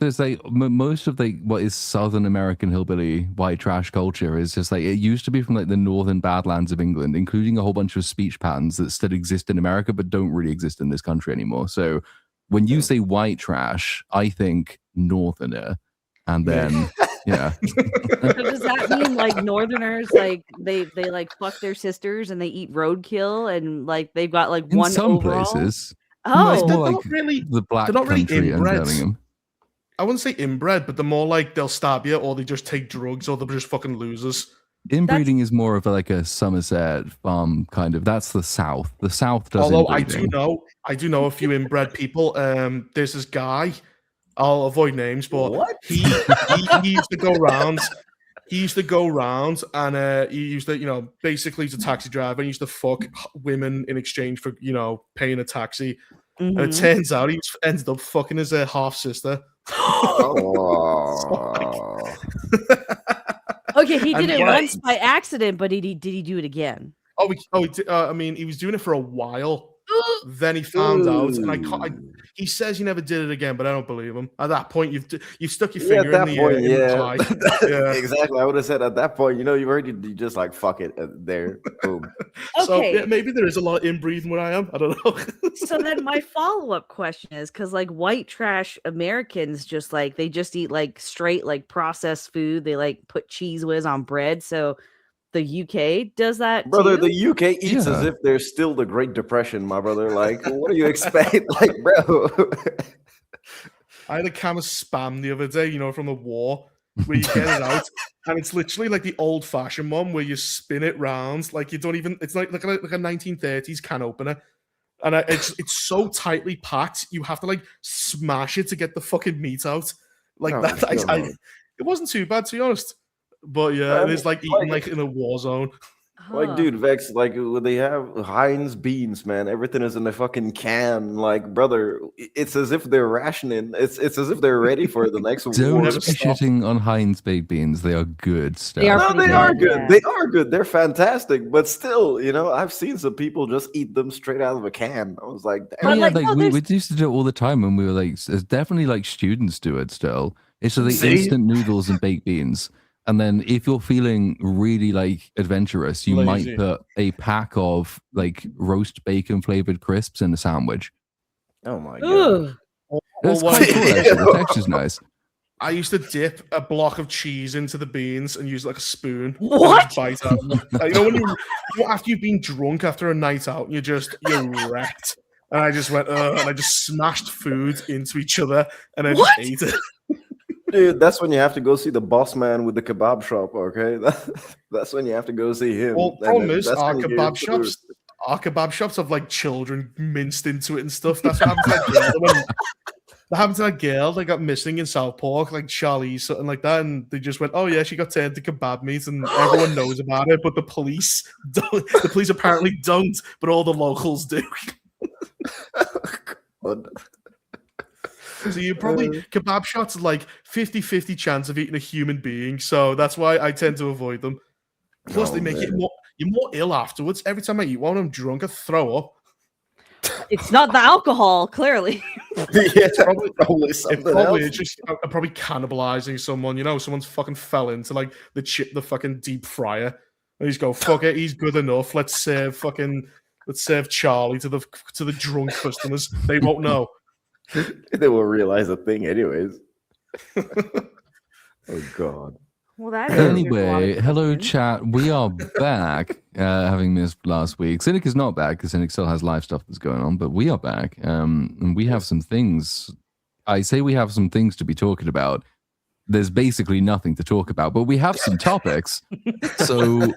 There's like most of like what is Southern American hillbilly white trash culture is just like it used to be from like the northern Badlands of England, including a whole bunch of speech patterns that still exist in America but don't really exist in this country anymore. So when you say white trash, I think northerner, and then yeah. So does that mean like Northerners like they like fuck their sisters and they eat roadkill and like they've got like In one some overall? places, Oh, it's more like really, the black they're not really country and inbred. Birmingham. I wouldn't say inbred, but they're more like they'll stab you, or they just take drugs, or they're just fucking losers. Inbreeding is more of like a Somerset farm kind of. That's the South. The South does. Although inbreeding. I do know a few inbred people. There's this guy. I'll avoid names, but he used to go around. He used to go around and he used to, basically he's a taxi driver. He used to fuck women in exchange for, paying a taxi. And it turns out he ended up fucking his half sister. Okay, he did it once by accident, but did he do it again? I mean, he was doing it for a while. Then he found out, and he says he never did it again, but I don't believe him. At that point, you've stuck your finger in the pie. Yeah, exactly. I would have said at that point, you already just like fuck it there. Boom. Okay. So maybe there is a lot of inbreeding where I am. I don't know. So then my follow-up question is because like white trash Americans just like they just eat like straight like processed food. They like put cheese whiz on bread. So the UK does that, brother. too? The UK eats as if there's still the Great Depression, my brother. Like, what do you expect? Like, bro. I had a can of Spam the other day, from the war, where you get it out, and it's literally like the old-fashioned one where you spin it round, like you don't even. It's like a 1930s can opener, and it's so tightly packed, you have to like smash it to get the fucking meat out, like that. It wasn't too bad, to be honest. But yeah, it is like eating like in a war zone. Like, dude, Vex, like they have Heinz beans, man. Everything is in a fucking can. Like, brother, it's as if they're rationing. It's as if they're ready for the next war. Don't be shitting on Heinz baked beans. They are good stuff. They are good. Yeah. They are good. They're fantastic. But still, I've seen some people just eat them straight out of a can. I was like, damn. Yeah, like we used to do it all the time when we were like, definitely like students do it still. It's just like instant noodles and baked beans. And then if you're feeling really like adventurous, you might put a pack of like roast bacon flavored crisps in a sandwich. Oh my god. That's quite cool, actually. The texture's nice. I used to dip a block of cheese into the beans and use like a spoon. What? Bite out. Like, when after you've been drunk after a night out, you're wrecked. And I just went, and I just smashed food into each other and I just ate it. Dude, that's when you have to go see the boss man with the kebab shop, okay? That's when you have to go see him. Well, problem is, our kebab shops have like children minced into it and stuff. That's what happened to that girl. That happened to that girl that got missing in Southport, like Charlize, something like that. And they just went, oh yeah, she got turned to kebab meat and everyone knows about it, but the police don't. The police apparently don't, but all the locals do. God. So you probably kebab shots are like 50-50 chance of eating a human being, so that's why I tend to avoid them. Plus, they make you're more ill afterwards. Every time I eat one, I'm drunk, I throw up. It's not the alcohol, clearly. It's probably something else. It's just I'm probably cannibalizing someone. Someone's fucking fell into like the fucking deep fryer, and he's go fuck it, he's good enough. Let's serve Charlie to the drunk customers. They won't know. They will realize a thing anyways. Oh god. Well, that anyway, hello chat. We are back. Having missed last week. Cynic is not back because Cynic still has live stuff that's going on, but we are back. And we have some things. I say we have some things to be talking about. There's basically nothing to talk about, but we have some topics. So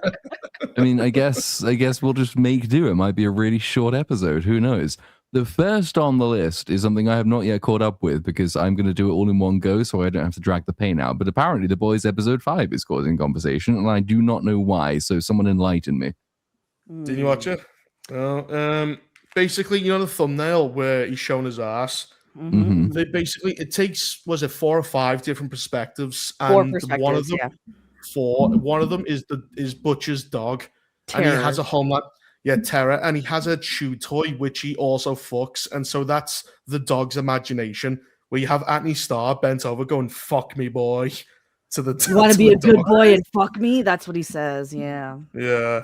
I mean, I guess we'll just make do. It might be a really short episode. Who knows? The first on the list is something I have not yet caught up with because I'm going to do it all in one go so I don't have to drag the pain out. But apparently The Boys episode 5 is causing conversation and I do not know why. So someone enlighten me. Did you watch it? Basically, the thumbnail where he's showing his ass? Mm-hmm. It takes, was it 4 or 5 different perspectives? Four perspectives, one of them, one of them is Butcher's dog. Terror. And he has a homeland. Yeah, Terror, and he has a chew toy, which he also fucks, and so that's the dog's imagination, where you have Anthony Starr bent over going, "Fuck me, boy," to the You want to to be the a good dog. boy and fuck me? That's what he says. Yeah. Yeah.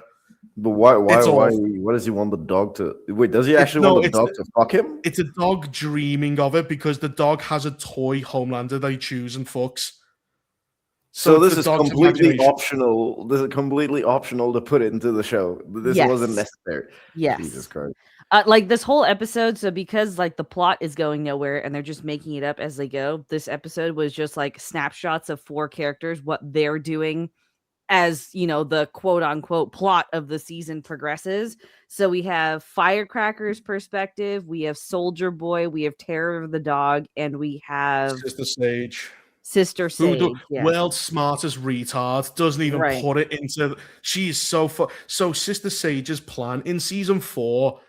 But why? It's awful. What does he want the dog to? Wait, does he actually no, want the it's- dog to fuck him? It's a dog dreaming of it because the dog has a toy Homelander that he chews and fucks. So it's this the is dog's completely imagination. optional. This is completely optional to put it into the show. This Yes. wasn't necessary. Yes. Jesus Christ. Like this whole episode, so because like the plot is going nowhere and they're just making it up as they go, this episode was just like snapshots of 4 characters, what they're doing as the quote unquote plot of the season progresses. So we have Firecracker's perspective, we have Soldier Boy, we have Terror of the Dog, and we have Sister Sage. Sister Who Sage. the Yeah. world's smartest retard doesn't even Right. put it into. She is so so Sister Sage's plan in season 4,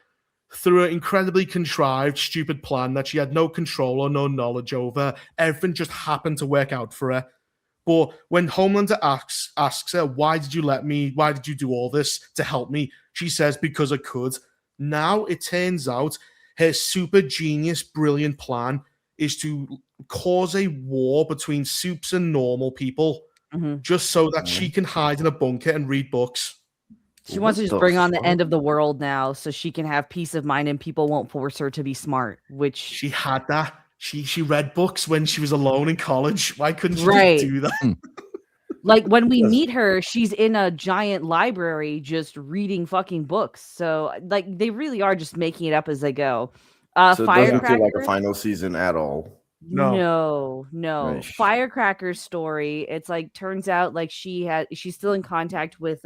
through an incredibly contrived, stupid plan that she had no control or no knowledge over, everything just happened to work out for her. But when Homelander asks her, "Why did you do all this to help me?" She says, "Because I could." Now it turns out her super genius, brilliant plan is to cause a war between soups and normal people, Mhm. just so that she can hide in a bunker and read books. She wants to What just the bring on the fuck? end of the world now so she can have peace of mind and people won't force her to be smart, which She had that. She read books when she was alone in college. Why couldn't she Right. just do that? like when we Yes. meet her, she's in a giant library just reading fucking books. So like they really are just making it up as they go. So it doesn't feel like a Firecracker? final season at all. No. No. Right. Firecracker's story, it's like turns out like she's still in contact with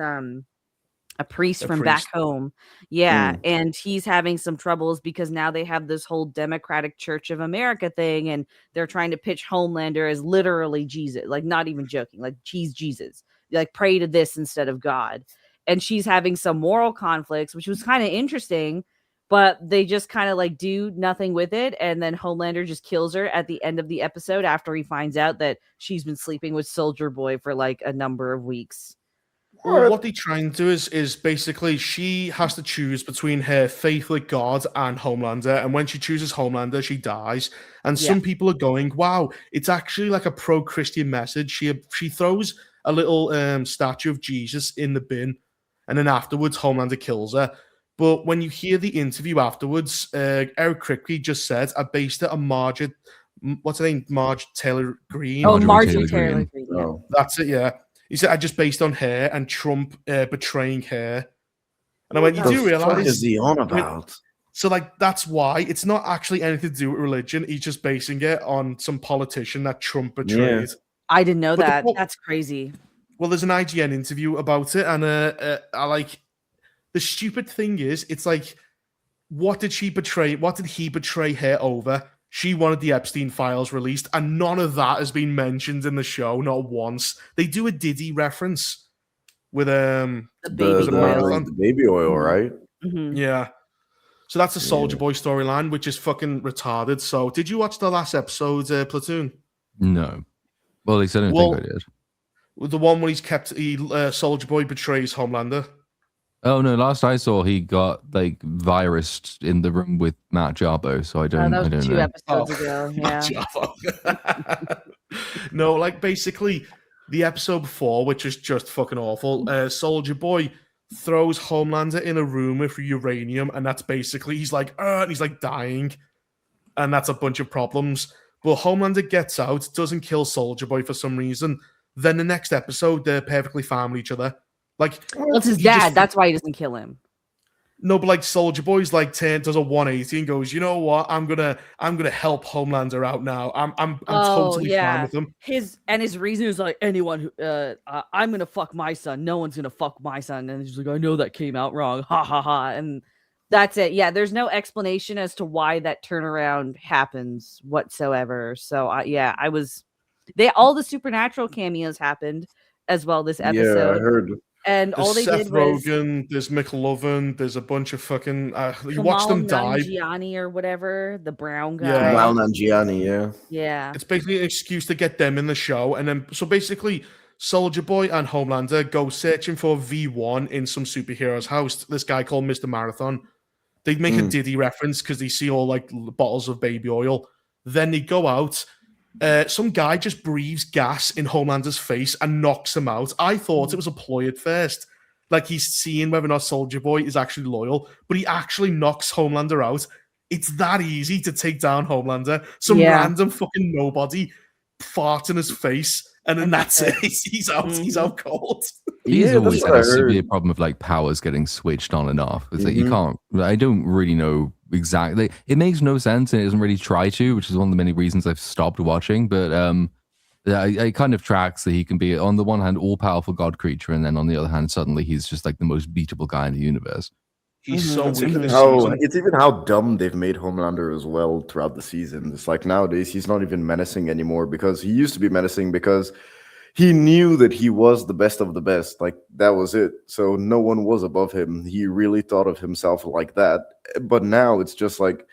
a priest A from back priest. home. Yeah. Mm. And he's having some troubles because now they have this whole Democratic Church of America thing, and they're trying to pitch Homelander as literally Jesus, like not even joking, like he's Jesus, like pray to this instead of God. And she's having some moral conflicts, which was kind of interesting, but they just kind of like do nothing with it. And then Homelander just kills her at the end of the episode after he finds out that she's been sleeping with Soldier Boy for like a number of weeks. Well, what they try and do is basically she has to choose between her faith with God and Homelander, and when she chooses Homelander, she dies. And Yeah. some people are going, "Wow, it's actually like a pro-Christian message." She throws a little statue of Jesus in the bin, and then afterwards, Homelander kills her. But when you hear the interview afterwards, Eric Kripke just said, "I based it on what's her name, Marge Taylor Greene." Oh, Marjorie Marjorie Taylor Taylor Greene. Greene. Yeah. Oh. That's it, yeah. He said, "I just based on her and Trump betraying her." And I went, "You What do the fuck realize?" is he on I mean, about? so, like, that's why it's not actually anything to do with religion. He's just basing it on some politician that Trump betrayed. I didn't know But the that. po- That's crazy. Well, there's an IGN interview about it, and I like the stupid thing is, it's like, what did she betray? What did he betray her over? She wanted the Epstein files released, and none of that has been mentioned in the show, not once. They do a Diddy reference with The The, baby Was it the, oil. marathon? the baby oil, right? Mhm. Yeah. So that's a Soldier Boy storyline, which is fucking retarded. So, did you watch the last episode, Platoon? No. Well, at least I don't Well- think I did. The one where Soldier Boy betrays Homelander. Oh no! Last I saw, he got like virused in the room with Matt Jarbo. So I don't. that I was don't 2 know. episodes ago. Yeah. No, like basically the episode before, which is just fucking awful. Soldier Boy throws Homelander in a room with uranium, and that's basically he's like, and he's like dying, and that's a bunch of problems. But Homelander gets out, doesn't kill Soldier Boy for some reason. Then the next episode, they're perfectly fine with each other. Like, Well, it's his he dad. just- That's why he doesn't kill him. No, but like Soldier Boy's like does a 180 and goes, "You know what? I'm gonna help Homelander out now. I'm totally fine with him." His reason is like anyone who I'm gonna fuck my son. No one's gonna fuck my son. And he's like, I know that came out wrong. Ha ha ha. And that's it. Yeah, there's no explanation as to why that turnaround happens whatsoever. So all the supernatural cameos happened as well this Yeah, I episode. heard. And all There's they Seth did was Rogen, there's McLovin, there's a bunch of fucking. You watch them die. Nanjiani or whatever, the brown guy. Yeah. Mal Nanjiani, yeah. Yeah. It's basically an excuse to get them in the show, and then so basically, Soldier Boy and Homelander go searching for V1 in some superhero's house. This guy called Mr. Marathon. They make a Diddy reference because they see all like bottles of baby oil. Then they go out. Some guy just breathes gas in Homelander's face and knocks him out. I thought it was a ploy at first. Like he's seeing whether or not Soldier Boy is actually loyal, but he actually knocks Homelander out. It's that easy to take down Homelander. Some random fucking nobody farts in his face, and then that's it. He's out. He's out cold. He's always had a severe problem of like powers getting switched on and off. It's like you can't. I don't really know exactly. It makes no sense, and it doesn't really try to, which is one of the many reasons I've stopped watching. But it kind of tracks that he can be on the one hand all powerful god creature, and then on the other hand, suddenly he's just like the most beatable guy in the universe. He's so weak. It's even how dumb they've made Homelander as well throughout the season. It's like nowadays he's not even menacing anymore, because he used to be menacing because he knew that he was the best of the best. Like that was it. So no one was above him. He really thought of himself like that. But now it's just like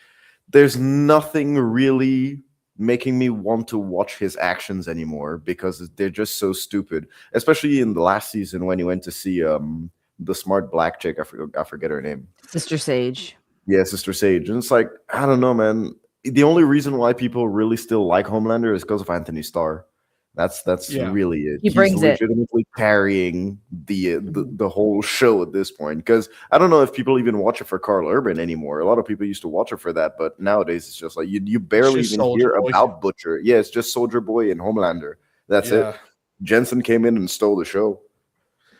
there's nothing really making me want to watch his actions anymore, because they're just so stupid. Especially in the last season when he went to see the smart black chick, I forget her name. Sister Sage. Yeah, Sister Sage. And it's like, I don't know, man. The only reason why people really still like Homelander is because of Anthony Starr. That's really it. He brings He's legitimately carrying the whole show at this point. Because I don't know if people even watch it for Carl Urban anymore. A lot of people used to watch it for that, but nowadays it's just like you barely even hear about Butcher. Yeah, it's just Soldier Boy and Homelander. That's it. Jensen came in and stole the show.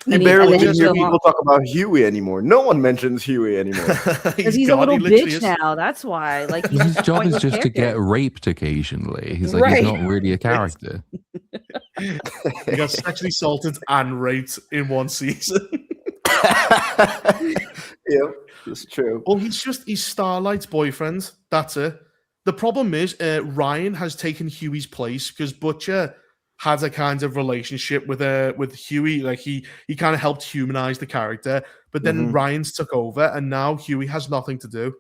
You barely hear people talk about Huey anymore. No one mentions Huey anymore. Because he's a little bitch now. That's why. Like his job is just to get raped occasionally. He's like he's not really a character. He got sexually assaulted and raped in one season. Yeah, it's true. Well, he's Starlight's boyfriend. That's it. The problem is Ryan has taken Huey's place because Butcher had a kind of relationship with Huey. Like he kind of helped humanize the character, but then Ryan's took over, and now Huey has nothing to do.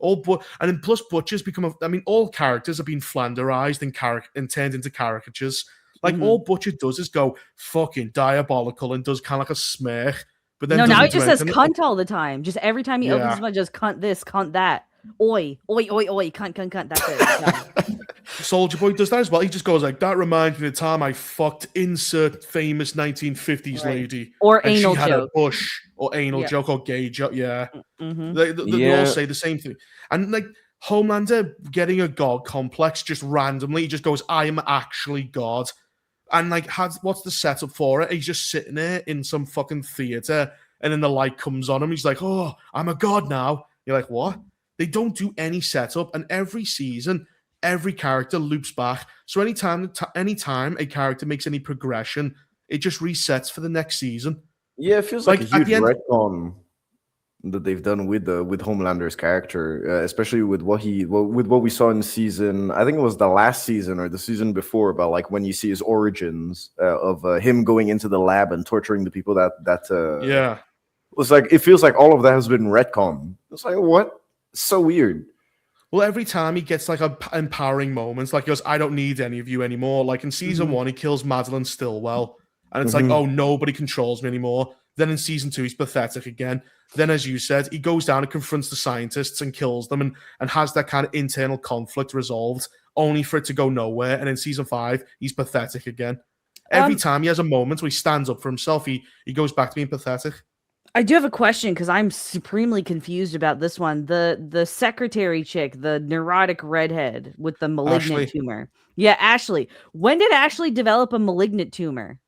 And then plus Butcher's become all characters have been flanderized and turned into caricatures. Like all Butcher does is go fucking diabolical and does kind of like a smirk. But then now he just says cunt all the time. Just every time he opens his mouth, just cunt this, cunt that. Oi, oi, oi, oi, cunt, cunt, cunt. That's it. Soldier Boy does that as well. He just goes like, that reminds me of the time I fucked insert famous 1950s lady. Or and anal she had joke. a bush, or anal joke, or gay joke. Yeah. They all say the same thing. And like Homelander getting a god complex just randomly, he just goes, I am actually God. And like, what's the setup for it? He's just sitting there in some fucking theater, and then the light comes on him. He's like, oh, I'm a god now. You're like, what? They don't do any setup, and every season, every character loops back. So anytime a character makes any progression, it just resets for the next season. Yeah, it feels like a huge retcon that they've done with Homelander's character, especially with what we saw in season. I think it was the last season or the season before, about like when you see his origins of him going into the lab and torturing the people. It was like it feels like all of that has been retcon. It's like what? So weird. Well, every time he gets like empowering moments, like he goes, I don't need any of you anymore. Like in season 1, he kills Madeline Stillwell, and it's like, oh, nobody controls me anymore. Then in season 2, he's pathetic again. Then, as you said, he goes down and confronts the scientists and kills them, and has that kind of internal conflict resolved, only for it to go nowhere. And in season 5, he's pathetic again. Every time he has a moment where he stands up for himself, he goes back to being pathetic. I do have a question because I'm supremely confused about this one. The secretary chick, the neurotic redhead with the malignant tumor. Yeah, Ashley. When did Ashley develop a malignant tumor?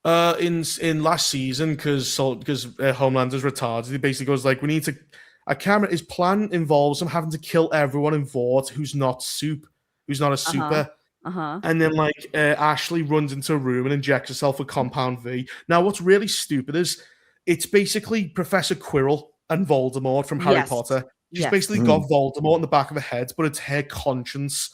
In last season, because Homelander's retarded. He basically goes like, we need to. His plan involves him having to kill everyone in Vought who's not a super. And then like Ashley runs into a room and injects herself with Compound V. Now, what's really stupid is it's basically Professor Quirrell and Voldemort from Harry Potter. She's basically got Voldemort in the back of her head, but it's her conscience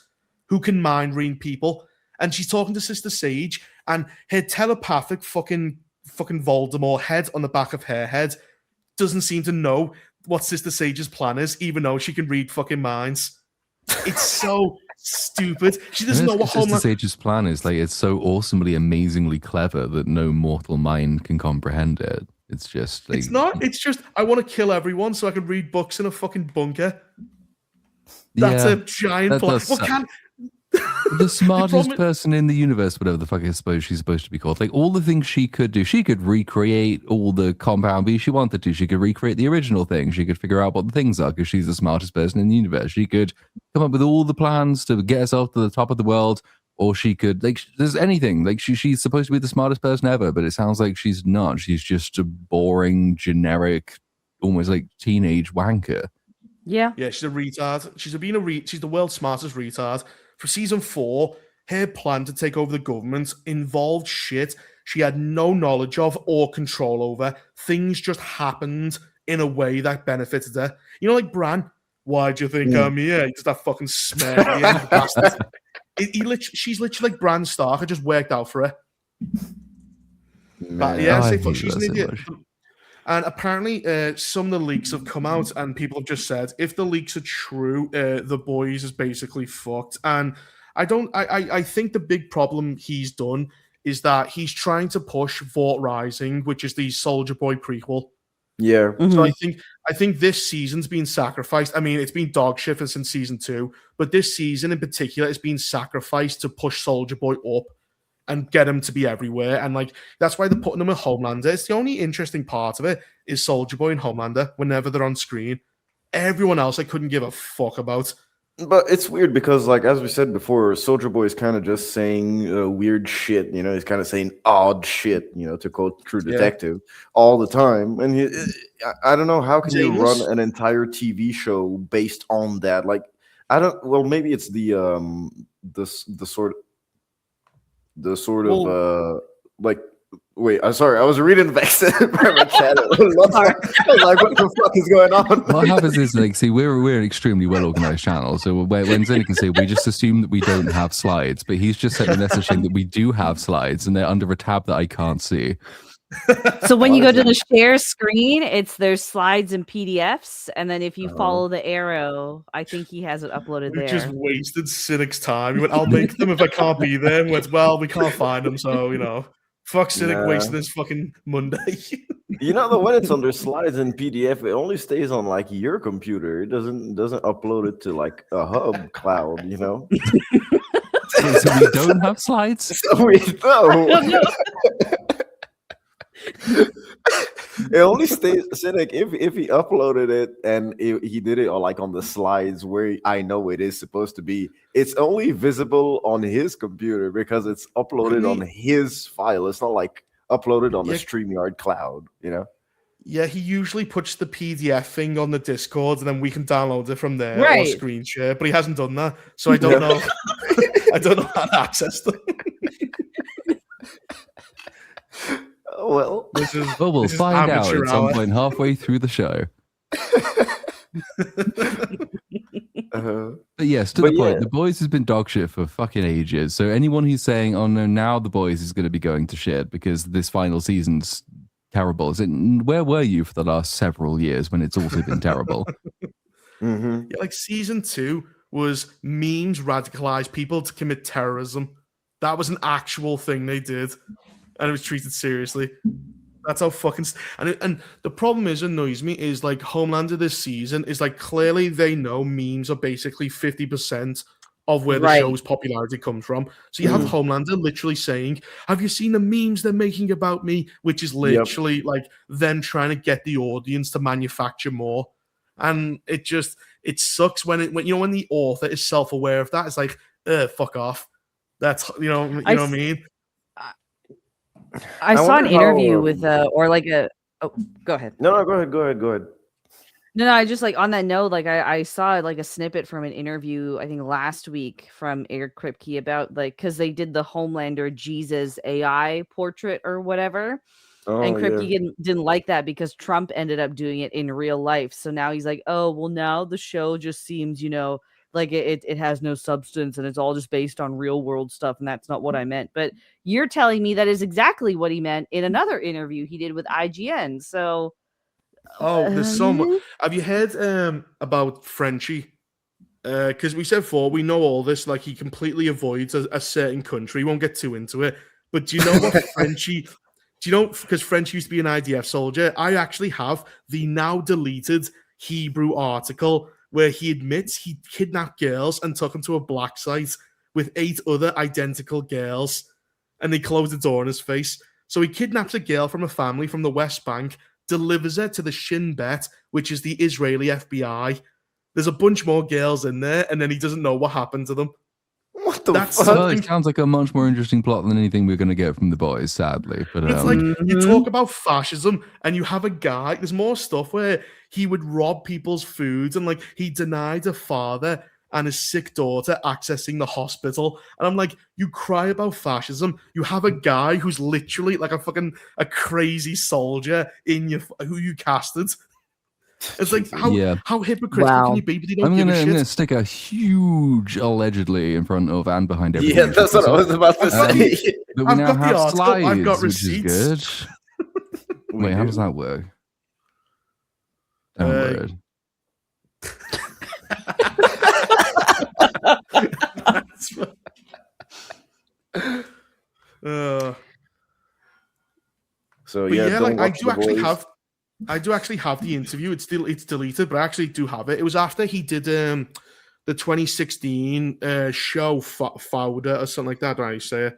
who can mind read people. And she's talking to Sister Sage, and her telepathic fucking Voldemort head on the back of her head doesn't seem to know what Sister Sage's plan is, even though she can read fucking minds. It's so stupid. She doesn't know what Sister Sage's plan is. Like, it's so awesomely, amazingly clever that no mortal mind can comprehend it. It's just like, it's not. It's just I want to kill everyone so I can read books in a fucking bunker. That's a giant plan. The smartest problem- person in the universe, whatever the fuck I suppose she's supposed to be called. Like all the things she could do, she could recreate all the compound bees she wanted to. She could recreate the original thing. She could figure out what the things are because she's the smartest person in the universe. She could come up with all the plans to get herself to the top of the world, or she could like there's anything. Like she's supposed to be the smartest person ever, but it sounds like she's not. She's just a boring, generic, almost like teenage wanker. Yeah. Yeah, she's a retard. She's the world's smartest retard. For season 4, her plan to take over the government involved shit she had no knowledge of or control over. Things just happened in a way that benefited her. You know, like Bran. Why do you think I'm here? He's that fucking smirk at the end of the bastard. She's literally like Bran Stark. It just worked out for her. But yeah, I say hate she's that an so idiot. much. And apparently, some of the leaks have come out, and people have just said if the leaks are true, the boys is basically fucked. And I think the big problem he's done is that he's trying to push Vought Rising, which is the Soldier Boy prequel. Yeah. So Mhm. I think this season's been sacrificed. I mean, it's been dog shit since season 2, but this season in particular has been sacrificed to push Soldier Boy up and get him to be everywhere. And like that's why they're putting him with Homelander. It's the only interesting part of it is Soldier Boy and Homelander whenever they're on screen. Everyone else I couldn't give a fuck about. But it's weird because, like, as we said before, Soldier Boy is kind of just saying weird shit. You know, he's kind of saying odd shit. You know, to quote True Detective, all the time. And I don't know how can you run an entire TV show based on that? Like, I don't. Well, maybe it's the sort of like. Wait, I'm sorry. I was reading the chat. I was like, what the fuck is going on? What happens is, like, see, we're an extremely well organized channel. So when Zenny can say, we just assume that we don't have slides, but he's just sent a message saying that we do have slides, and they're under a tab that I can't see. So when you go to the share screen, there's slides and PDFs, and then if you follow the arrow, I think he has it uploaded We there. just wasted Cynic's time. He went, I'll make them if I can't be there. He went, well, we can't find them, so you know. Fuck Cynic wasting this fucking Monday. You know that when it's under slides in PDF, it only stays on like your computer. It doesn't upload it to like a hub cloud, you know. So we don't have slides? So we don't. It only stays Cynic if he uploaded it and he did it like on the slides where I know it is supposed to be. It's only visible on his computer because it's uploaded on his file. It's not like uploaded on the StreamYard cloud, you know. Yeah, he usually puts the PDF thing on the Discord and then we can download it from there or screen share, but he hasn't done that. So I don't know. I don't know how to access them. Well, we'll find out at some point halfway through the show. But yes, to the point, The Boys has been dog shit for fucking ages. So anyone who's saying, "Oh no, now The Boys is going to be going to shit because this final season's terrible," where were you for the last several years when it's also been terrible? Yeah, like season 2 was memes radicalized people to commit terrorism. That was an actual thing they did. And it was treated seriously. That's how fucking... And the problem annoys me, is like Homelander this season is like clearly they know memes are basically 50% of where the show's popularity comes from. So you have Homelander literally saying, have you seen the memes they're making about me? Which is literally like them trying to get the audience to manufacture more. And it sucks when the author is self-aware of that. It's like, fuck off. That's, you know what I mean? I saw an interview with go ahead. No, go ahead. No, I just like on that note, like I saw like a snippet from an interview I think last week from Eric Kripke about like because they did the Homelander Jesus AI portrait or whatever. And Kripke didn't like that because Trump ended up doing it in real life. So now he's like, oh, well, now the show just seems, like it has no substance and it's all just based on real world stuff. And that's not what I meant. But you're telling me that is exactly what he meant in another interview he did with IGN. So. There's so much. Have you heard about Frenchie? Because we said before, we know all this. Like he completely avoids a certain country. We won't get too into it. But do you know what Frenchie... Do you know, because French used to be an IDF soldier, I actually have the now deleted Hebrew article where he admits he kidnapped girls and took them to a black site with 8 other identical girls, and they close the door in his face. So he kidnaps a girl from a family from the West Bank, delivers her to the Shin Bet, which is the Israeli FBI. There's a bunch more girls in there, and then he doesn't know what happened to them. What the That's fuck? Well, something. it sounds like a much more interesting plot than anything we're going to get from the boys, sadly. But It's like you talk about fascism, and you have a guy. There's more stuff where he would rob people's foods, and like he denied a father and his sick daughter accessing the hospital. And I'm like, you cry about fascism. You have a guy who's literally like a crazy soldier in your who you casted. It's like how hypocritical can you be? But you don't give a shit. I'm gonna stick a huge allegedly in front of and behind everything. Yeah, that's what I was about to say. But we I've now got the have article, slides, I've got which is receipts. good. Wait, how does that work? Download. That's what- So But yeah, don't like I watch do The actually Boys. have the interview. It's deleted, but I actually do have it. It was after he did the 2016 show Fowder or something like that. I don't know how you say it.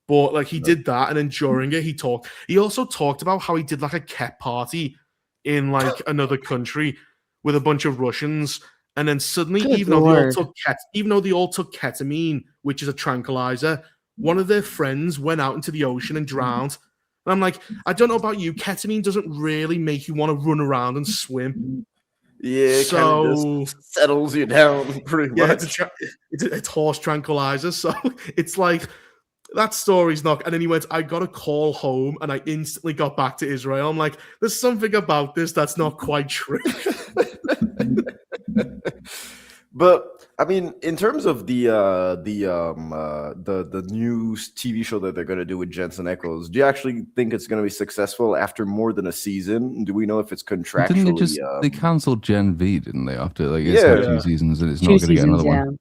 But like he did that, and then during it, he also talked about how he did like a ket party in like another country with a bunch of Russians, and then suddenly, Good even though they all took ketamine, which is a tranquilizer, one of their friends went out into the ocean and drowned. And I'm like, I don't know about you, ketamine doesn't really make you want to run around and swim. Yeah, it kind of So just settles you down pretty yeah, much. it's horse tranquilizer. So it's like that story's not. And then he went, I got a call home, and I instantly got back to Israel. I'm like, there's something about this that's not quite true. But I mean, in terms of the new TV show that they're going to do with Jensen Ackles, do you actually think it's going to be successful after more than a season? Do we know if it's contractually? They cancelled Gen V, didn't they? After like Yeah. had 2 seasons, and it's not going to get another one.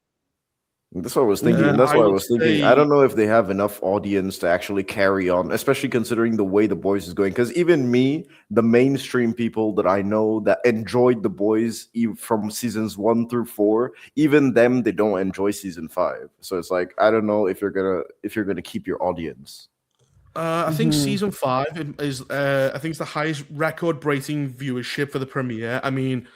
That's what I was thinking. Yeah, That's I why I would was thinking. say- I don't know if they have enough audience to actually carry on, especially considering the way The Boys is going. Because even me, the mainstream people that I know that enjoyed The Boys from seasons 1 through 4, even them, they don't enjoy season 5. So it's like I don't know if you're gonna keep your audience. I think season 5 is I think it's the highest record-breaking viewership for the premiere. I mean,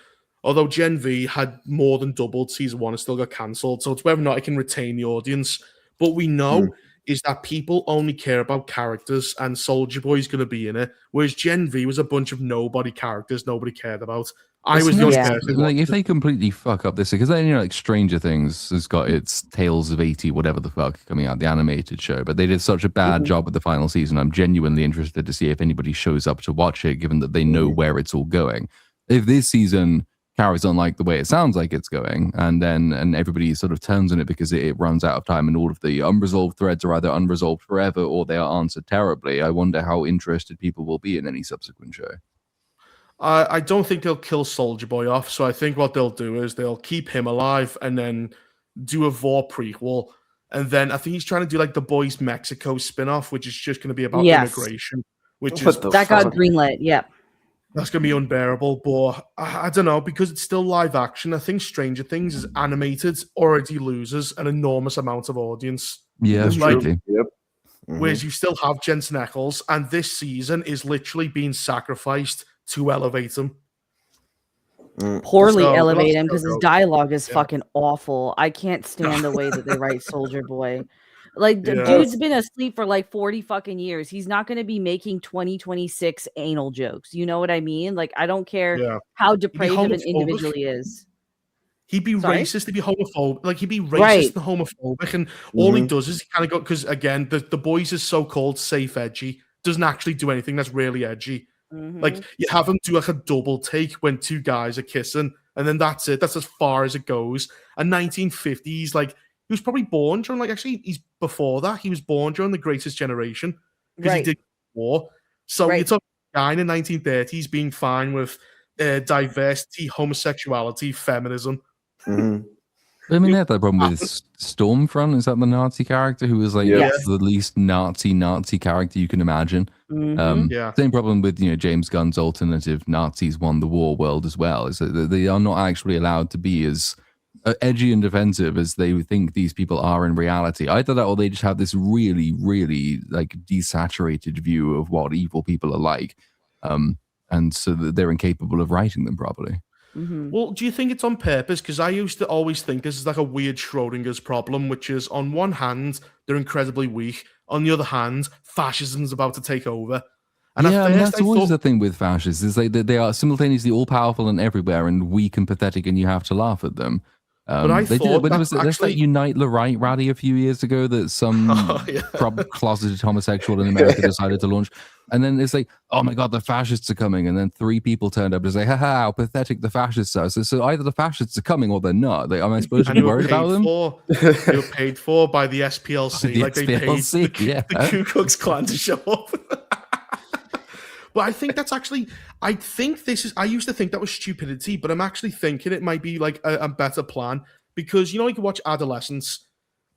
although Gen V had more than doubled season 1, it still got cancelled. So it's whether or not it can retain the audience. But we know is that people only care about characters, and Soldier Boy's going to be in it. Whereas Gen V was a bunch of nobody characters nobody cared about. I was the only person who Like watched if it. they completely fuck up this, because then like Stranger Things has got its Tales of 80, whatever the fuck, coming out, the animated show. But they did such a bad job with the final season. I'm genuinely interested to see if anybody shows up to watch it, given that they know where it's all going. If this season carries on like the way it sounds like it's going, and everybody sort of turns on it because it runs out of time, and all of the unresolved threads are either unresolved forever or they are answered terribly, I wonder how interested people will be in any subsequent show. I don't think they'll kill Soldier Boy off. So I think what they'll do is they'll keep him alive and then do a Vor prequel. And then I think he's trying to do like the Boys Mexico spin-off, which is just going to be about immigration, which What is the That got fuck? greenlit. Yep. that's going to be unbearable. But I don't know, because it's still live action. I think Stranger Things is animated, already loses an enormous amount of audience. Yeah, It's like- absolutely. Yep. Whereas you still have Jensen Ackles, and this season is literally being sacrificed to elevate him. Poorly So, elevate let's him because his go. dialogue is Yeah. fucking awful. I can't stand the way that they write Soldier Boy. Like the Yeah. dude's been asleep for like 40 fucking years. He's not going to be making 2026 anal jokes. You know what I mean? Like I don't care Yeah. how depraved of an homophobic. individual he is. He'd be Sorry? racist, he'd be homophobic. Like he'd be racist Right. and homophobic, and all he does is he kind of go because again, the Boys is so-called safe edgy, doesn't actually do anything that's really edgy. Like you have him do like a double take when 2 guys are kissing, and then that's it. That's as far as it goes. And 1950s, like he was probably born during he's before that. He was born during the Greatest Generation because he Right. did war. So Right. you're talking a guy in the 1930s being fine with diversity, homosexuality, feminism. I mean, they had that problem with Stormfront. Is that the Nazi character who was like Yes. the least Nazi character you can imagine? Yeah. Same problem with James Gunn's alternative Nazis won the war world as well. Is that they are not actually allowed to be as edgy and defensive as they think these people are in reality. Either that, or they just have this really, really like desaturated view of what evil people are like, and so that they're incapable of writing them properly. Mhm. Well, do you think it's on purpose? Because I used to always think this is like a weird Schrodinger's problem, which is on one hand, they're incredibly weak. On the other hand, fascism's about to take over. And yeah, at I mean, first that's I always thought, the thing with fascists is like they are simultaneously all powerful and everywhere and weak and pathetic, and you have to laugh at them. But I They did thought when it that's was there's that actually- Unite the Right rally a few years ago that some Oh, yeah. closeted homosexual in America decided to launch, and then it's like, oh my god, the fascists are coming, and then 3 people turned up to say, haha, how pathetic the fascists are. So either the fascists are coming or they're not. Am I supposed to and be they were worried about them? they were paid for by the SPLC. The like they paid SPLC, the, yeah. the Ku Klux Klan to show up. But I think that's actually, I used to think that was stupidity, but I'm actually thinking it might be like a better plan, because, you know, you can watch Adolescence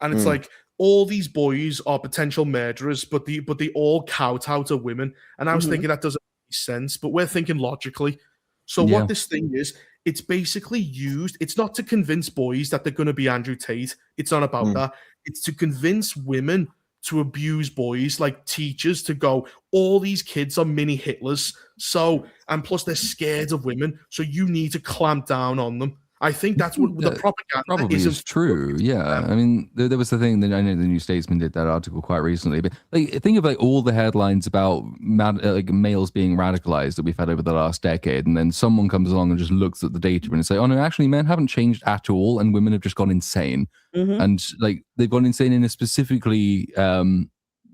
and it's like all these boys are potential murderers, but they all kowtow to women. And I was thinking that doesn't make sense, but we're thinking logically. So Yeah. what this thing is, it's basically used, it's not to convince boys that they're going to be Andrew Tate. It's not about that. It's to convince women to abuse boys, like teachers, to go, all these kids are mini Hitlers. So, and plus they're scared of women. So you need to clamp down on them. I think that's what the propaganda Probably is true. Yeah, I mean, there was the thing that I know the New Statesman did that article quite recently. But like, think of like all the headlines about like males being radicalized that we've had over the last decade, and then someone comes along and just looks at the data and say, "Oh no, actually, men haven't changed at all, and women have just gone insane." And like they've gone insane in a specifically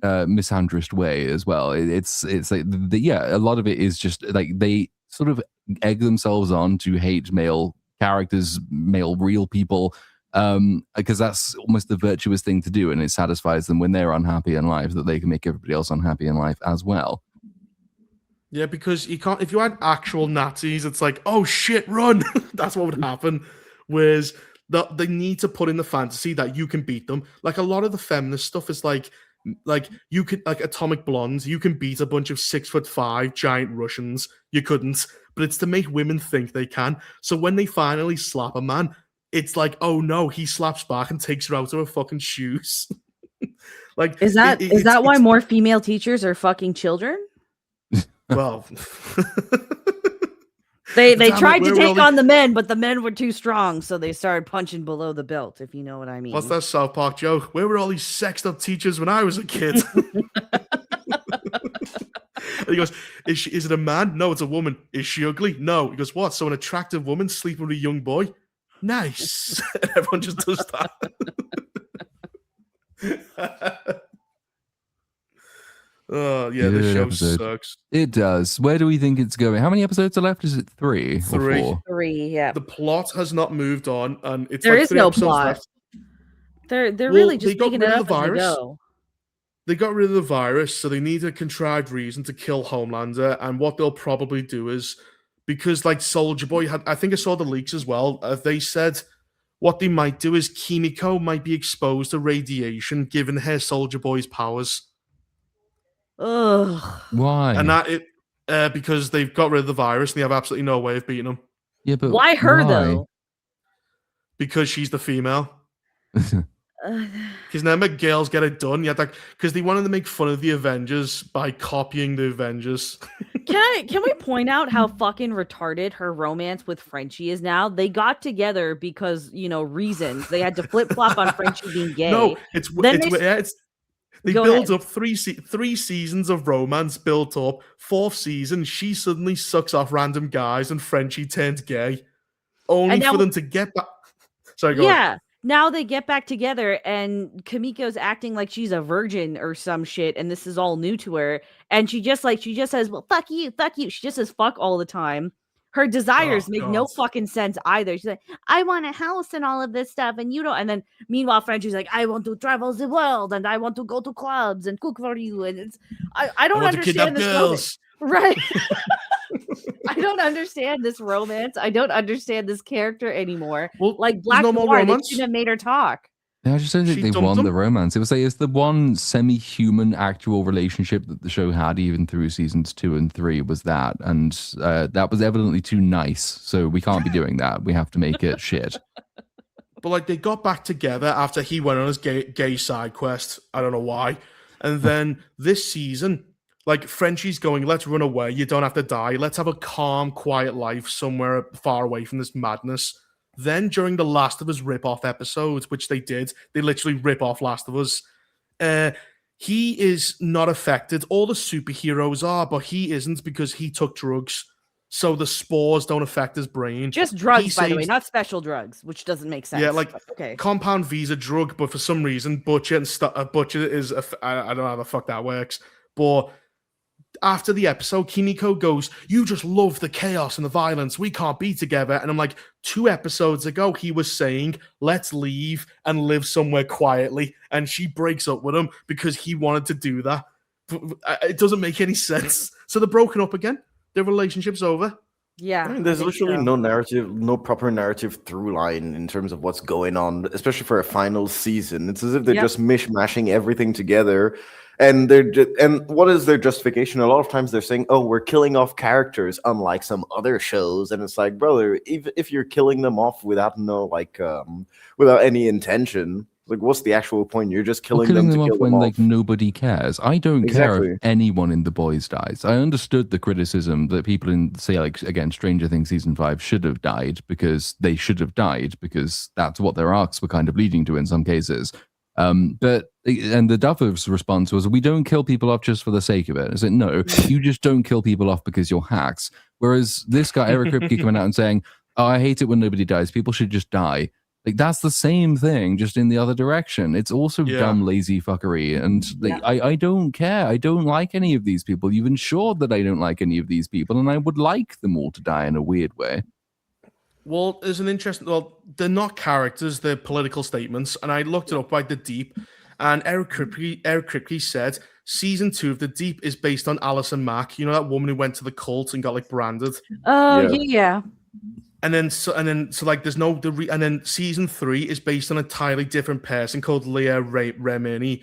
misandrist way as well. It's like a lot of it is just like they sort of egg themselves on to hate male characters, male real people, because that's almost the virtuous thing to do, and it satisfies them when they're unhappy in life that they can make everybody else unhappy in life as well. Yeah, because you can't, if you had actual Nazis, it's like, oh shit, run. That's what would happen. Whereas they need to put in the fantasy that you can beat them. Like a lot of the feminist stuff is like you could, like Atomic Blondes, you can beat a bunch of 6'5" giant Russians. You couldn't, but it's to make women think they can. So when they finally slap a man, it's like, oh no, he slaps back and takes her out of her fucking shoes. Like, is that why more female teachers are fucking children? Well, they tried to take on the men, but the men were too strong, so they started punching below the belt, if you know what I mean. What's that South Park joke? Where were all these sexed up teachers when I was a kid? And he goes, is it a man? No, it's a woman. Is she ugly? No. He goes, what? So an attractive woman sleeping with a young boy? Nice. And everyone just does that. Oh, yeah, Good this show episode. sucks. It does. Where do we think it's going? How many episodes are left? Is it 3 or 4? 3, yeah. The plot has not moved on, and it's There like is 3 no episodes plot. left. They're Well, really they just got picking rid it of up the as they virus. go. They got rid of the virus, so they need a contrived reason to kill Homelander. And what they'll probably do is, because like Soldier Boy had, I think I saw the leaks as well. They said what they might do is Kimiko might be exposed to radiation, given her Soldier Boy's powers. Ugh. Why? And that because they've got rid of the virus and they have absolutely no way of beating him. Yeah, but Why her though? Because she's the female. Because remember, girls get it done. Yeah, because they wanted to make fun of the Avengers by copying the Avengers. Can we point out how fucking retarded her romance with Frenchie is now? They got together because, you know, reasons. They had to flip flop on Frenchie being gay. No, they Go build ahead. up three seasons of romance built up. 4th season, she suddenly sucks off random guys and Frenchie turns gay. Only And now- for them to get back. Sorry, go on. Yeah. Now they get back together and Kamiko's acting like she's a virgin or some shit, and this is all new to her. And she just says, well, fuck you. She just says fuck all the time. Her desires make no fucking sense either. She's like, I want a house and all of this stuff, and you don't. And then meanwhile, Frenchie's like, I want to travel the world and I want to go to clubs and cook for you. And it's I don't understand this romance. Right. I don't understand this romance. I don't understand this character anymore. Well, like Black no more Noir, they romance. shouldn't have made her talk. I just don't think She they dumped won him? the romance. It was like it's the one semi-human actual relationship that the show had even through seasons 2 and 3 was that, and that was evidently too nice. So we can't be doing that. We have to make it shit. but like they got back together after he went on his gay side quest. I don't know why. And then this season, like Frenchie's going, let's run away. You don't have to die. Let's have a calm, quiet life somewhere far away from this madness. Then during the Last of Us rip-off episodes, which they did, they literally rip off Last of Us. He is not affected. All the superheroes are, but he isn't because he took drugs. So the spores don't affect his brain. Just drugs, by the way, not special drugs, which doesn't make sense. Yeah, like okay. Compound V's a drug, but for some reason, Butcher is I don't know how the fuck that works. But after the episode, Kimiko goes, "You just love the chaos and the violence. We can't be together." And I'm like, 2 episodes ago, he was saying, "Let's leave and live somewhere quietly." And she breaks up with him because he wanted to do that. It doesn't make any sense. So they're broken up again. Their relationship's over. Yeah. I mean, there's literally no narrative, no proper narrative through line in terms of what's going on, especially for a final season. It's as if they're just mishmashing everything together. And and what is their justification? A lot of times they're saying, "Oh, we're killing off characters," unlike some other shows. And it's like, brother, if you're killing them off without without any intention, like what's the actual point? You're just killing them to off kill when them like off. nobody cares. I don't care if anyone in The Boys dies. I understood the criticism that people in, say, like again, Stranger Things season 5 should have died because they should have died because that's what their arcs were kind of leading to in some cases. And the Duffers' response was, "We don't kill people off just for the sake of it." I said, "No, you just don't kill people off because you're hacks." Whereas this guy, Eric Kripke, coming out and saying, "Oh, I hate it when nobody dies. People should just die." Like, that's the same thing, just in the other direction. It's also dumb, lazy fuckery. And I don't care. I don't like any of these people. You've ensured that I don't like any of these people, and I would like them all to die in a weird way. Well, there's an interesting... Well, they're not characters, they're political statements. And I looked it up by The Deep, and Eric Kripke said season 2 of The Deep is based on Alison Mack. You know that woman who went to the cult and got like branded? Oh, yeah. And then like there's no... and then season 3 is based on a entirely different person called Leah Remini.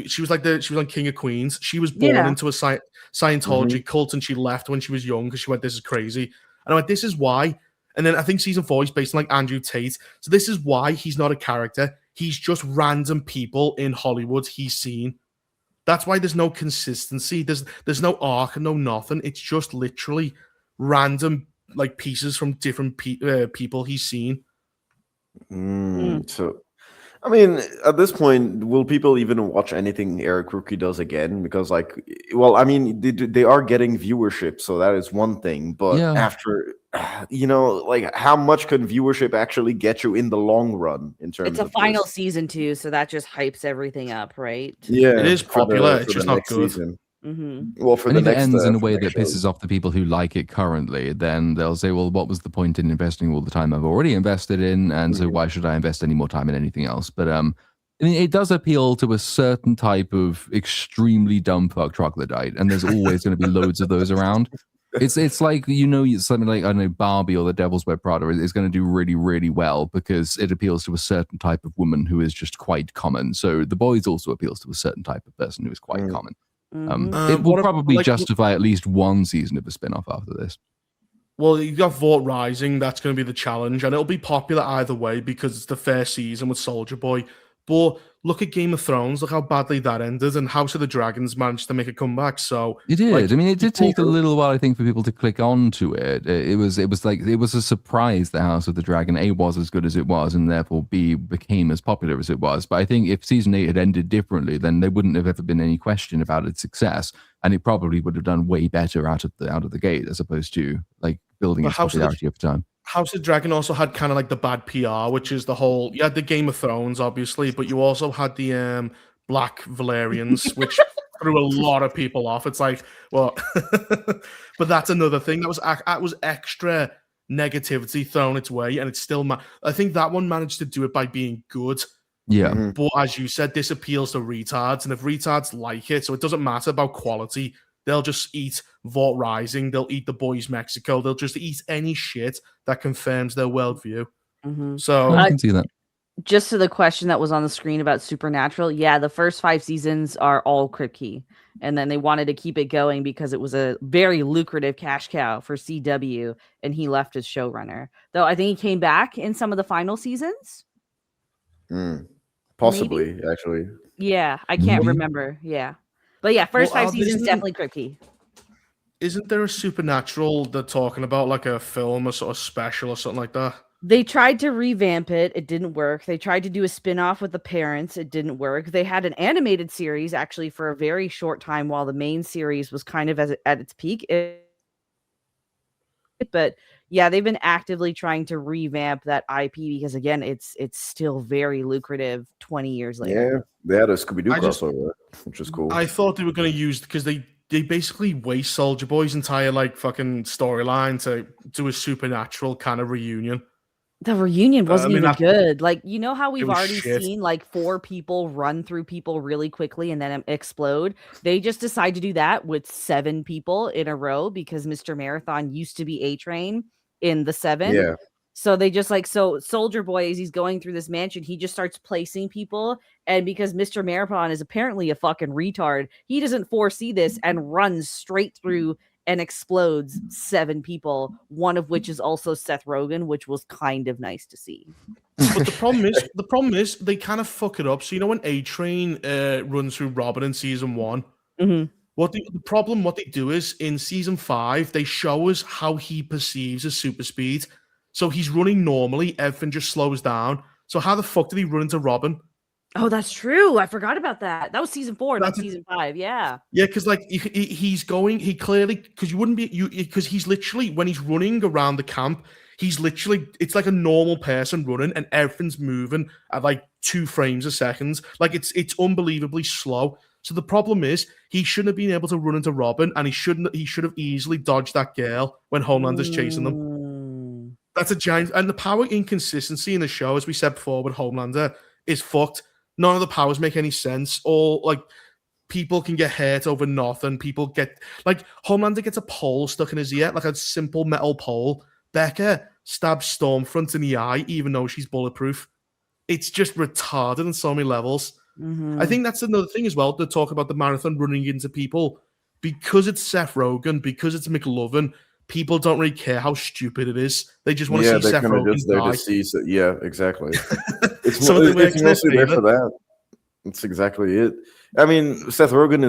She was on King of Queens. She was born into a Scientology cult, and she left when she was young because she went, "This is crazy." And I'm like, this is why... And then I think season 4 is based on like Andrew Tate. So this is why he's not a character. He's just random people in Hollywood he's seen. That's why there's no consistency. There's no arc and no nothing. It's just literally random like pieces from different people he's seen. So, I mean, at this point, will people even watch anything Eric Kripke does again? Because, like, well, I mean, they are getting viewership, so that is one thing. But after, like, how much can viewership actually get you in the long run? In terms, it's a final season too, so that just hypes everything up, right? Yeah, it is popular. It's just not good. Season. Well, if it ends in a way that pisses off the people who like it currently, then they'll say, "Well, what was the point in investing all the time I've already invested in? And so why should I invest any more time in anything else?" But I mean, it does appeal to a certain type of extremely dumb fuck troglodyte, and there's always going to be loads of those around. It's like, something like, I don't know, Barbie or The Devil's Wear Prada is going to do really, really well because it appeals to a certain type of woman who is just quite common. So The Boys also appeals to a certain type of person who is quite common. It will probably justify at least one season of a spin-off after this. Well, you got Vought Rising. That's going to be the challenge, and it'll be popular either way because it's the first season with Soulja Boy. But look at Game of Thrones. Look how badly that ended, and House of the Dragons managed to make a comeback. So it did. Like, I mean, it did take a little while, I think, for people to click on to it. It was a surprise that House of the Dragon A was as good as it was, and therefore B became as popular as it was. But I think if season 8 had ended differently, then there wouldn't have ever been any question about its success, and it probably would have done way better out of the gate as opposed to like building its popularity over time. House of the Dragon also had kind of like the bad PR, which is the whole... You had the Game of Thrones, obviously, but you also had the Black Valerians, which threw a lot of people off. It's like, well... But that's another thing. That was extra negativity thrown its way, and it's still... I think that one managed to do it by being good. Yeah. But as you said, this appeals to retards, and if retards like it, so it doesn't matter about quality... They'll just eat Vought Rising. They'll eat The Boys Mexico. They'll just eat any shit that confirms their worldview. So I can see that. Just to the question that was on the screen about Supernatural, the first 5 seasons are all Kripke, and then they wanted to keep it going because it was a very lucrative cash cow for CW, and he left as showrunner. Though I think he came back in some of the final seasons. Possibly, actually. Yeah, I can't Maybe. remember. Yeah, but yeah, first Well, 5 seasons isn't- definitely Kripke. Isn't there a Supernatural they're talking about, like a film or sort of special or something like that? They tried to revamp it. It didn't work. They tried to do a spin-off with the parents. It didn't work. They had an animated series actually for a very short time while the main series was kind of at its peak. But yeah, they've been actively trying to revamp that IP because again, it's still very lucrative 20 years later. Yeah, they had a Scooby-Doo I just- crossover, which was cool. I thought they were going to use, because they basically waste Soldier Boy's entire like fucking storyline to do a Supernatural kind of reunion. The reunion wasn't mean, even good. Like, you know how we've was already shit. seen like 4 people run through people really quickly and then explode? They just decide to do that with 7 people in a row because Mr. Marathon used to be A-Train in the 7. Yeah. So they just like, so Soldier Boy, as he's going through this mansion, he just starts placing people. And because Mr. Marathon is apparently a fucking retard, he doesn't foresee this and runs straight through and explodes 7 people, one of which is also Seth Rogen, which was kind of nice to see. But the problem is they kind of fuck it up. So you know when A-Train runs through Robin in season 1, Mhm. what they do is in season 5 they show us how he perceives his super speed. So he's running normally, everything just slows down. So how the fuck did he run into Robin? Oh, that's true. I forgot about that. That was season 4, not That's- season 5. Yeah. Yeah, because like he's clearly, because you wouldn't be because he's literally, when he's running around the camp, he's literally, it's like a normal person running and everything's moving at like 2 frames a second. Like it's unbelievably slow. So the problem is he shouldn't have been able to run into Robin, and he should have easily dodged that girl when Homelander's chasing them. Mm. That's a giant, and the power inconsistency in the show, as we said before with Homelander, is fucked. None of the powers make any sense. All like people can get hurt over nothing. People get like Homelander gets a pole stuck in his ear, like a simple metal pole. Becca stabs Stormfront in the eye, even though she's bulletproof. It's just retarded on so many levels. Mhm. I think that's another thing as well to talk about the marathon running into people, because it's Seth Rogen, because it's McLovin. People don't really care how stupid it is. They just want to see they're Seth kind of Rogen just there die. to see. Yeah, exactly. It's, Some of the it's works mostly in their there for that. That's exactly it. I mean, Seth Rogen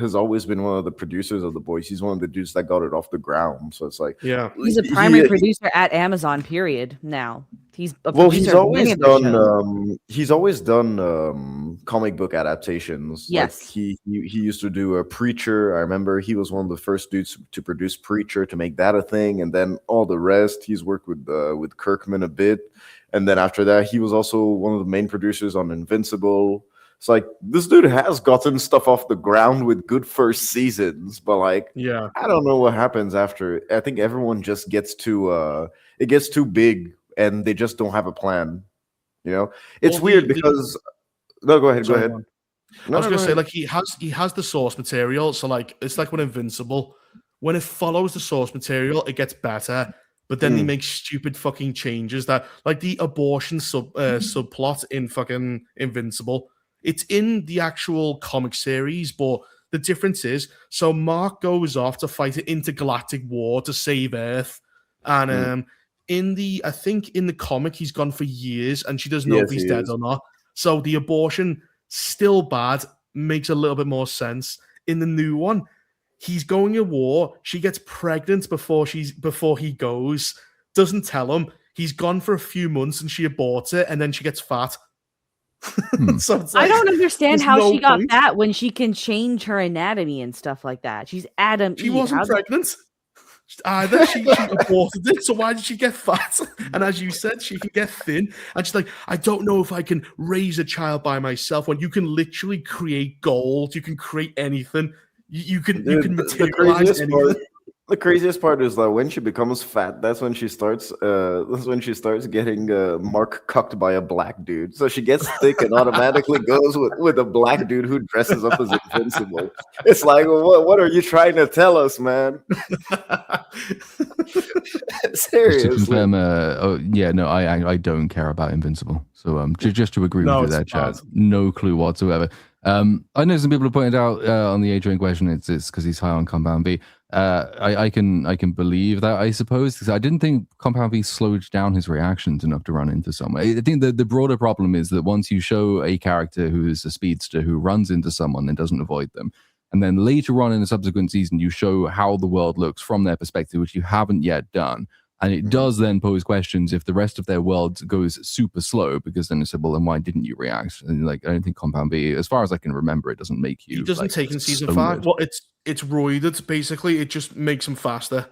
has always been one of the producers of The Boys. He's one of the dudes that got it off the ground. So it's like, Yeah. He's a primary producer at Amazon, period. Now he's a Well, producer he's of many always of their shows. done. He's always done comic book adaptations. Yes. Like he used to do a Preacher. I remember he was one of the first dudes to produce Preacher, to make that a thing, and then all the rest. He's worked with Kirkman a bit, and then after that, he was also one of the main producers on Invincible. It's like this dude has gotten stuff off the ground with good first seasons, but like, Yeah. I don't know what happens after. I think everyone just gets too it gets too big and they just don't have a plan. You know, it's Well, weird because no, go ahead. Sorry, Go ahead. go on. No, I was no, gonna go say, ahead. like he has the source material, so like it's like with Invincible, when it follows the source material, it gets better. But then they make stupid fucking changes that, like the abortion subplot in fucking Invincible. It's in the actual comic series, but the difference is, so Mark goes off to fight an intergalactic war to save Earth, and I think in the comic he's gone for years, and she doesn't know if Yes, he's he dead is. or not. So the abortion, still bad, makes a little bit more sense. In the new one, he's going to war. She gets pregnant before he goes. Doesn't tell him. He's gone for a few months and she aborts it, and then she gets fat. So it's like, I don't understand there's how no she got point. fat when she can change her anatomy and stuff like that. She's Adam She Eve. wasn't pregnant either. She aborted it. So why did she get fat? And as you said, she can get thin. And she's like, I don't know if I can raise a child by myself. When you can literally create gold, you can create anything. You can materialize anything. The craziest part is that when she becomes fat, that's when she starts. That's when she starts getting Mark cucked by a black dude. So she gets thick and automatically goes with a black dude who dresses up as Invincible. It's like, what are you trying to tell us, man? Just Seriously. to confirm, I don't care about Invincible. So just to agree with you it's there, Chad. bad. No clue whatsoever. I know some people have pointed out on the A-Train question, it's because he's high on Compound B. I can believe that, I suppose, because I didn't think Compound V slowed down his reactions enough to run into someone. I think the broader problem is that once you show a character who is a speedster who runs into someone and doesn't avoid them, and then later on in a subsequent season you show how the world looks from their perspective, which you haven't yet done, and it does then pose questions if the rest of their world goes super slow, because then it's like, well, then why didn't you react? And like, I don't think Compound B, as far as I can remember, it doesn't make you. He doesn't like, take in season slow 5. it. Well, it's roided, basically. It just makes him faster.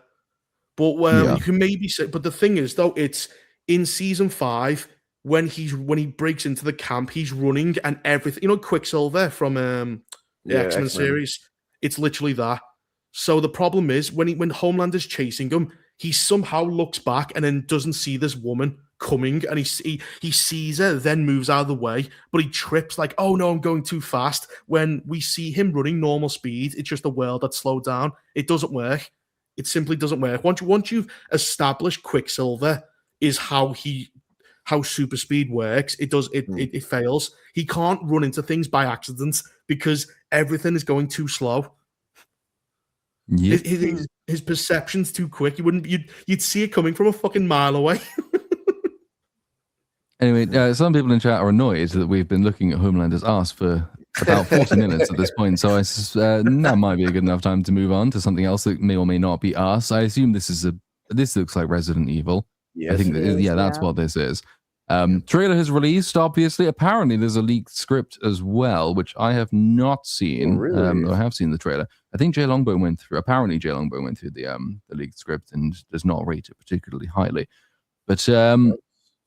But you can maybe say, but the thing is, though, it's in season 5 when he breaks into the camp, he's running and everything. You know, Quicksilver from the X-Men series. It's literally that. So the problem is when Homelander's chasing him, he somehow looks back and then doesn't see this woman coming, and he sees her, then moves out of the way, but he trips like, oh no, I'm going too fast. When we see him running normal speed, it's just the world that slowed down. It doesn't work. It simply doesn't work. Once you've established Quicksilver is how super speed works, it fails. He can't run into things by accident because everything is going too slow. Yep. His perception's too quick. You'd see it coming from a fucking mile away. Anyway, some people in chat are annoyed that we've been looking at Homelander's ass for about 40 minutes at this point, so that might be a good enough time to move on to something else that may or may not be us. I assume this looks like Resident Evil. Yes, I think that's what this is. Trailer has released, obviously. Apparently, there's a leaked script as well, which I have not seen. Oh, really? I have seen the trailer. I think Jay Longbow went through the leaked script and does not rate it particularly highly. But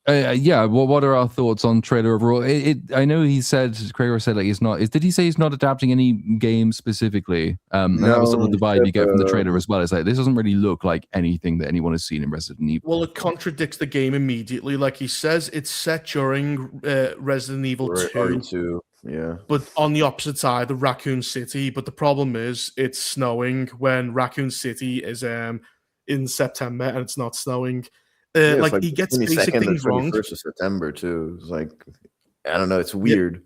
what are our thoughts on trailer overall? I know Krager said like he's not. Did he say he's not adapting any game specifically? And that was sort of the vibe you get from the trailer as well. It's like this doesn't really look like anything that anyone has seen in Resident Evil. Well, it contradicts the game immediately. Like he says, it's set during Resident Evil 2. Yeah. But on the opposite side, the Raccoon City. But the problem is, it's snowing when Raccoon City is in September and it's not snowing. Like he gets basic things wrong. 21st of September too. It's like, I don't know. It's weird.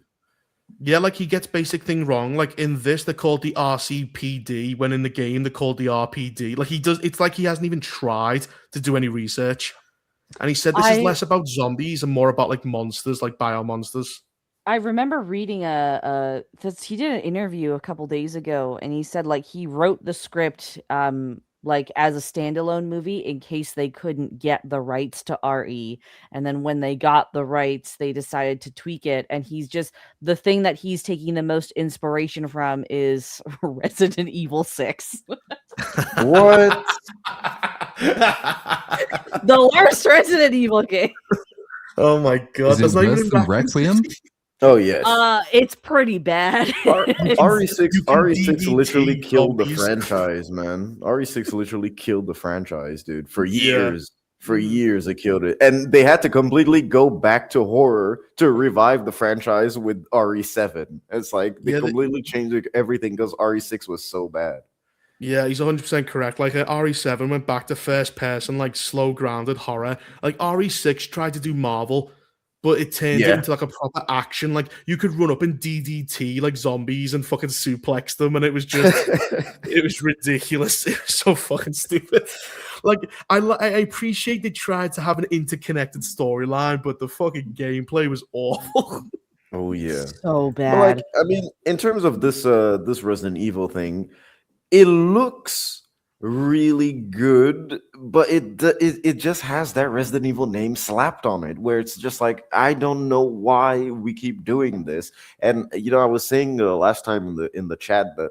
Yeah, like he gets basic thing wrong. Like in this, they're called the RCPD. When in the game, they're called the RPD. Like it's like he hasn't even tried to do any research. And he said this is less about zombies and more about like monsters, like bio monsters. I remember reading he did an interview a couple days ago, and he said like he wrote the script like as a standalone movie in case they couldn't get the rights to RE, and then when they got the rights, they decided to tweak it. And the thing that he's taking the most inspiration from is Resident Evil 6. What? The worst Resident Evil game. Oh my god! Is it worse than Requiem? Oh yes. It's pretty bad. RE6 literally killed the franchise, man. RE6 literally killed the franchise, dude. For years. For years they killed it. And they had to completely go back to horror to revive the franchise with RE7. It's like they completely changed everything because RE6 was so bad. Yeah, he's 100% correct. Like RE7 went back to first person, like slow grounded horror. Like RE6 tried to do Marvel, but it turned it into like a proper action. Like you could run up and DDT like zombies and fucking suplex them, and it was just, it was ridiculous. It was so fucking stupid. Like I appreciate they tried to have an interconnected storyline, but the fucking gameplay was awful. Oh yeah, so bad. But, like, I mean, in terms of this Resident Evil thing, it looks really good, but it just has that Resident Evil name slapped on it, where it's just like, I don't know why we keep doing this. And I was saying last time in the chat that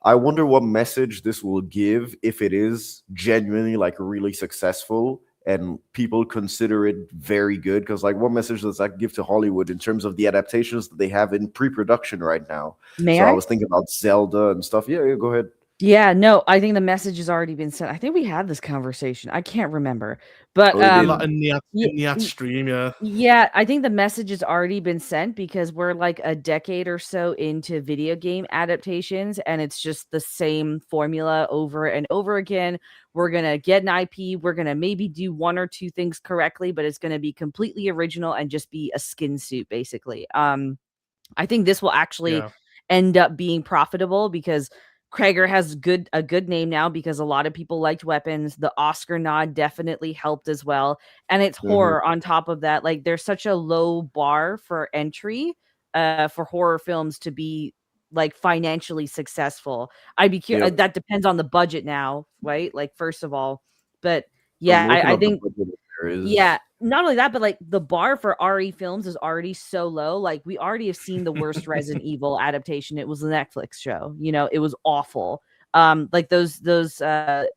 I wonder what message this will give if it is genuinely like really successful and people consider it very good. Because like, what message does that give to Hollywood in terms of the adaptations that they have in pre-production right now? I was thinking about Zelda and stuff. Yeah, go ahead. Yeah, no, I think the message has already been sent. I think we had this conversation. I can't remember, but in the stream, yeah, I think the message has already been sent because we're like a decade or so into video game adaptations, and it's just the same formula over and over again. We're gonna get an IP, we're gonna maybe do one or two things correctly, but it's gonna be completely original and just be a skin suit, basically. I think this will actually end up being profitable because Krager has a good name now because a lot of people liked Weapons. The Oscar nod definitely helped as well, and it's horror on top of that. Like there's such a low bar for entry for horror films to be like financially successful. I'd be curious. Yep. That depends on the budget now, right? Like first of all, but I'm yeah, looking I up the think budget if there is. yeah, not only that, but like the bar for RE films is already so low. Like we already have seen the worst Resident Evil adaptation. It was a Netflix show. You know, it was awful. Like those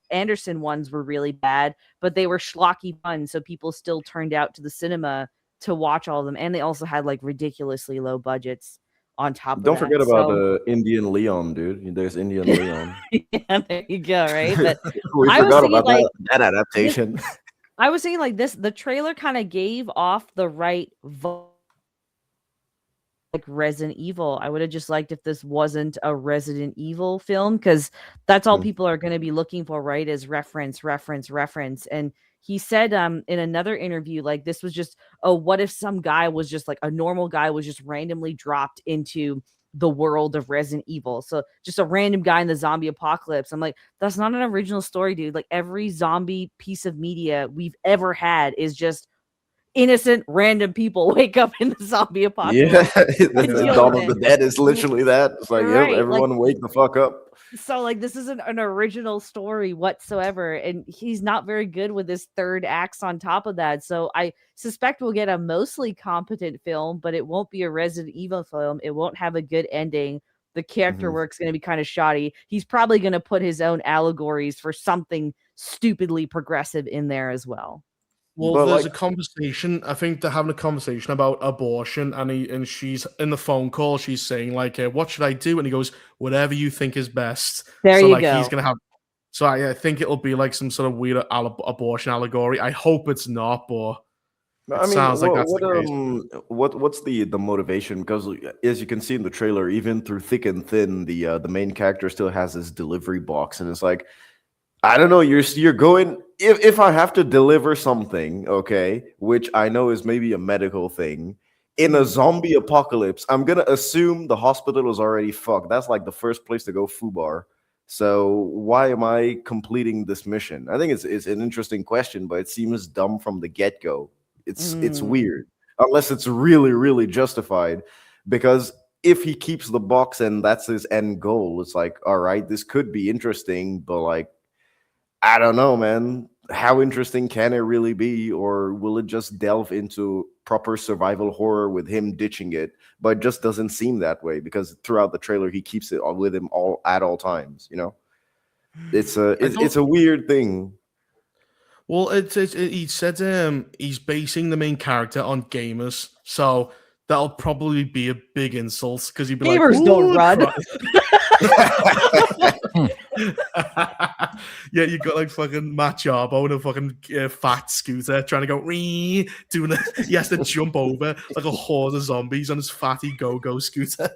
Anderson ones were really bad, but they were schlocky fun, so people still turned out to the cinema to watch all of them. And they also had like ridiculously low budgets on top Don't of that. forget about So Indian Leon, dude. There's Indian Leon. yeah, there you go, right? But We I was forgot thinking about like that adaptation. I was saying like this, the trailer kind of gave off the right vibe, like Resident Evil. I would have just liked if this wasn't a Resident Evil film because that's all people are going to be looking for, right? Is reference, reference, reference. And he said in another interview, like this was just, oh, what if some guy was just like a normal guy was just randomly dropped into the world of Resident Evil. So just a random guy in the zombie apocalypse. I'm like, that's not an original story, dude. Like every zombie piece of media we've ever had is just innocent random people wake up in the zombie apocalypse. Yeah, Dawn of the Dead is literally that. It's like, Right, yep, everyone like, wake the fuck up. So like this isn't an original story whatsoever, and he's not very good with his third acts on top of that. So I suspect we'll get a mostly competent film, but it won't be a Resident Evil film. It won't have a good ending. The character work's going to be kind of shoddy. He's probably going to put his own allegories for something stupidly progressive in there as well. Well, But, there's like- a conversation. I think they're having a conversation about abortion, and she's in the phone call. She's saying like, "What should I do?" And he goes, "Whatever you think is best." There so you like go. he's gonna have. So I think it'll be like some sort of weird abortion allegory. I hope it's not, but I mean, sounds like that's the case. what's the motivation? Because as you can see in the trailer, even through thick and thin, the main character still has his delivery box, and it's like, I don't know. You're going. If I have to deliver something, okay, which I know is maybe a medical thing, in a zombie apocalypse, I'm gonna assume the hospital is already fucked. That's like the first place to go foobar. So why am I completing this mission? I think it's an interesting question, but it seems dumb from the get go. It's weird unless it's really really justified, because if he keeps the box and that's his end goal, it's like, all right, this could be interesting, but like, I don't know, man. How interesting can it really be? Or will it just delve into proper survival horror with him ditching it? But it just doesn't seem that way because throughout the trailer, he keeps it with him all at all times. You know, it's a weird thing. Well, he said he's basing the main character on gamers, so that'll probably be a big insult because he'd be Gamers like, don't run. Yeah, you got like fucking Matt Jarbo in a fucking fat scooter trying to go doing it. He has to jump over like a horde of zombies on his fatty go-go scooter.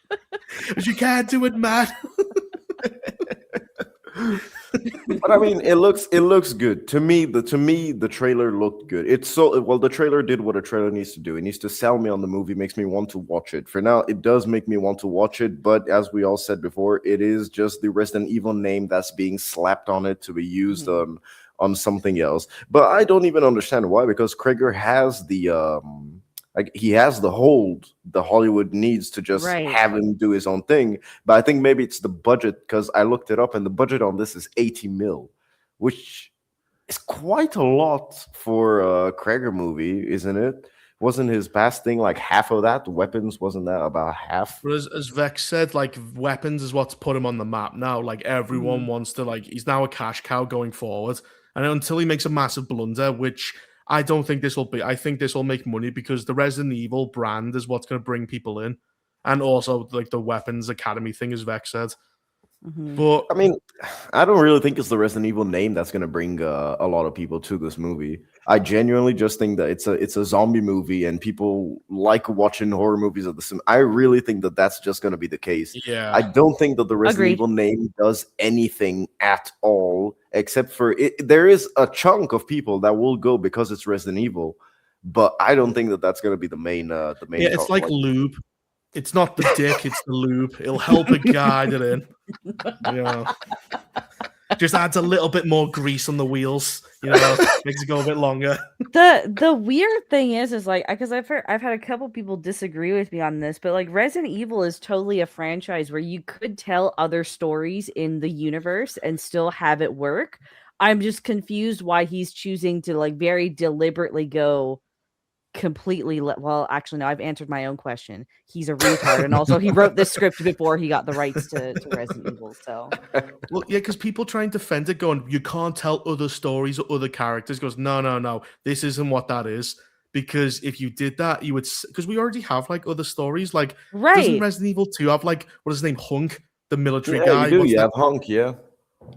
But you can't do it, Matt. But I mean, it looks good to me. The trailer looked good. It's so well. The trailer did what a trailer needs to do. It needs to sell me on the movie, makes me want to watch it. For now, it does make me want to watch it. But as we all said before, it is just the Resident Evil name that's being slapped on it to be used on something else. But I don't even understand why, because Krager has the like he has the hold the Hollywood needs to just have him do his own thing. But I think maybe it's the budget, because I looked it up and the budget on this is 80 mil, which is quite a lot for a Krager movie, isn't it? Wasn't his past thing like half of that? Weapons, wasn't that about half? But as Vex said, like Weapons is what's put him on the map now. Like everyone wants to, like, he's now a cash cow going forward. And until he makes a massive blunder, which I don't think this will be. I think this will make money because the Resident Evil brand is what's going to bring people in. And also, like, the Weapons Academy thing, as Vex said. But I mean, I don't really think it's the Resident Evil name that's going to bring a lot of people to this movie. I genuinely just think that it's a zombie movie and people like watching horror movies of the sim. I really think that that's just going to be the case. yeah, I don't think that the Resident Agreed. Evil name does anything at all, except for it. There is a chunk of people that will go because it's Resident Evil, but I don't think that that's going to be the main. yeah, it's like lube. It's not the dick, it's the lube. It'll help it guide it in. Just adds a little bit more grease on the wheels, makes it go a bit longer. The weird thing is like, because I've had a couple people disagree with me on this, but like Resident Evil is totally a franchise where you could tell other stories in the universe and still have it work. I'm just confused why he's choosing to like very deliberately go completely well, actually no, I've answered my own question. He's a retard, and also he wrote this script before he got the rights to Resident Evil. So well, yeah, because people try and defend it, going, you can't tell other stories or other characters. Goes, no, this isn't what that is. Because if you did that, you would, because we already have like other stories. Like, doesn't Resident Evil 2 have like, what is his name, Hunk, the military guy? You have Hunk, yeah.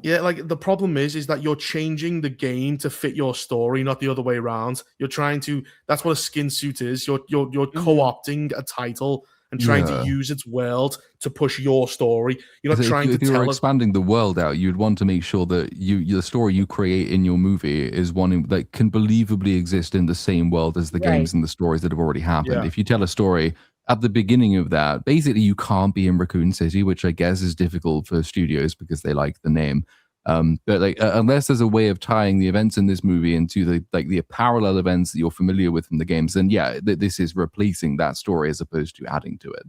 Yeah, like the problem is that you're changing the game to fit your story, not the other way around. You're trying to. That's what a skin suit is. You're co-opting a title and trying to use its world to push your story. You're not trying to. If you're expanding the world out, you'd want to make sure that the story you create in your movie is one that can believably exist in the same world as the games and the stories that have already happened. If you tell a story at the beginning of that, basically you can't be in Raccoon City, which I guess is difficult for studios because they like the name. But like, unless there's a way of tying the events in this movie into the parallel events that you're familiar with from the games, then this is replacing that story as opposed to adding to it.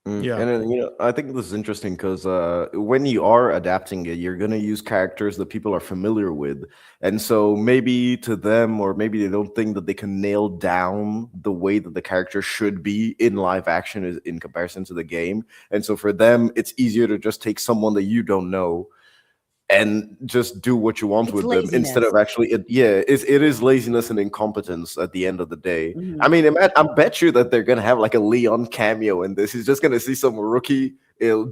Yeah, and I think this is interesting because when you are adapting it, you're gonna use characters that people are familiar with, and so maybe to them, or maybe they don't think that they can nail down the way that the character should be in live action in comparison to the game, and so for them, it's easier to just take someone that you don't know and just do what you want with them instead of actually it is laziness and incompetence at the end of the day. I mean, I bet you that they're gonna have like a Leon cameo in this. He's just gonna see some rookie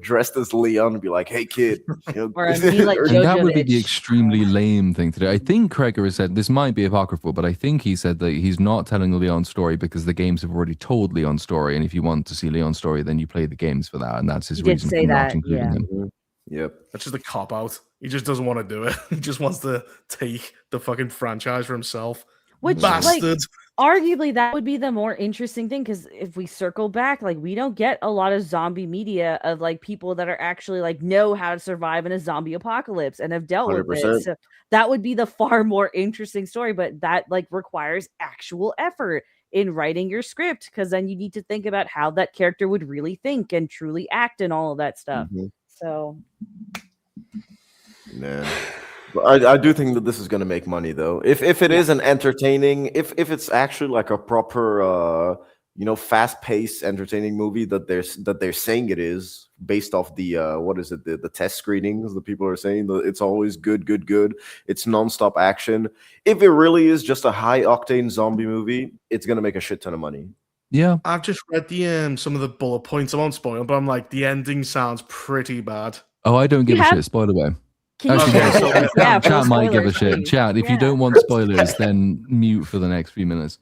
dressed as Leon and be like, hey kid, or that would be the extremely lame thing to do. I think Kreger has said, this might be apocryphal, but I think he said that he's not telling the Leon story because the games have already told Leon's story, and if you want to see Leon's story, then you play the games for that, and that's his reason for not including him. Yep. That's just a cop-out. He just doesn't want to do it. He just wants to take the fucking franchise for himself. Which, bastard. Arguably, that would be the more interesting thing, because if we circle back, like, we don't get a lot of zombie media of, like, people that are actually, like, know how to survive in a zombie apocalypse and have dealt 100%. With it. So that would be the far more interesting story, but that, like, requires actual effort in writing your script, because then you need to think about how that character would really think and truly act and all of that stuff. So, man, I do think that this is going to make money, though. If it is an entertaining, if it's actually like a proper, fast-paced, entertaining movie that they're saying it is, based off the what is it, the test screenings, the people are saying that it's always good. It's nonstop action. If it really is just a high-octane zombie movie, it's going to make a shit ton of money. Yeah, I've just read the some of the bullet points. I won't spoil, but I'm like, the ending sounds pretty bad. Oh, I don't give a shit. Spoiler away. Chat might give a shit. Chat, if you don't want spoilers, then mute for the next few minutes.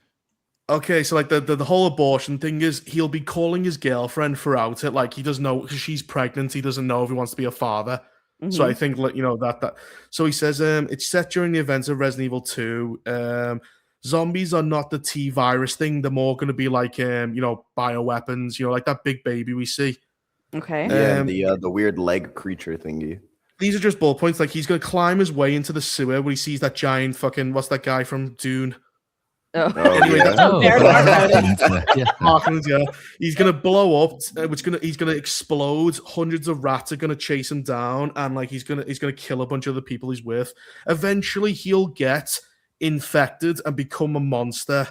Okay, so like the whole abortion thing is, he'll be calling his girlfriend throughout it, like he doesn't know because she's pregnant. He doesn't know if he wants to be a father. So I think that. So he says it's set during the events of Resident Evil 2. Zombies are not the T virus thing. They're more going to be like, bioweapons, like that big baby we see. Okay. The weird leg creature thingy. These are just bullet points. Like, he's going to climb his way into the sewer when he sees that giant fucking, what's that guy from Dune? Anyway, he's going to blow up. He's going to explode. Hundreds of rats are going to chase him down, and like he's going to kill a bunch of the people he's with. Eventually, he'll get infected and become a monster,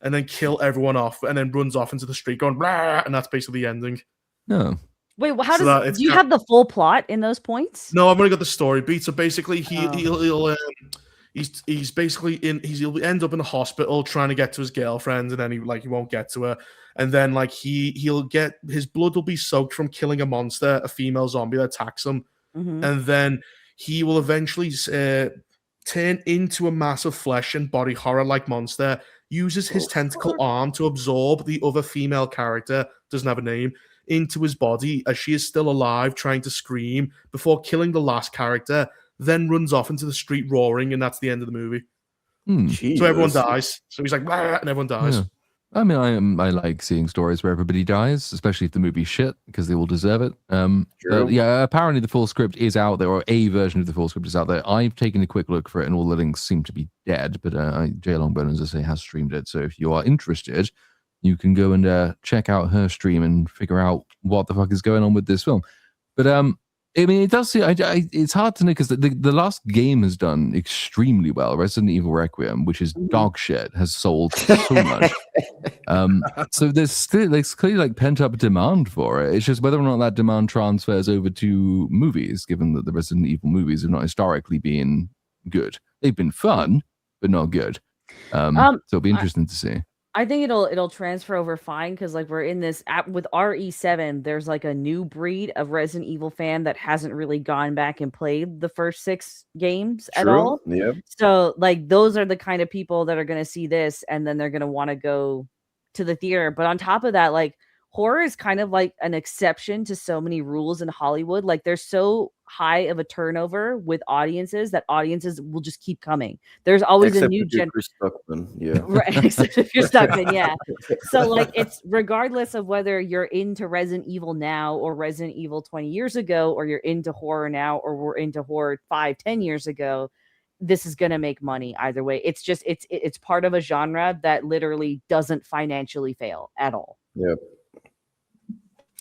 and then kill everyone off, and then runs off into the street going rah, and that's basically the ending. No. Wait, well, how do you have the full plot in those points? No, I've only got the story beat. So basically, he'll end up in a hospital trying to get to his girlfriend, and then he won't get to her, and then like he'll get, his blood will be soaked from killing a monster, a female zombie that attacks him, and then he will eventually turn into a massive flesh and body horror like monster. Uses his tentacle arm to absorb the other female character, doesn't have a name, into his body as she is still alive, trying to scream before killing the last character, then runs off into the street roaring, and that's the end of the movie. So everyone dies. So he's like, and everyone dies. I mean, I like seeing stories where everybody dies, especially if the movie's shit, because they all deserve it. True. But yeah, apparently the full script is out there, or a version of the full script is out there. I've taken a quick look for it, and all the links seem to be dead. But J Longbone, as I say, has streamed it. So if you are interested, you can go and check out her stream and figure out what the fuck is going on with this film. But I mean, it does. It's hard to know because the last game has done extremely well. Resident Evil Requiem, which is dog shit, has sold so much. So there's clearly like pent up demand for it. It's just whether or not that demand transfers over to movies, given that the Resident Evil movies have not historically been good. They've been fun, but not good. So it'll be interesting to see. I think it'll transfer over fine because like we're in this app with RE7. There's like a new breed of Resident Evil fan that hasn't really gone back and played the first 6 games at all. Yeah. So like those are the kind of people that are going to see this and then they're going to want to go to the theater. But on top of that, like horror is kind of like an exception to so many rules in Hollywood. Like there's so high of a turnover with audiences that audiences will just keep coming. There's always a new yeah. Right, except if you're stuck in, yeah. So like it's regardless of whether you're into Resident Evil now or Resident Evil 20 years ago, or you're into horror now or we're into horror 5-10 years ago, this is gonna make money either way. It's just it's part of a genre that literally doesn't financially fail at all. Yep.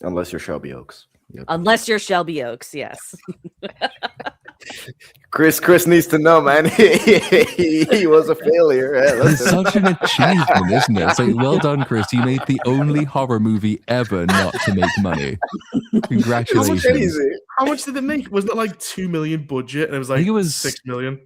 Unless you're Shelby Oaks. Yep. Unless you're Shelby Oaks, yes. Chris needs to know, man. He was a failure. Yeah, it's such an achievement, isn't it? It's like, well done, Chris. You made the only horror movie ever not to make money. Congratulations. How much did it make? Wasn't it like 2 million budget? And it was like, I think it was 6 million.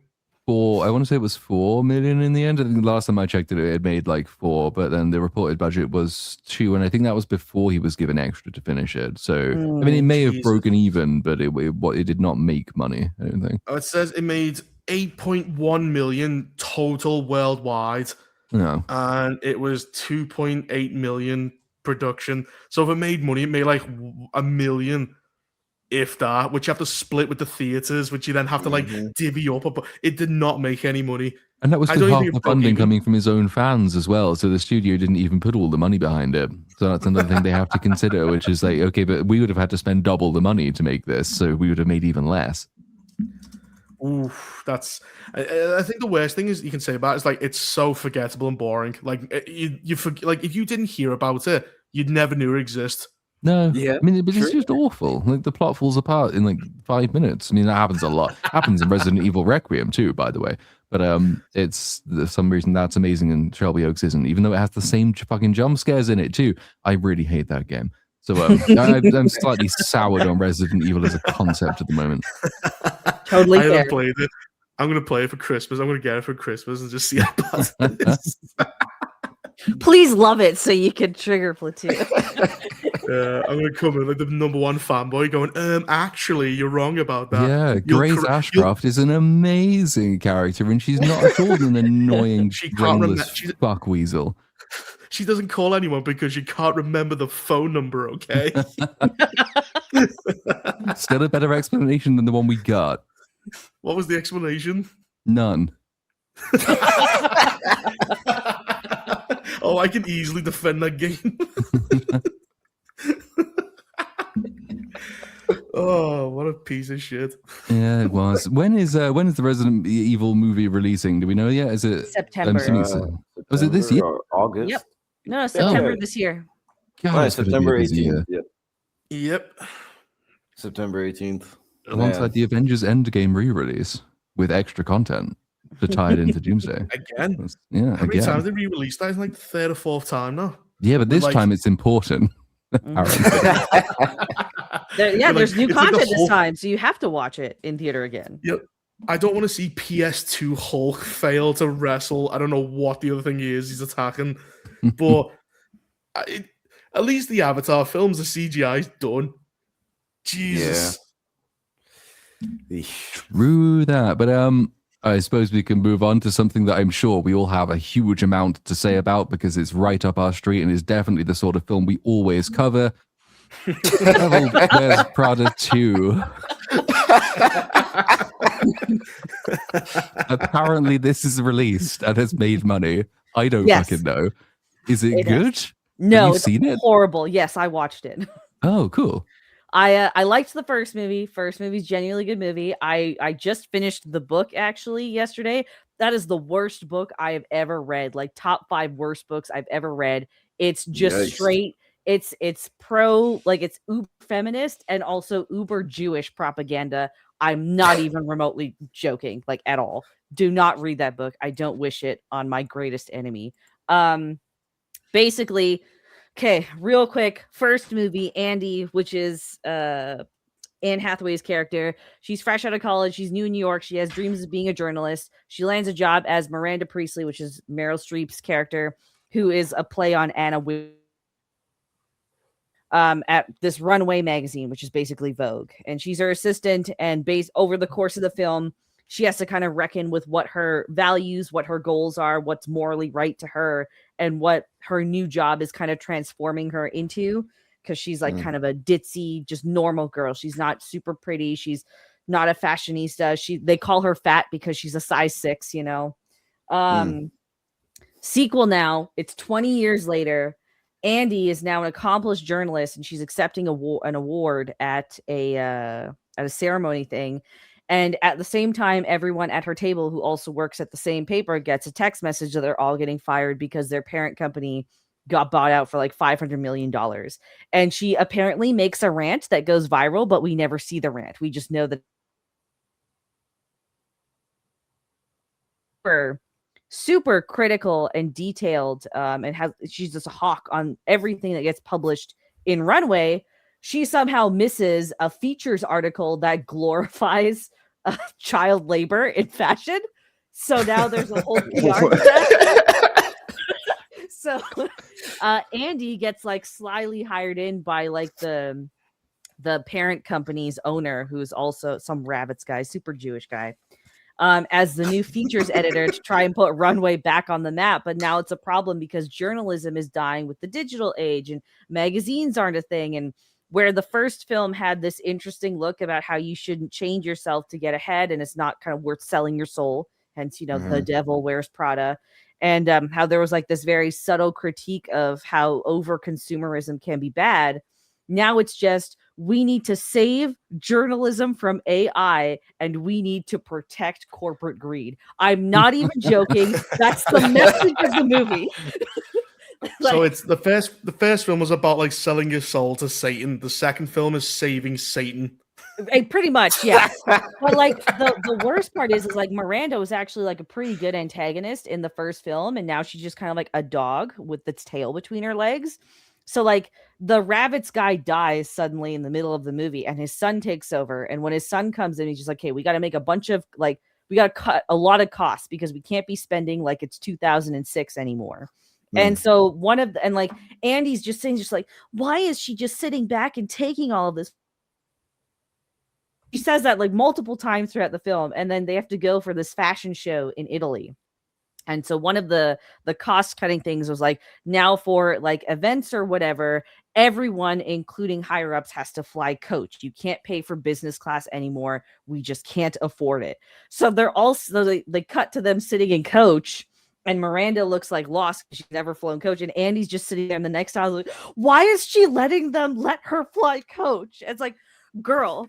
4. I want to say it was 4 million in the end. I think the last time I checked it, it made like 4, but then the reported budget was 2, and I think that was before he was given extra to finish it. So I mean, it may have broken even, but it did not make money. I don't think. Oh, it says it made 8.1 million total worldwide. No, and it was 2.8 million production. So if it made money, it made like 1 million. If that, which you have to split with the theaters, which you then have to like divvy up. But it did not make any money. And that was with half the funding coming from his own fans as well. So the studio didn't even put all the money behind it. So that's another thing they have to consider, which is like, okay, but we would have had to spend double the money to make this. So we would have made even less. Oof, that's. I think the worst thing is you can say about it is like it's so forgettable and boring. Like like if you didn't hear about it, you'd never knew it existed. No, yeah, I mean, but it's just awful. Like the plot falls apart in like 5 minutes. I mean, that happens a lot. Happens in Resident Evil Requiem too, by the way. But it's for some reason that's amazing and Shelby Oaks isn't, even though it has the same fucking jump scares in it too. I really hate that game. So I'm slightly soured on Resident Evil as a concept at the moment. Totally I fair. haven't played it. I'm gonna play it for Christmas. I'm gonna get it for Christmas and just see how bad it is. Please love it so you can trigger Platoon. I'm gonna come in like the #1 fanboy, going, actually, you're wrong about that. Yeah, Grace Ashcroft is an amazing character, and she's not at all an annoying, brainless fuck weasel. She doesn't call anyone because she can't remember the phone number. Okay. Still a better explanation than the one we got. What was the explanation? None. Oh, I can easily defend that game. Oh, what a piece of shit. Yeah, it was. When is the Resident Evil movie releasing? Do we know yet? Is it September? Was it this year? August? Yep. No, September this year. God, September 18th. Yep. September 18th. Alongside the Avengers Endgame re-release with extra content to tie it into Doomsday. Again? Yeah, How many times they re-released that? It's like the 3rd or 4th time now. Yeah, but this time it's important. There's new content this time, so you have to watch it in theater again. Yep. I don't want to see PS2 Hulk fail to wrestle. I don't know what the other thing is he's attacking, but at least the Avatar films, the CGI's done. Jesus. Yeah. True that, but I suppose we can move on to something that I'm sure we all have a huge amount to say about because it's right up our street and is definitely the sort of film we always cover. Devil Wears Prada 2. Apparently this is released and has made money. I don't fucking know. Is it It has- good? No, you it's seen it? horrible. Yes, I watched it. Oh, cool. I liked the first movie. First movie's genuinely good movie. I just finished the book actually yesterday. That is the worst book I have ever read. Like top 5 worst books I've ever read. It's just Yikes. straight. It's pro, like it's uber feminist and also uber Jewish propaganda. I'm not even remotely joking, like at all. Do not read that book. I don't wish it on my greatest enemy. Basically, okay, real quick. First movie, Andy, which is Anne Hathaway's character. She's fresh out of college. She's new in New York. She has dreams of being a journalist. She lands a job as Miranda Priestley, which is Meryl Streep's character, who is a play on Anna at this runway magazine, which is basically Vogue. And she's her assistant. And based over the course of the film, she has to kind of reckon with what her values, what her goals are, what's morally right to her, and what her new job is kind of transforming her into. Because she's like kind of a ditzy, just normal girl. She's not super pretty. She's not a fashionista. They call her fat because she's a size 6, you know. Sequel now, it's 20 years later. Andy is now an accomplished journalist, and she's accepting an award at a ceremony thing. And at the same time, everyone at her table who also works at the same paper gets a text message that they're all getting fired because their parent company got bought out for like $500 million. And she apparently makes a rant that goes viral, but we never see the rant. We just know that super critical and detailed, and she's just a hawk on everything that gets published in Runway. She somehow misses a features article that glorifies child labor in fashion. So now there's a whole PR So Andy gets like slyly hired in by like the parent company's owner, who's also some rabbits guy, super Jewish guy, as the new features editor to try and put Runway back on the map. But now it's a problem because journalism is dying with the digital age and magazines aren't a thing. And where the first film had this interesting look about how you shouldn't change yourself to get ahead and it's not kind of worth selling your soul. Hence, you know, the devil wears Prada. And how there was like this very subtle critique of how over consumerism can be bad. Now it's just, we need to save journalism from AI and we need to protect corporate greed. I'm not even joking. That's the message of the movie. So it's the first film was about like selling your soul to Satan. The second film is saving Satan. Pretty much, yeah. But like the worst part is like Miranda was actually like a pretty good antagonist in the first film, and now she's just kind of like a dog with its tail between her legs. So like the rabbits guy dies suddenly in the middle of the movie, and his son takes over. And when his son comes in, he's just like, "Okay, we got to make a bunch of like, we got to cut a lot of costs because we can't be spending like it's 2006 anymore." And so like Andy's just saying, just like, why is she just sitting back and taking all of this? She says that like multiple times throughout the film, and then they have to go for this fashion show in Italy. And so one of the cost cutting things was like, now for like events or whatever, everyone, including higher ups, has to fly coach. You can't pay for business class anymore. We just can't afford it. So they're also they cut to them sitting in coach. And Miranda looks like lost because she's never flown coach. And Andy's just sitting there in the next aisle like, why is she letting them let her fly coach? It's like, girl,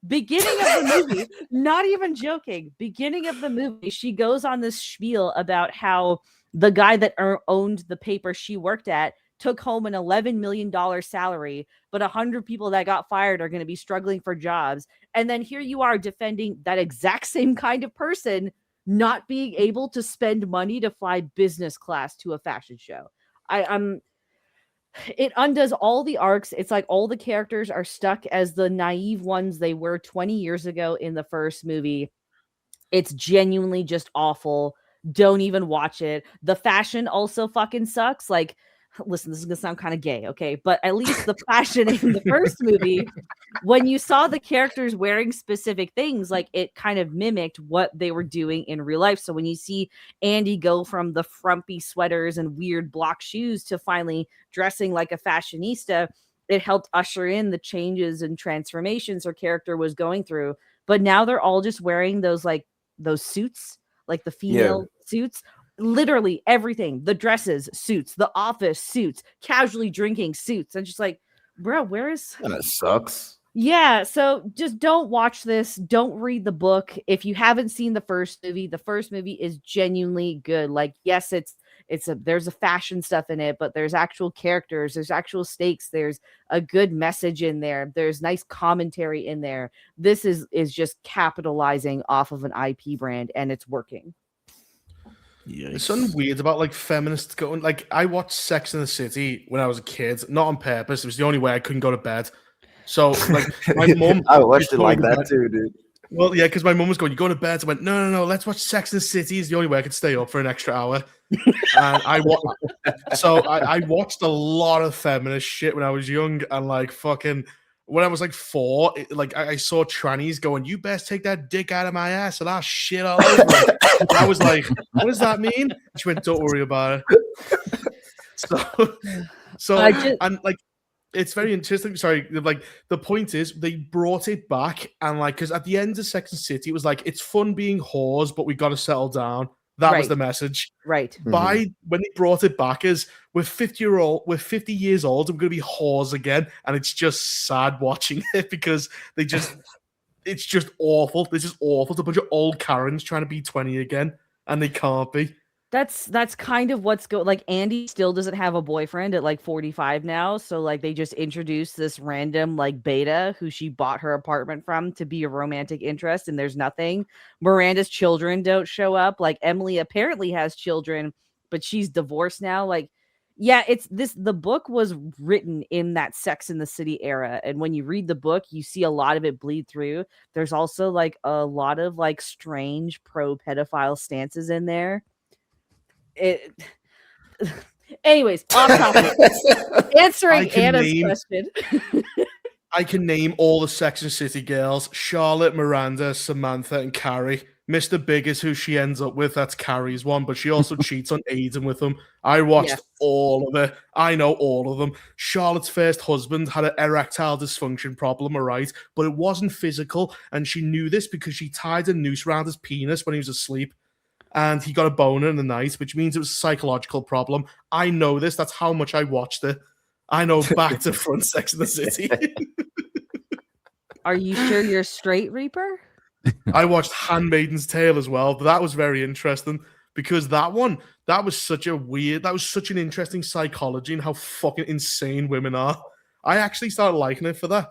beginning of the movie, not even joking, beginning of the movie, she goes on this spiel about how the guy that owned the paper she worked at took home an $11 million salary, but 100 people that got fired are going to be struggling for jobs. And then here you are defending that exact same kind of person not being able to spend money to fly business class to a fashion show. It undoes all the arcs. It's like all the characters are stuck as the naive ones they were 20 years ago in the first movie. It's genuinely just awful. Don't even watch it. The fashion also fucking sucks. Like, listen, this is gonna sound kind of gay, okay? But at least the fashion in the first movie, when you saw the characters wearing specific things, like it kind of mimicked what they were doing in real life. So when you see Andy go from the frumpy sweaters and weird block shoes to finally dressing like a fashionista, it helped usher in the changes and transformations her character was going through. But now they're all just wearing those suits, like the female suits. literally everything, the dresses, suits, the office, suits, casually drinking, suits. And just like, bro, where is... And it sucks. Yeah, so just don't watch this. Don't read the book. If you haven't seen the first movie is genuinely good. Like, yes, there's a fashion stuff in it, but there's actual characters, there's actual stakes, there's a good message in there, there's nice commentary in there. This is just capitalizing off of an IP brand, and it's working. There's something weird about like feminists going. Like, I watched Sex and the City when I was a kid, not on purpose. It was the only way I couldn't go to bed. So, like, my mum... I watched it like that too, dude. Well, yeah, because my mum was going, "You going to bed?" So I went, no, let's watch Sex and the City. Is the only way I could stay up for an extra hour. And I watched a lot of feminist shit when I was young, and like fucking when I was like 4, I saw trannies going, "You best take that dick out of my ass," and I'll shit all over it. I was like, "What does that mean?" She went, "Don't worry about it." So and like, it's very interesting. Sorry, like the point is they brought it back, and like, because at the end of Sex and the City, it was like, it's fun being whores, but we got to settle down. That was the message. Right. When they brought it back as we're 50 years old, and we're gonna be whores again, and it's just sad watching it because it's just awful. This is awful. It's a bunch of old Karens trying to be 20 again, and they can't be. That's kind of what's like. Andy still doesn't have a boyfriend at like 45 now, so like they just introduced this random like beta who she bought her apartment from to be a romantic interest, and there's nothing. Miranda's children don't show up. Like, Emily apparently has children, but she's divorced now. Like, yeah, the book was written in that Sex in the City era, and when you read the book, you see a lot of it bleed through. There's also like a lot of like strange pro pedophile stances in there. Anyways, off topic. Answering Anna's question. I can name all the Sex and City girls: Charlotte, Miranda, Samantha, and Carrie. Mr. Big is who she ends up with. That's Carrie's one, but she also cheats on Aiden with him. I watched all of it. I know all of them. Charlotte's first husband had an erectile dysfunction problem, all right, but it wasn't physical, and she knew this because she tied a noose around his penis when he was asleep. And he got a boner in the night, which means it was a psychological problem. I know this. That's how much I watched it. I know back to front Sex in the City. Are you sure you're straight, Reaper? I watched Handmaiden's Tale as well, but that was very interesting because that was such an interesting psychology and how fucking insane women are. I actually started liking it for that.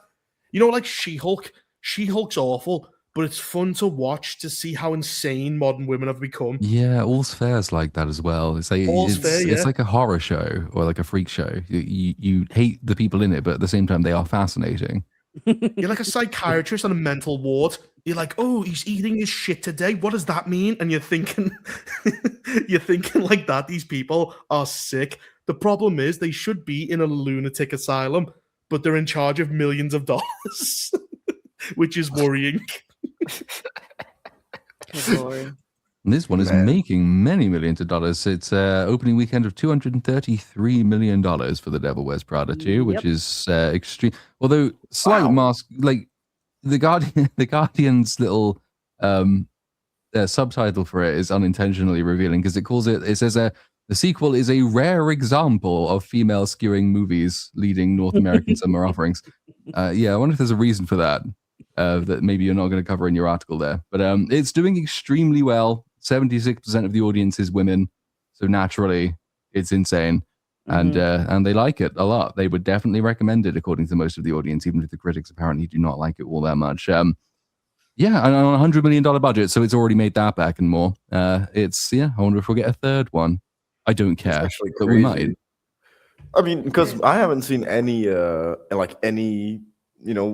You know, like She-Hulk. She-Hulk's awful, but it's fun to watch to see how insane modern women have become. Yeah, All's Fair's like that as well. It's like a horror show or like a freak show. You hate the people in it, but at the same time, they are fascinating. You're like a psychiatrist on a mental ward. You're like, "Oh, he's eating his shit today. What does that mean?" And you're thinking, like that. These people are sick. The problem is they should be in a lunatic asylum, but they're in charge of millions of dollars, which is worrying. And this one is making many millions of dollars. It's opening weekend of $233 million for The Devil Wears Prada 2, which is extreme. Although slight mask, like the Guardian's little subtitle for it is unintentionally revealing because it says the sequel is a rare example of female skewing movies leading North American summer offerings. Yeah, I wonder if there's a reason for that. That maybe you're not going to cover in your article there, but it's doing extremely well. 76% of the audience is women, so naturally it's insane, and they like it a lot. They would definitely recommend it, according to most of the audience, even if the critics apparently do not like it all that much. Yeah, and on a $100 million budget, so it's already made that back and more. I wonder if we'll get a third one. I don't care, but we might. I mean, because I haven't seen any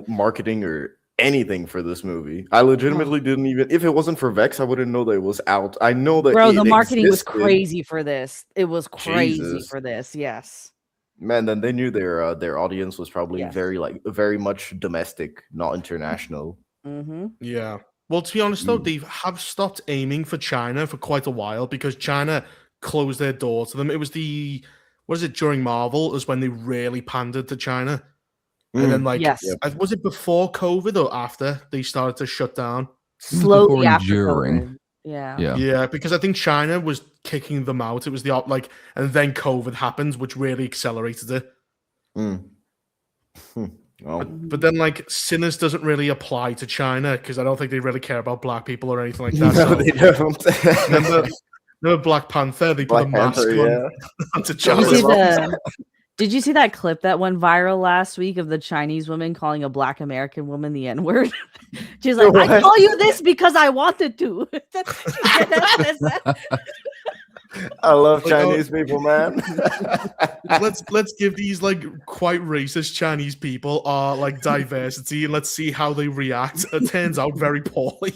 marketing or anything for this movie. I legitimately didn't even, if it wasn't for Vex, I wouldn't know that it was out. I know that the marketing was crazy for this. It was crazy for this. Yes. Man, then they knew their audience was probably very much domestic, not international. Yeah. Well, to be honest though, they have stopped aiming for China for quite a while because China closed their door to them. It was during Marvel is when they really pandered to China. And then, was it before COVID or after they started to shut down? Slowly after COVID. Yeah. Yeah, because I think China was kicking them out. It was and then COVID happened, which really accelerated it. Well, But then, Sinners doesn't really apply to China because I don't think they really care about black people or anything like that. no, So they don't. remember Black Panther? They put a mask on onto China. Did you see that clip that went viral last week of the Chinese woman calling a Black American woman the N-word? She's like, I call you this because I wanted to. I love Chinese people, man. let's give these quite racist Chinese people our diversity and let's see how they react. It turns out very poorly.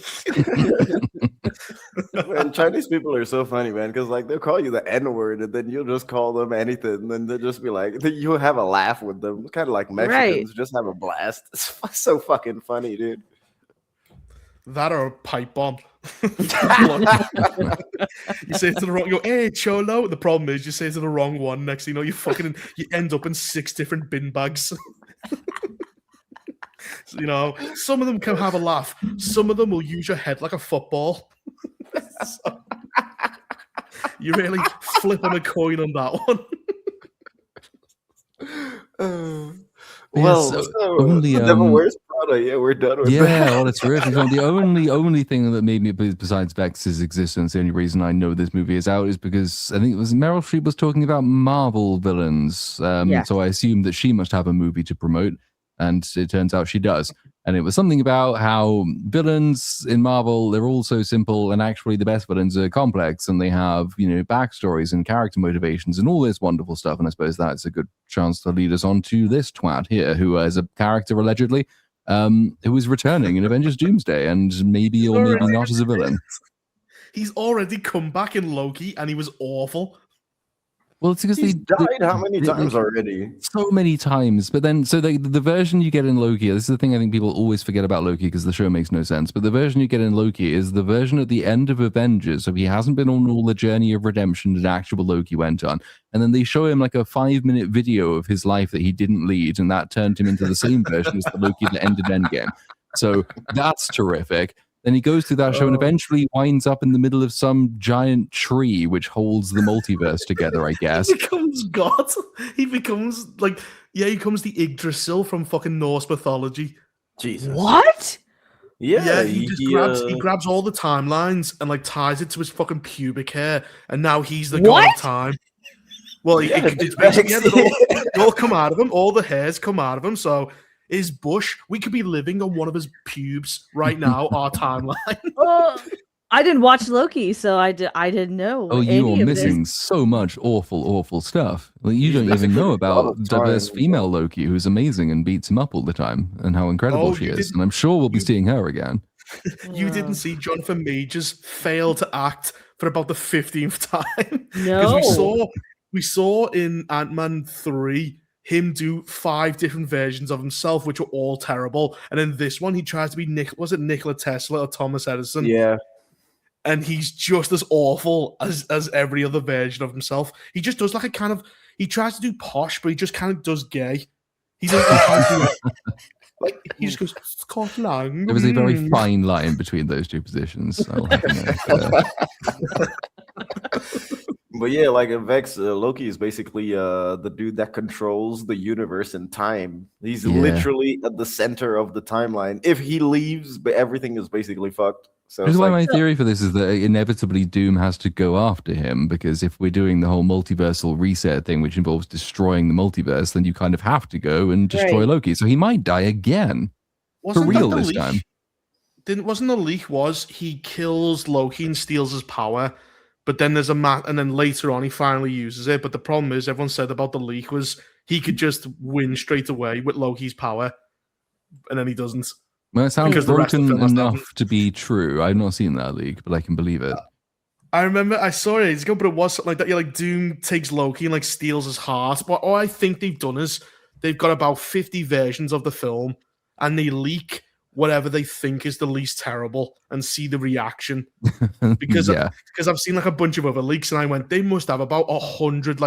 Man, Chinese people are so funny, man, because they'll call you the N-word and then you'll just call them anything, and then they'll just be like, you'll have a laugh with them, kind of like Mexicans, just have a blast. It's so fucking funny, dude. That or a pipe bomb. You say it to the wrong. You go, hey, cholo. The problem is, you say it to the wrong one. Next thing you know, you end up in 6 different bin bags. So, some of them can have a laugh. Some of them will use your head like a football. So, you really flipping a coin on that one. Well, so so only, Devil Wears Prada. Yeah, we're done with that. Yeah, well, it's terrific. So the only thing that made me, besides Vex's existence, the only reason I know this movie is out is because I think it was Meryl Streep was talking about Marvel villains. So I assumed that she must have a movie to promote, and it turns out she does. And it was something about how villains in Marvel, they're all so simple, and actually the best villains are complex, and they have, backstories and character motivations and all this wonderful stuff. And I suppose that's a good chance to lead us on to this twat here, who is a character allegedly, who is returning in Avengers Doomsday, and maybe or maybe not as a villain. He's already come back in Loki, and he was awful. Well, it's because He's died how many times already? So many times. But then, so the version you get in Loki, this is the thing I think people always forget about Loki because the show makes no sense. But the version you get in Loki is the version at the end of Avengers. So he hasn't been on all the journey of redemption that actual Loki went on. And then they show him like a 5-minute video of his life that he didn't lead. And that turned him into the same version as the Loki that ended Endgame. So that's terrific. Then he goes through that show and eventually winds up in the middle of some giant tree which holds the multiverse together, I guess. He becomes God. He becomes he becomes the Yggdrasil from fucking Norse mythology. Jesus. What? Yeah, he grabs all the timelines and ties it to his fucking pubic hair, and now he's the god of time. Well, it's basically they all come out of him. All the hairs come out of him, so his bush, we could be living on one of his pubes right now, our timeline. I didn't watch Loki, so I didn't know. Oh, you are missing so much awful stuff. You don't even know about diverse female Loki, who's amazing and beats him up all the time, and how incredible she is. And I'm sure we'll be seeing her again. You didn't see Jonathan Majors fail to act for about the 15th time. No. Because we saw in Ant-Man 3 him do 5 different versions of himself, which were all terrible. And in this one, he tries to be Nikola Tesla or Thomas Edison? Yeah. And he's just as awful as every other version of himself. He just does he tries to do posh, but he just kind of does gay. He doesn't he just goes, Scotland. There was a very fine line between those two positions. But yeah, Vex, Loki is basically the dude that controls the universe and time. He's literally at the center of the timeline. If he leaves, everything is basically fucked. So this is why my theory for this is that inevitably Doom has to go after him, because if we're doing the whole multiversal reset thing, which involves destroying the multiverse, then you kind of have to go and destroy Loki. So he might die again. For real this time. Wasn't the leak he kills Loki and steals his power? But then there's and then later on he finally uses it. But the problem is, everyone said about the leak was he could just win straight away with Loki's power, and then he doesn't. Well, it sounds broken enough to be true. I've not seen that leak, but I can believe it. I remember I saw it ages ago, but it was something like that. Yeah, Doom takes Loki and steals his heart. But all I think they've done is they've got about 50 versions of the film, and they leak whatever they think is the least terrible and see the reaction. Because I've seen a bunch of other leaks, and I went, they must have about 100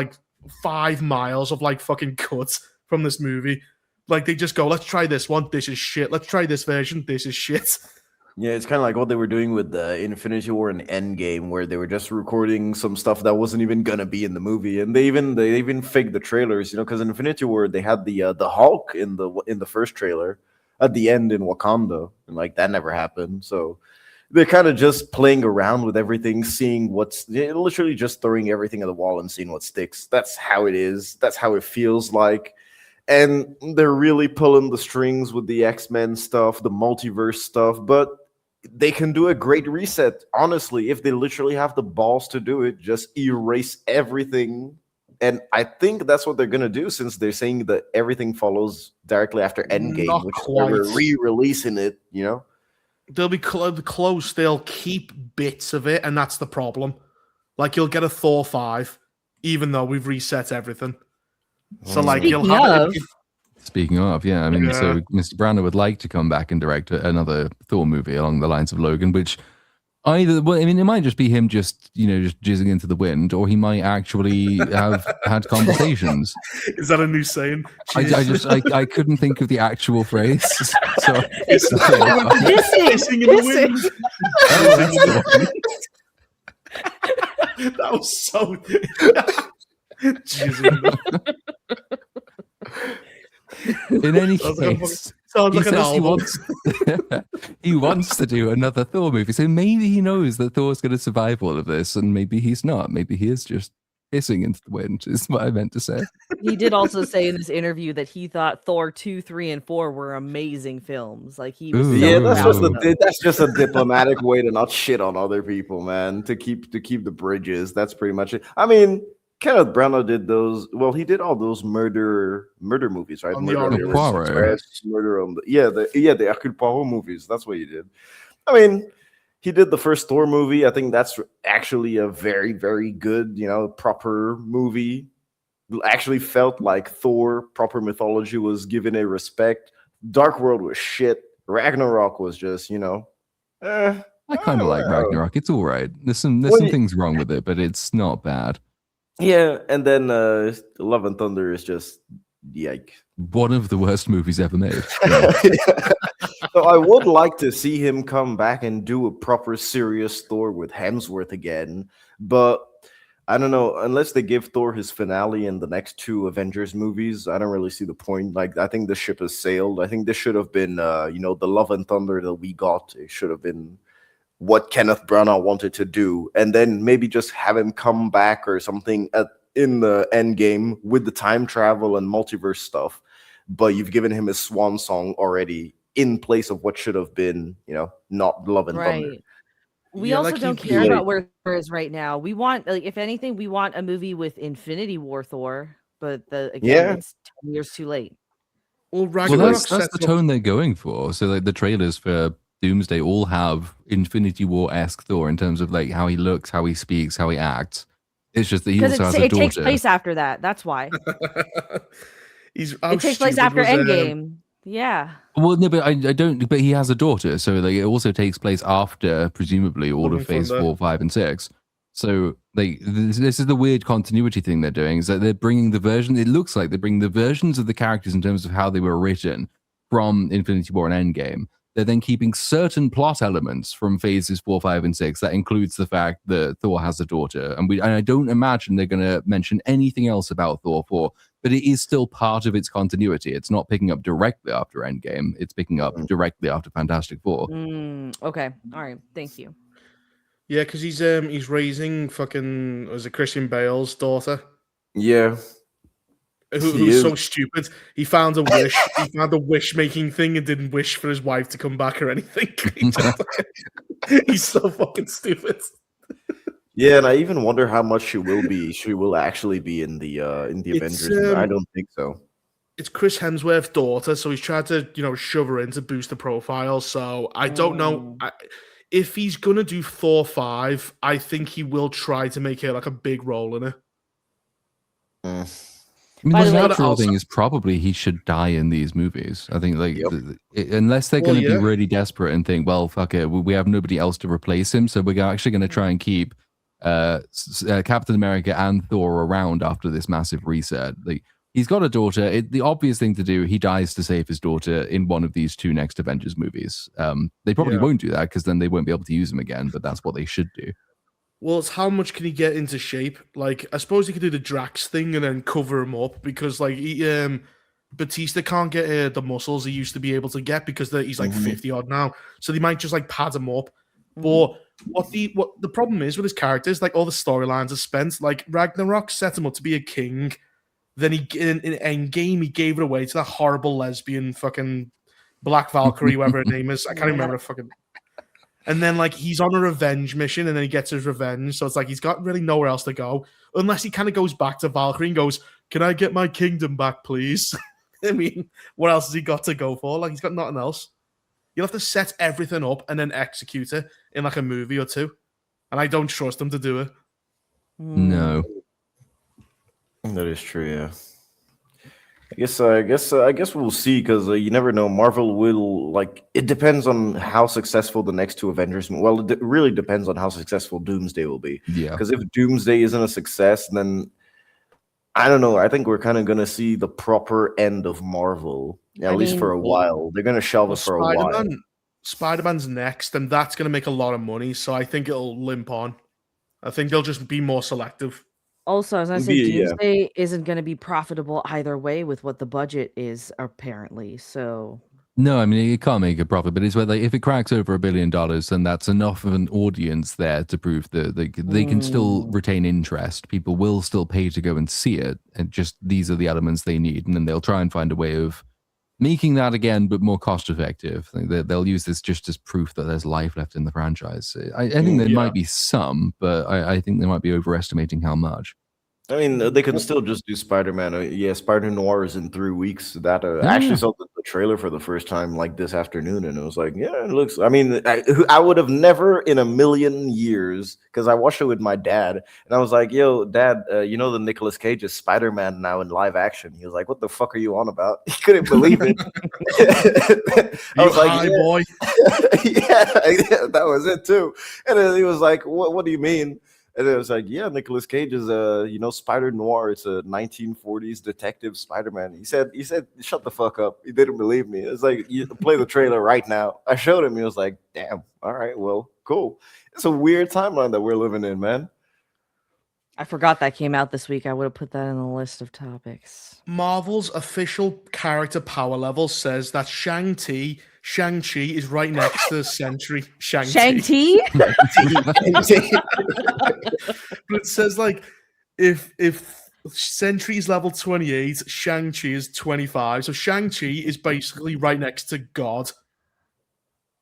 5 miles of fucking cuts from this movie. They just go, let's try this one, this is shit. Let's try this version, this is shit. Yeah, it's kind of like what they were doing with the Infinity War and Endgame, where they were just recording some stuff that wasn't even gonna be in the movie, and they even faked the trailers, because in Infinity War they had the Hulk in the first trailer at the end in Wakanda, and like that never happened. So they're kind of just playing around with everything, seeing literally just throwing everything at the wall and seeing what sticks. That's how it is. That's how it feels like. And they're really pulling the strings with the X-Men stuff, the multiverse stuff, but they can do a great reset, honestly, if they literally have the balls to do it. Just erase everything. And I think that's what they're going to do, since they're saying that everything follows directly after Endgame, Not which quite. they're re-releasing it, They'll be close. They'll keep bits of it, and that's the problem. Like, you'll get a Thor 5, even though we've reset everything. So, like, you'll Speaking have of, it. Speaking of, yeah, I mean, Yeah. so Mr. Brando would like to come back and direct another Thor movie along the lines of Logan, which it might just be him just jizzing into the wind, or he might actually have had conversations. Is that a new saying? I couldn't think of the actual phrase. So Pissing in the wind. Oh, that's the one. That was so. Jesus. In any Sounds like a case, Sounds he like an says he album. wants he wants to do another Thor movie. So maybe he knows that Thor's going to survive all of this, and maybe he's not. Maybe he is just hissing into the wind. Is what I meant to say. he did also say in this interview that he thought Thor 2, 3, and 4 were amazing films. Like he was Ooh. so Yeah, proud of them. that's just a diplomatic way to not shit on other people, man. To keep the bridges. That's pretty much it. I mean, Kenneth Branagh did those. Well, he did all those murder movies, right? On the Murder on the Orient Orient Poirot. Express, Murder on the Hercule Poirot movies. That's what he did. I mean, he did the first Thor movie. I think that's actually a very, very good, proper movie. Actually felt like Thor, proper mythology was given a respect. Dark World was shit. Ragnarok was just, I kind of like Ragnarok. It's all right. There's some things wrong with it, but it's not bad. Yeah, and then Love and Thunder is just yike. One of the worst movies ever made. So I would like to see him come back and do a proper serious Thor with Hemsworth again, but I don't know, unless they give Thor his finale in the next 2 Avengers movies, I don't really see the point. Like, I think the ship has sailed. I think this should have been the Love and Thunder that we got. It should have been what Kenneth Branagh wanted to do, and then maybe just have him come back or something in the end game with the time travel and multiverse stuff. But you've given him his swan song already in place of what should have been, not Love and Thunder. Right. We Yeah, also like don't he- care Yeah. about where Thor is right now. We want, like, if anything, we want a movie with Infinity War Thor, but Yeah. it's 10 years too late. Well, Well, Ragnarok that's the sets up. tone they're going for. So, like, the trailers for Doomsday all have Infinity War-esque Thor in terms of like how he looks, how he speaks, how he acts. It's just that he Because also has a it takes daughter. place after that. That's why. How It takes place stupid after was, Endgame. Yeah. Well, no, but I don't. But he has a daughter, so like it also takes place after, presumably, all Looking of Phase Thunder. 4, 5, and 6. So, like, this is the weird continuity thing they're doing. Is that they're bringing the version? It looks like they're bringing the versions of the characters in terms of how they were written from Infinity War and Endgame. They're then keeping certain plot elements from Phases 4, 5, and 6. That includes the fact that Thor has a daughter, and I don't imagine they're going to mention anything else about Thor 4. But it is still part of its continuity. It's not picking up directly after Endgame. It's picking up directly after Fantastic Four. Okay. All right. Thank you. Yeah, because he's raising fucking, was it Christian Bale's daughter? Yeah. He Who's is. so stupid. He found a wish. He found a wish making thing and didn't wish for his wife to come back or anything. He's so fucking stupid. Yeah, and I even wonder how much she will actually be in the It's, Avengers. I don't think so. It's Chris Hemsworth's daughter, so he's tried to, shove her in to boost the profile. So I don't know. If he's gonna do Thor 5, I think he will try to make her like a big role in it. I mean, By the the way- natural Also- thing is probably he should die in these movies. I think, like, Yep. unless they're Well, going to yeah. be really desperate and think, well, fuck it, we have nobody else to replace him, so we're actually going to try and keep Captain America and Thor around after this massive reset. Like, He's got a daughter. The obvious thing to do, he dies to save his daughter in one of these two next Avengers movies. They probably won't do that because then they won't be able to use him again, but that's what they should do. Well, it's how much can he get into shape? Like, I suppose he could do the Drax thing and then cover him up because, like, Batista can't get the muscles he used to be able to get because he's like 50 odd now. So they might just like pad him up. But what the problem is with his characters, like all the storylines are spent. Like Ragnarok set him up to be a king. Then in Endgame, he gave it away to that horrible lesbian fucking Black Valkyrie, whatever her name is. I can't remember the fucking. And then like he's on a revenge mission, and then he gets his revenge. So it's like he's got really nowhere else to go, unless he kind of goes back to Valkyrie and goes, "Can I get my kingdom back, please?" I mean, what else has he got to go for? Like he's got nothing else. You'll have to set everything up and then execute it in like a movie or two. And I don't trust him to do it. No. That is true, yeah. I guess we'll see because you never know. Marvel will it depends on how successful the next two Avengers. Well, it really depends on how successful Doomsday will be. Yeah. Because if Doomsday isn't a success, then I don't know. I think we're kind of gonna see the proper end of Marvel at least for a while. They're gonna shelve it for a while. Spider-Man's next, and that's gonna make a lot of money. So I think it'll limp on. I think they'll just be more selective. Also, as I say, Doomsday isn't going to be profitable either way with what the budget is, apparently. So no, I mean it can't make a profit, but it's whether if it cracks over $1 billion, then that's enough of an audience there to prove that they can still retain interest. People will still pay to go and see it, and just these are the elements they need, and then they'll try and find a way of making that again, but more cost effective. They'll use this just as proof that there's life left in the franchise. I think there might be some, but I think they might be overestimating how much. I mean, they can still just do Spider-Man. Yeah, Spider-Noir is in 3 weeks. That I actually saw the trailer for the first time like this afternoon, and it was like, yeah, it looks. I mean, I would have never in a million years, because I watched it with my dad, and I was like, yo, Dad, you know the Nicolas Cage is Spider-Man now in live action. He was like, what the fuck are you on about? He couldn't believe it. I was like, hi, boy. yeah, that was it too. And then he was like, what do you mean? And it was like, yeah, Nicolas Cage is Spider-Noir. It's a 1940s detective Spider-Man. He said, shut the fuck up. He didn't believe me. It's like, you play the trailer right now. I showed him. He was like, damn. All right, well, cool. It's a weird timeline that we're living in, man. I forgot that came out this week. I would have put that in the list of topics. Marvel's official character power level says that Shang-Chi is right next to Sentry. Shang-Chi? But it says like if Sentry's level 28, Shang-Chi is 25. So Shang-Chi is basically right next to God.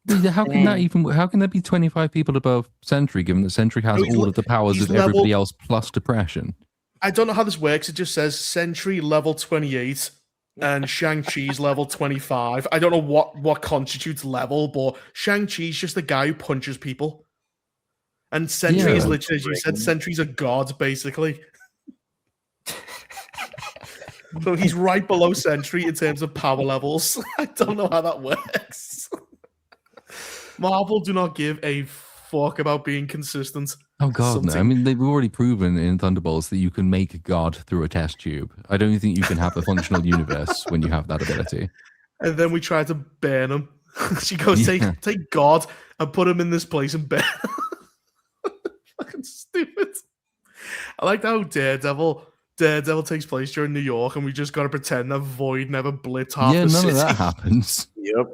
How can there be 25 people above Sentry, given that Sentry has all of the powers of everybody else plus depression? I don't know how this works. It just says Sentry level 28 and Shang-Chi's level 25. I don't know what constitutes level, but Shang-Chi's just the guy who punches people. And Sentry is literally, as you said, Sentry's a god, basically. So he's right below Sentry in terms of power levels. I don't know how that works. Marvel do not give a fuck about being consistent. Oh god, no! I mean, they've already proven in Thunderbolts that you can make God through a test tube. I don't think you can have a functional universe when you have that ability. And then we try to ban him. She goes, take God and put him in this place and ban him. Fucking stupid. I like how Daredevil takes place during New York, and we just got to pretend that Void never blitzed half the city. Yeah, none of that happens. Yep.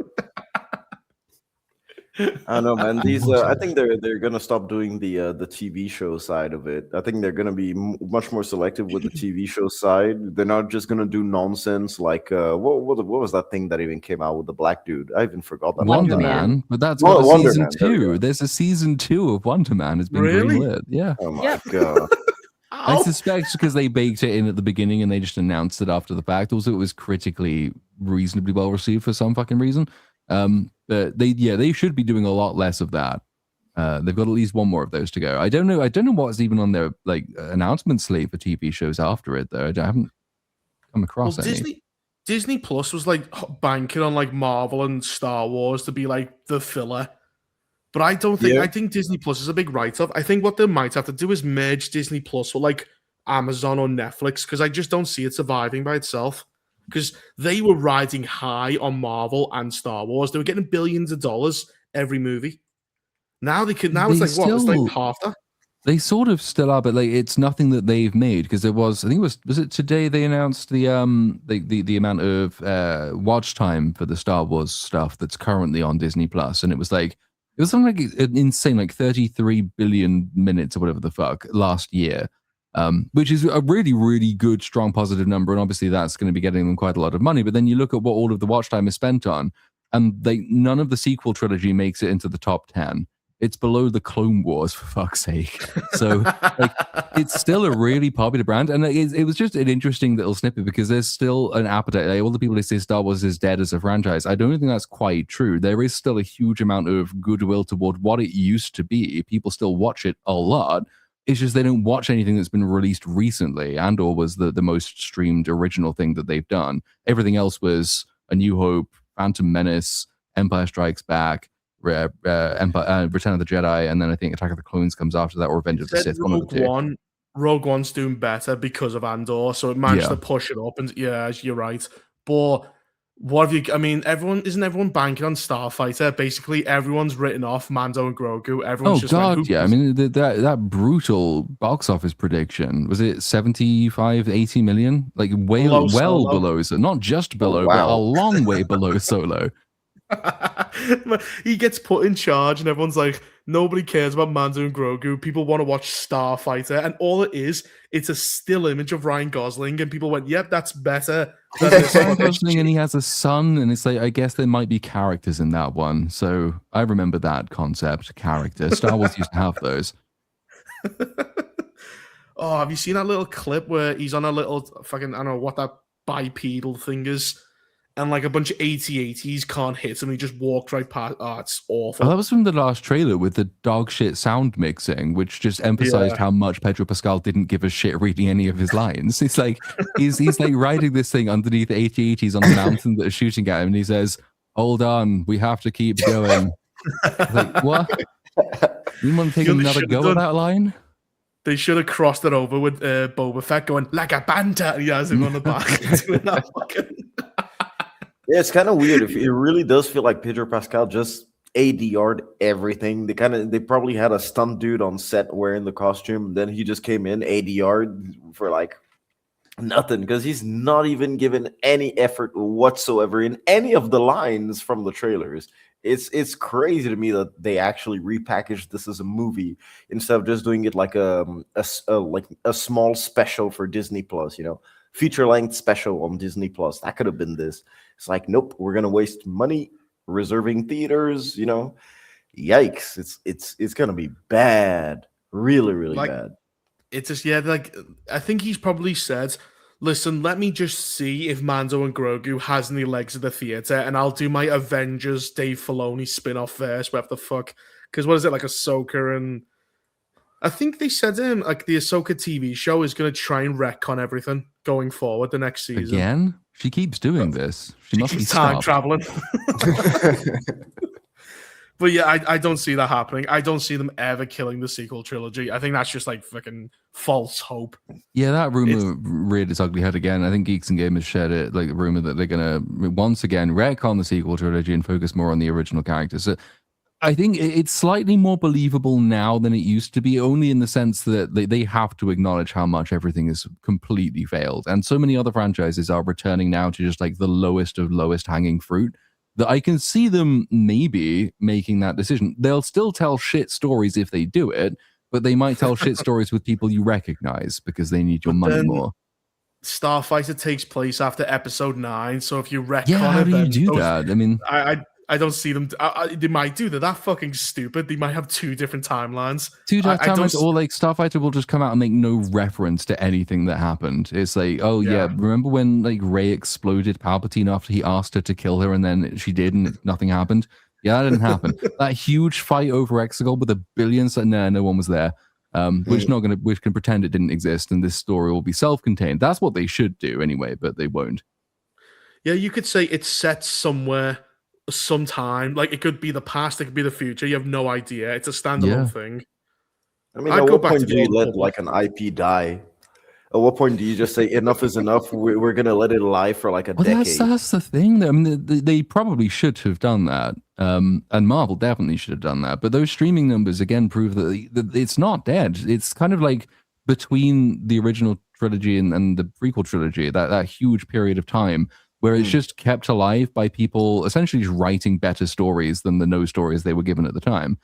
I know, man. These, I think they're gonna stop doing the TV show side of it. I think they're gonna be much more selective with the TV show side. They're not just gonna do nonsense like what was that thing that even came out with the black dude? I even forgot that. Wonder Man, but that's season 2. There's a season 2 of Wonder Man. It's been greenlit. Yeah. Oh my god. I suspect because they baked it in at the beginning and they just announced it after the fact. Also, it was critically reasonably well received for some fucking reason. But they should be doing a lot less of that. They've got at least one more of those to go. I don't know what's even on their announcement slate for TV shows after it though. I haven't come across any. Disney Plus was banking on Marvel and Star Wars to be the filler. But I don't think I think Disney Plus is a big write-off. I think what they might have to do is merge Disney Plus with Amazon or Netflix, because I just don't see it surviving by itself. Because they were riding high on Marvel and Star Wars. They were getting billions of dollars every movie. Now they could. Now They it's like what? It's like still- half that. They sort of still are, but like it's nothing that they've made because there was, I think was it today they announced the amount of watch time for the Star Wars stuff that's currently on Disney Plus, and it was something like insane, like 33 billion minutes or whatever the fuck last year, which is a really, really good, strong, positive number, and obviously that's going to be getting them quite a lot of money. But then you look at what all of the watch time is spent on, and none of the sequel trilogy makes it into the top 10. It's below the Clone Wars, for fuck's sake. So, like, it's still a really popular brand, and it was just an interesting little snippet because there's still an appetite. Like, all the people who say Star Wars is dead as a franchise, I don't think that's quite true. There is still a huge amount of goodwill toward what it used to be. People still watch it a lot. It's just they don't watch anything that's been released recently. Andor was the most streamed original thing that they've done. Everything else was A New Hope, Phantom Menace, Empire Strikes Back, Return of the Jedi, and then I think Attack of the Clones comes after that, or Revenge of the Sith. One of the two. Rogue One's doing better because of Andor, so it managed to push it up. And yeah, you're right. But what have you? I mean, isn't everyone banking on Starfighter? Basically, everyone's written off Mando and Grogu. Everyone's just God, like, yeah. I mean, that brutal box office prediction, was it 75, 80 million? Like well below, so not just below, but a long way below Solo. He gets put in charge, and everyone's like, nobody cares about Mando and Grogu. People want to watch Starfighter, and all it is, it's a still image of Ryan Gosling, and people went, "Yep, that's better." Ryan Gosling, and he has a son, and it's like, I guess there might be characters in that one. So I remember that concept, character. Star Wars used to have those. Oh, have you seen that little clip where he's on a little fucking, I don't know what that bipedal thing is? And like a bunch of AT-ATs can't hit him. He just walked right past. Oh, it's awful. Oh, that was from the last trailer with the dog shit sound mixing, which just emphasized how much Pedro Pascal didn't give a shit reading any of his lines. It's like he's like riding this thing underneath AT-ATs on a mountain that are shooting at him, and he says, "Hold on, we have to keep going." Like, what? You want to take another go at that line? They should have crossed it over with Boba Fett going like a banter, and he has him on the back doing that fucking. Yeah, it's kind of weird. It really does feel like Pedro Pascal just ADR'd everything. They probably had a stunt dude on set wearing the costume. Then he just came in ADR'd for like nothing because he's not even given any effort whatsoever in any of the lines from the trailers. It's crazy to me that they actually repackaged this as a movie instead of just doing it like a small special for Disney Plus, feature-length special on Disney Plus. That could have been this. It's like, nope, we're gonna waste money reserving theaters. Yikes! It's gonna be bad, really, really bad. It's just like I think he's probably said, "Listen, let me just see if Mando and Grogu has any legs at the theater, and I'll do my Avengers Dave Filoni spin-off first. What the fuck? Because what is it like Ahsoka and." I think they said like the Ahsoka TV show is going to try and retcon everything going forward the next season. Again? She keeps doing this. She must be time stopped. traveling. But yeah, I don't see that happening. I don't see them ever killing the sequel trilogy. I think that's just like fucking false hope. Yeah, that rumor reared its ugly head again. I think Geeks and Gamers shared it, like the rumor that they're going to once again retcon the sequel trilogy and focus more on the original characters. So I think it's slightly more believable now than it used to be, only in the sense that they have to acknowledge how much everything has completely failed. And so many other franchises are returning now to just like the lowest of lowest hanging fruit that I can see them maybe making that decision. They'll still tell shit stories if they do it, but they might tell shit stories with people you recognize because they need your money more. Starfighter takes place after episode 9, so if you retcon how do you do that? I mean, I don't see them. They might do that. That's fucking stupid. They might have 2 different timelines. 2 timelines, or like Starfighter will just come out and make no reference to anything that happened. It's like, oh yeah, remember when like Rey exploded Palpatine after he asked her to kill her, and then she did, and nothing happened. Yeah, that didn't happen. That huge fight over Exegol with the billions, no one was there. Which can pretend it didn't exist, and this story will be self-contained. That's what they should do anyway, but they won't. Yeah, you could say it's set somewhere. Sometime, like it could be the past, it could be the future. You have no idea. It's a standalone thing. I mean, at what point do you let like an IP die? At what point do you just say enough is enough? We're gonna let it lie for like a Well, decade. that's the thing. I mean, they probably should have done that, and Marvel definitely should have done that. But those streaming numbers again prove that it's not dead. It's kind of like between the original trilogy and the prequel trilogy, that huge period of time where it's just kept alive by people essentially just writing better stories than the no stories they were given at the time.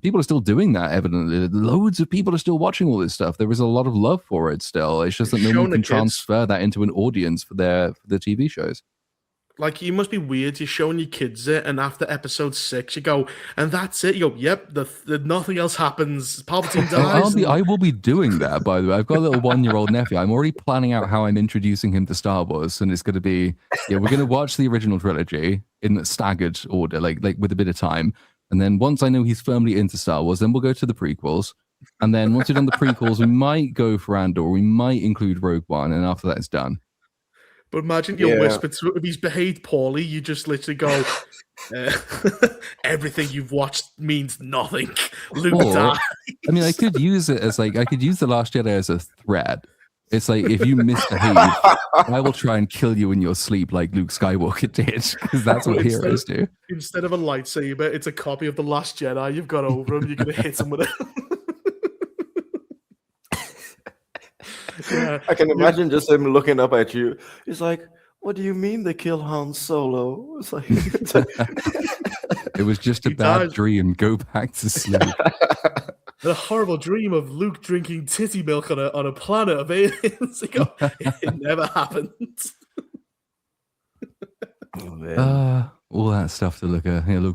People are still doing that, evidently. Loads of people are still watching all this stuff. There is a lot of love for it still. It's just that no one can transfer that into an audience for the TV shows. Like, you must be weird. You're showing your kids it, and after episode 6, you go, and that's it. You go, yep, nothing else happens. Palpatine dies. I will be doing that, by the way. I've got a little 1-year-old nephew. I'm already planning out how I'm introducing him to Star Wars, and it's going to be, we're going to watch the original trilogy in staggered order, like with a bit of time. And then once I know he's firmly into Star Wars, then we'll go to the prequels. And then once we've done the prequels, we might go for Andor. We might include Rogue One, and after that, it's done. But imagine you whisper to, if he's behaved poorly, you just literally go, everything you've watched means nothing. Luke died. I mean, I could use it as I could use The Last Jedi as a threat. It's like, if you misbehave, I will try and kill you in your sleep like Luke Skywalker did, because that's what heroes do. Instead of a lightsaber, it's a copy of The Last Jedi. You've got over him. You're going to hit him with it. Yeah. I can imagine just him looking up at you. He's like, "What do you mean they kill Han Solo?" It's like, it was just a bad dream. Go back to sleep. The horrible dream of Luke drinking titty milk on a planet of aliens. It never happened. All that stuff to look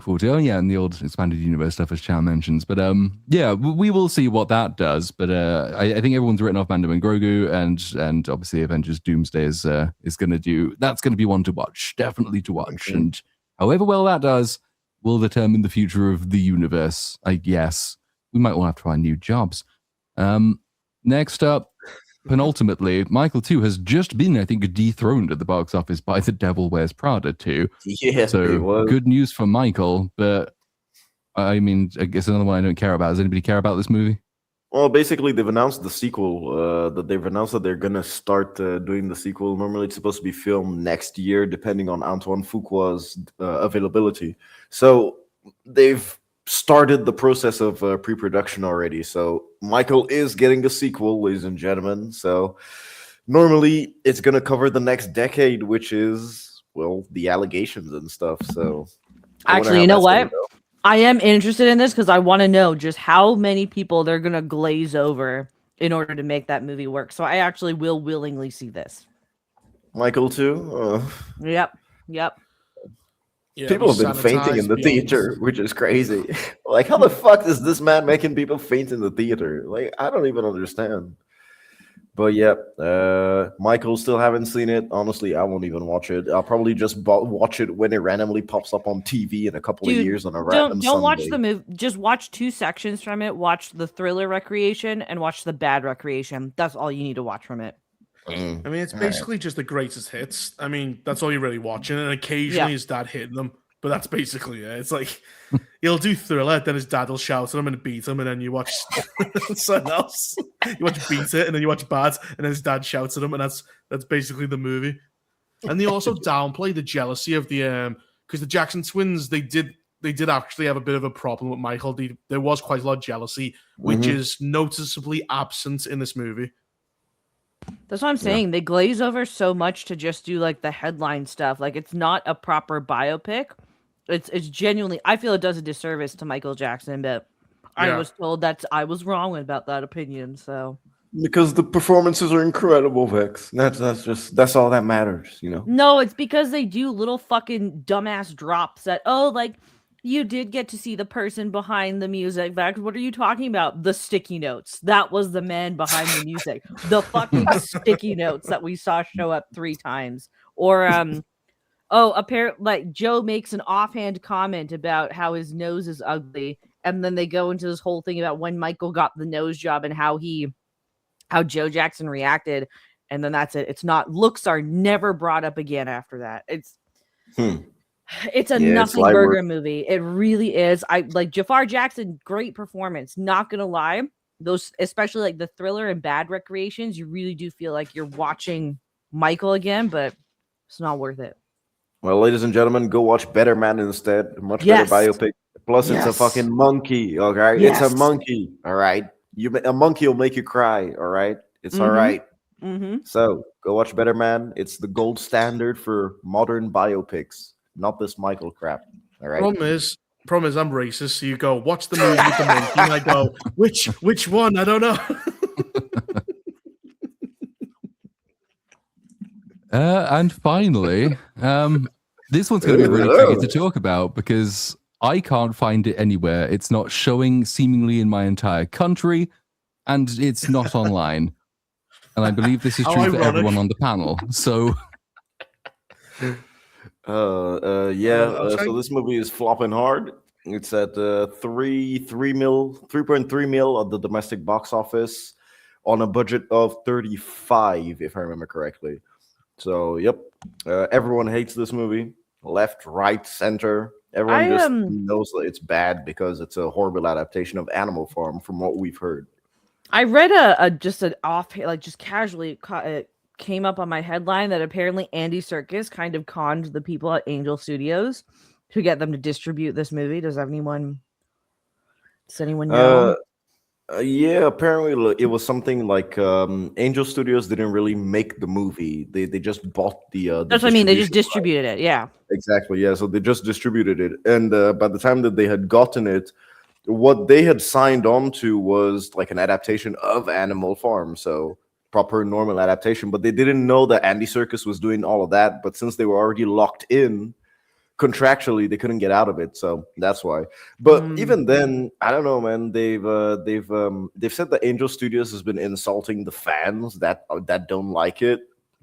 forward to. Oh yeah, and the old expanded universe stuff, as Chow mentions. But we will see what that does. But I think everyone's written off Mando and Grogu, and obviously Avengers Doomsday is going to do. That's going to be one to watch, definitely to watch. And however well that does will determine the future of the universe. I guess we might all have to find new jobs. Next up. Penultimately, Michael 2 has just been, I think, dethroned at the box office by The Devil Wears Prada 2. Yes, so good news for Michael, but I mean, I guess another one I don't care about. Does anybody care about this movie? Well, basically, they've announced the sequel. They've announced that they're gonna start doing the sequel. Normally, it's supposed to be filmed next year, depending on Antoine Fuqua's availability. So they've started the process of pre-production already. So Michael is getting a sequel, ladies and gentlemen. So normally it's going to cover the next decade, which is, well, the allegations and stuff. So actually, you know what? I am interested in this because I want to know just how many people they're going to glaze over in order to make that movie work. So I actually will willingly see this. Michael 2? Yep. Yeah, people have been fainting in the theater, which is crazy. Like, how the fuck is this man making people faint in the theater? Like, I don't even understand. But yeah, Michael still haven't seen it. Honestly, I won't even watch it. I'll probably just watch it when it randomly pops up on TV in a couple of years on a random Don't watch the movie. Just watch 2 sections from it. Watch the thriller Recreation and watch the bad Recreation. That's all you need to watch from it. I mean, it's basically just the greatest hits. I mean, that's all you're really watching, and occasionally his dad hitting them, but that's basically it. It's like he'll do thriller, then his dad will shout at him and beat him, and then you watch something else. You watch Beat It, and then you watch Bad, and then his dad shouts at him, and that's basically the movie. And they also downplay the jealousy of the because the Jackson twins they did actually have a bit of a problem with Michael. There was quite a lot of jealousy, which is noticeably absent in this movie. That's what I'm saying. They glaze over so much to just do like the headline stuff. Like, it's not a proper biopic. It's genuinely, I feel it does a disservice to Michael Jackson, but I was told that I was wrong about that opinion. So because the performances are incredible, Vex. That's all that matters, you know. No, it's because they do little fucking dumbass drops that like you did get to see the person behind the music. Vex, what are you talking about? The sticky notes. That was the man behind the music. The fucking sticky notes that we saw show up 3 times. Or apparently, like, Joe makes an offhand comment about how his nose is ugly, and then they go into this whole thing about when Michael got the nose job and how Joe Jackson reacted, and then that's it. It's not, looks are never brought up again after that. It's a nothing burger movie. It really is. I like Jafar Jackson, great performance. Not gonna lie, those, especially like the thriller and bad recreations, you really do feel like you're watching Michael again, but it's not worth it. Well, ladies and gentlemen, go watch Better Man instead. A much Yes. better biopic. Plus, it's a Yes. fucking monkey. Okay, Yes. it's a monkey. All right, a monkey will make you cry. All right, it's all Mhm. right. Mm-hmm. So go watch Better Man. It's the gold standard for modern biopics, not this Michael crap. All right. Problem is, I'm racist. So you go watch the movie with the monkey, and I go, which one? I don't know. And finally, this one's going to be really tricky to talk about because I can't find it anywhere. It's not showing seemingly in my entire country, and it's not online. And I believe this is How true for ironic. everyone on the panel. So, Yeah. I'll try- So this movie is flopping hard. It's at 3.3 mil at the domestic box office on a budget of 35, if I remember correctly. So, yep, everyone hates this movie. Left, right, center. Everyone just knows that it's bad because it's a horrible adaptation of Animal Farm, from what we've heard. I read just an off, like just casually it came up on my headline that apparently Andy Serkis kind of conned the people at Angel Studios to get them to distribute this movie. Does anyone know? Yeah, apparently it was something like Angel Studios didn't really make the movie. They just bought the That's what I mean. They just distribution distributed it. Yeah. Exactly, yeah. So they just distributed it. And by the time that they had gotten it, what they had signed on to was like an adaptation of Animal Farm. So proper normal adaptation. But they didn't know that Andy Serkis was doing all of that. But since they were already locked in, contractually they couldn't get out of it, so that's why. But even then, I don't know, man. They've said that Angel Studios has been insulting the fans that don't like it.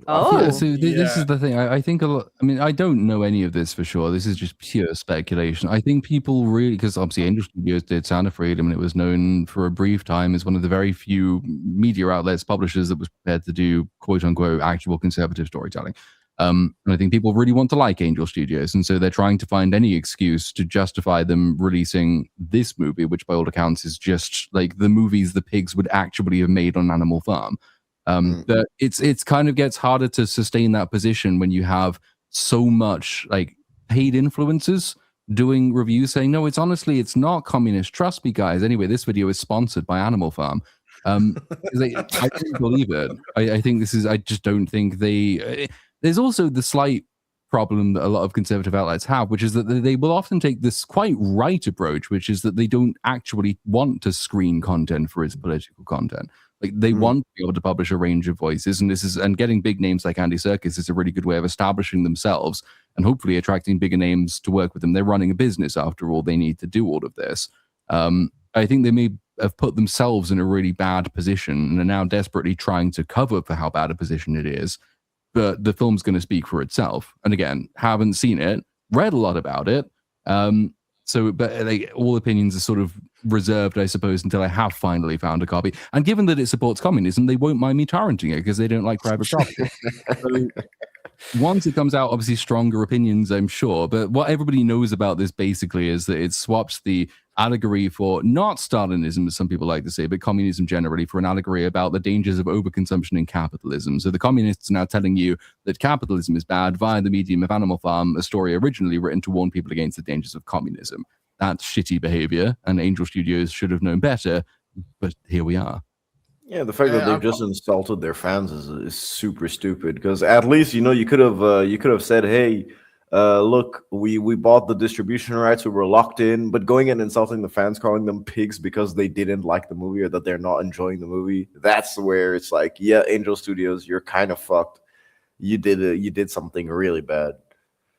Oh. yeah, so this Yeah. is the thing. I think a lot. I mean, I don't know any of this for sure. This is just pure speculation. I think people really, because obviously Angel Studios did Sound of Freedom, and it was known for a brief time as one of the very few media outlets, publishers that was prepared to do quote unquote actual conservative storytelling. And I think people really want to like Angel Studios, and so they're trying to find any excuse to justify them releasing this movie, which by all accounts is just like the movies the pigs would actually have made on Animal Farm. But it's kind of gets harder to sustain that position when you have so much like paid influencers doing reviews saying, no, it's not communist. Trust me, guys. Anyway, this video is sponsored by Animal Farm. I don't believe it. I think this is, I just don't think there's also the slight problem that a lot of conservative outlets have, which is that they will often take this quite right approach, which is that they don't actually want to screen content for its political content. Like they want to be able to publish a range of voices, and getting big names like Andy Serkis is a really good way of establishing themselves and hopefully attracting bigger names to work with them. They're running a business after all; they need to do all of this. I think they may have put themselves in a really bad position and are now desperately trying to cover for how bad a position it is. But the film's going to speak for itself. And again, haven't seen it, read a lot about it. But like, all opinions are sort of reserved, I suppose, until I have finally found a copy. And given that it supports communism, they won't mind me torrenting it because they don't like private property. So once it comes out, obviously stronger opinions, I'm sure. But what everybody knows about this basically is that it swaps the allegory for not Stalinism, as some people like to say, but communism generally, for an allegory about the dangers of overconsumption in capitalism. So the communists are now telling you that capitalism is bad via the medium of Animal Farm, a story originally written to warn people against the dangers of communism. That's shitty behavior, and Angel Studios should have known better, but here we are. Yeah, the fact that they've just insulted their fans is super stupid. Because at least you could have said, hey, look, we bought the distribution rights, we were locked in. But going and insulting the fans, calling them pigs because they didn't like the movie or that they're not enjoying the movie, that's where it's like, yeah, Angel Studios, you're kind of fucked. You did something really bad.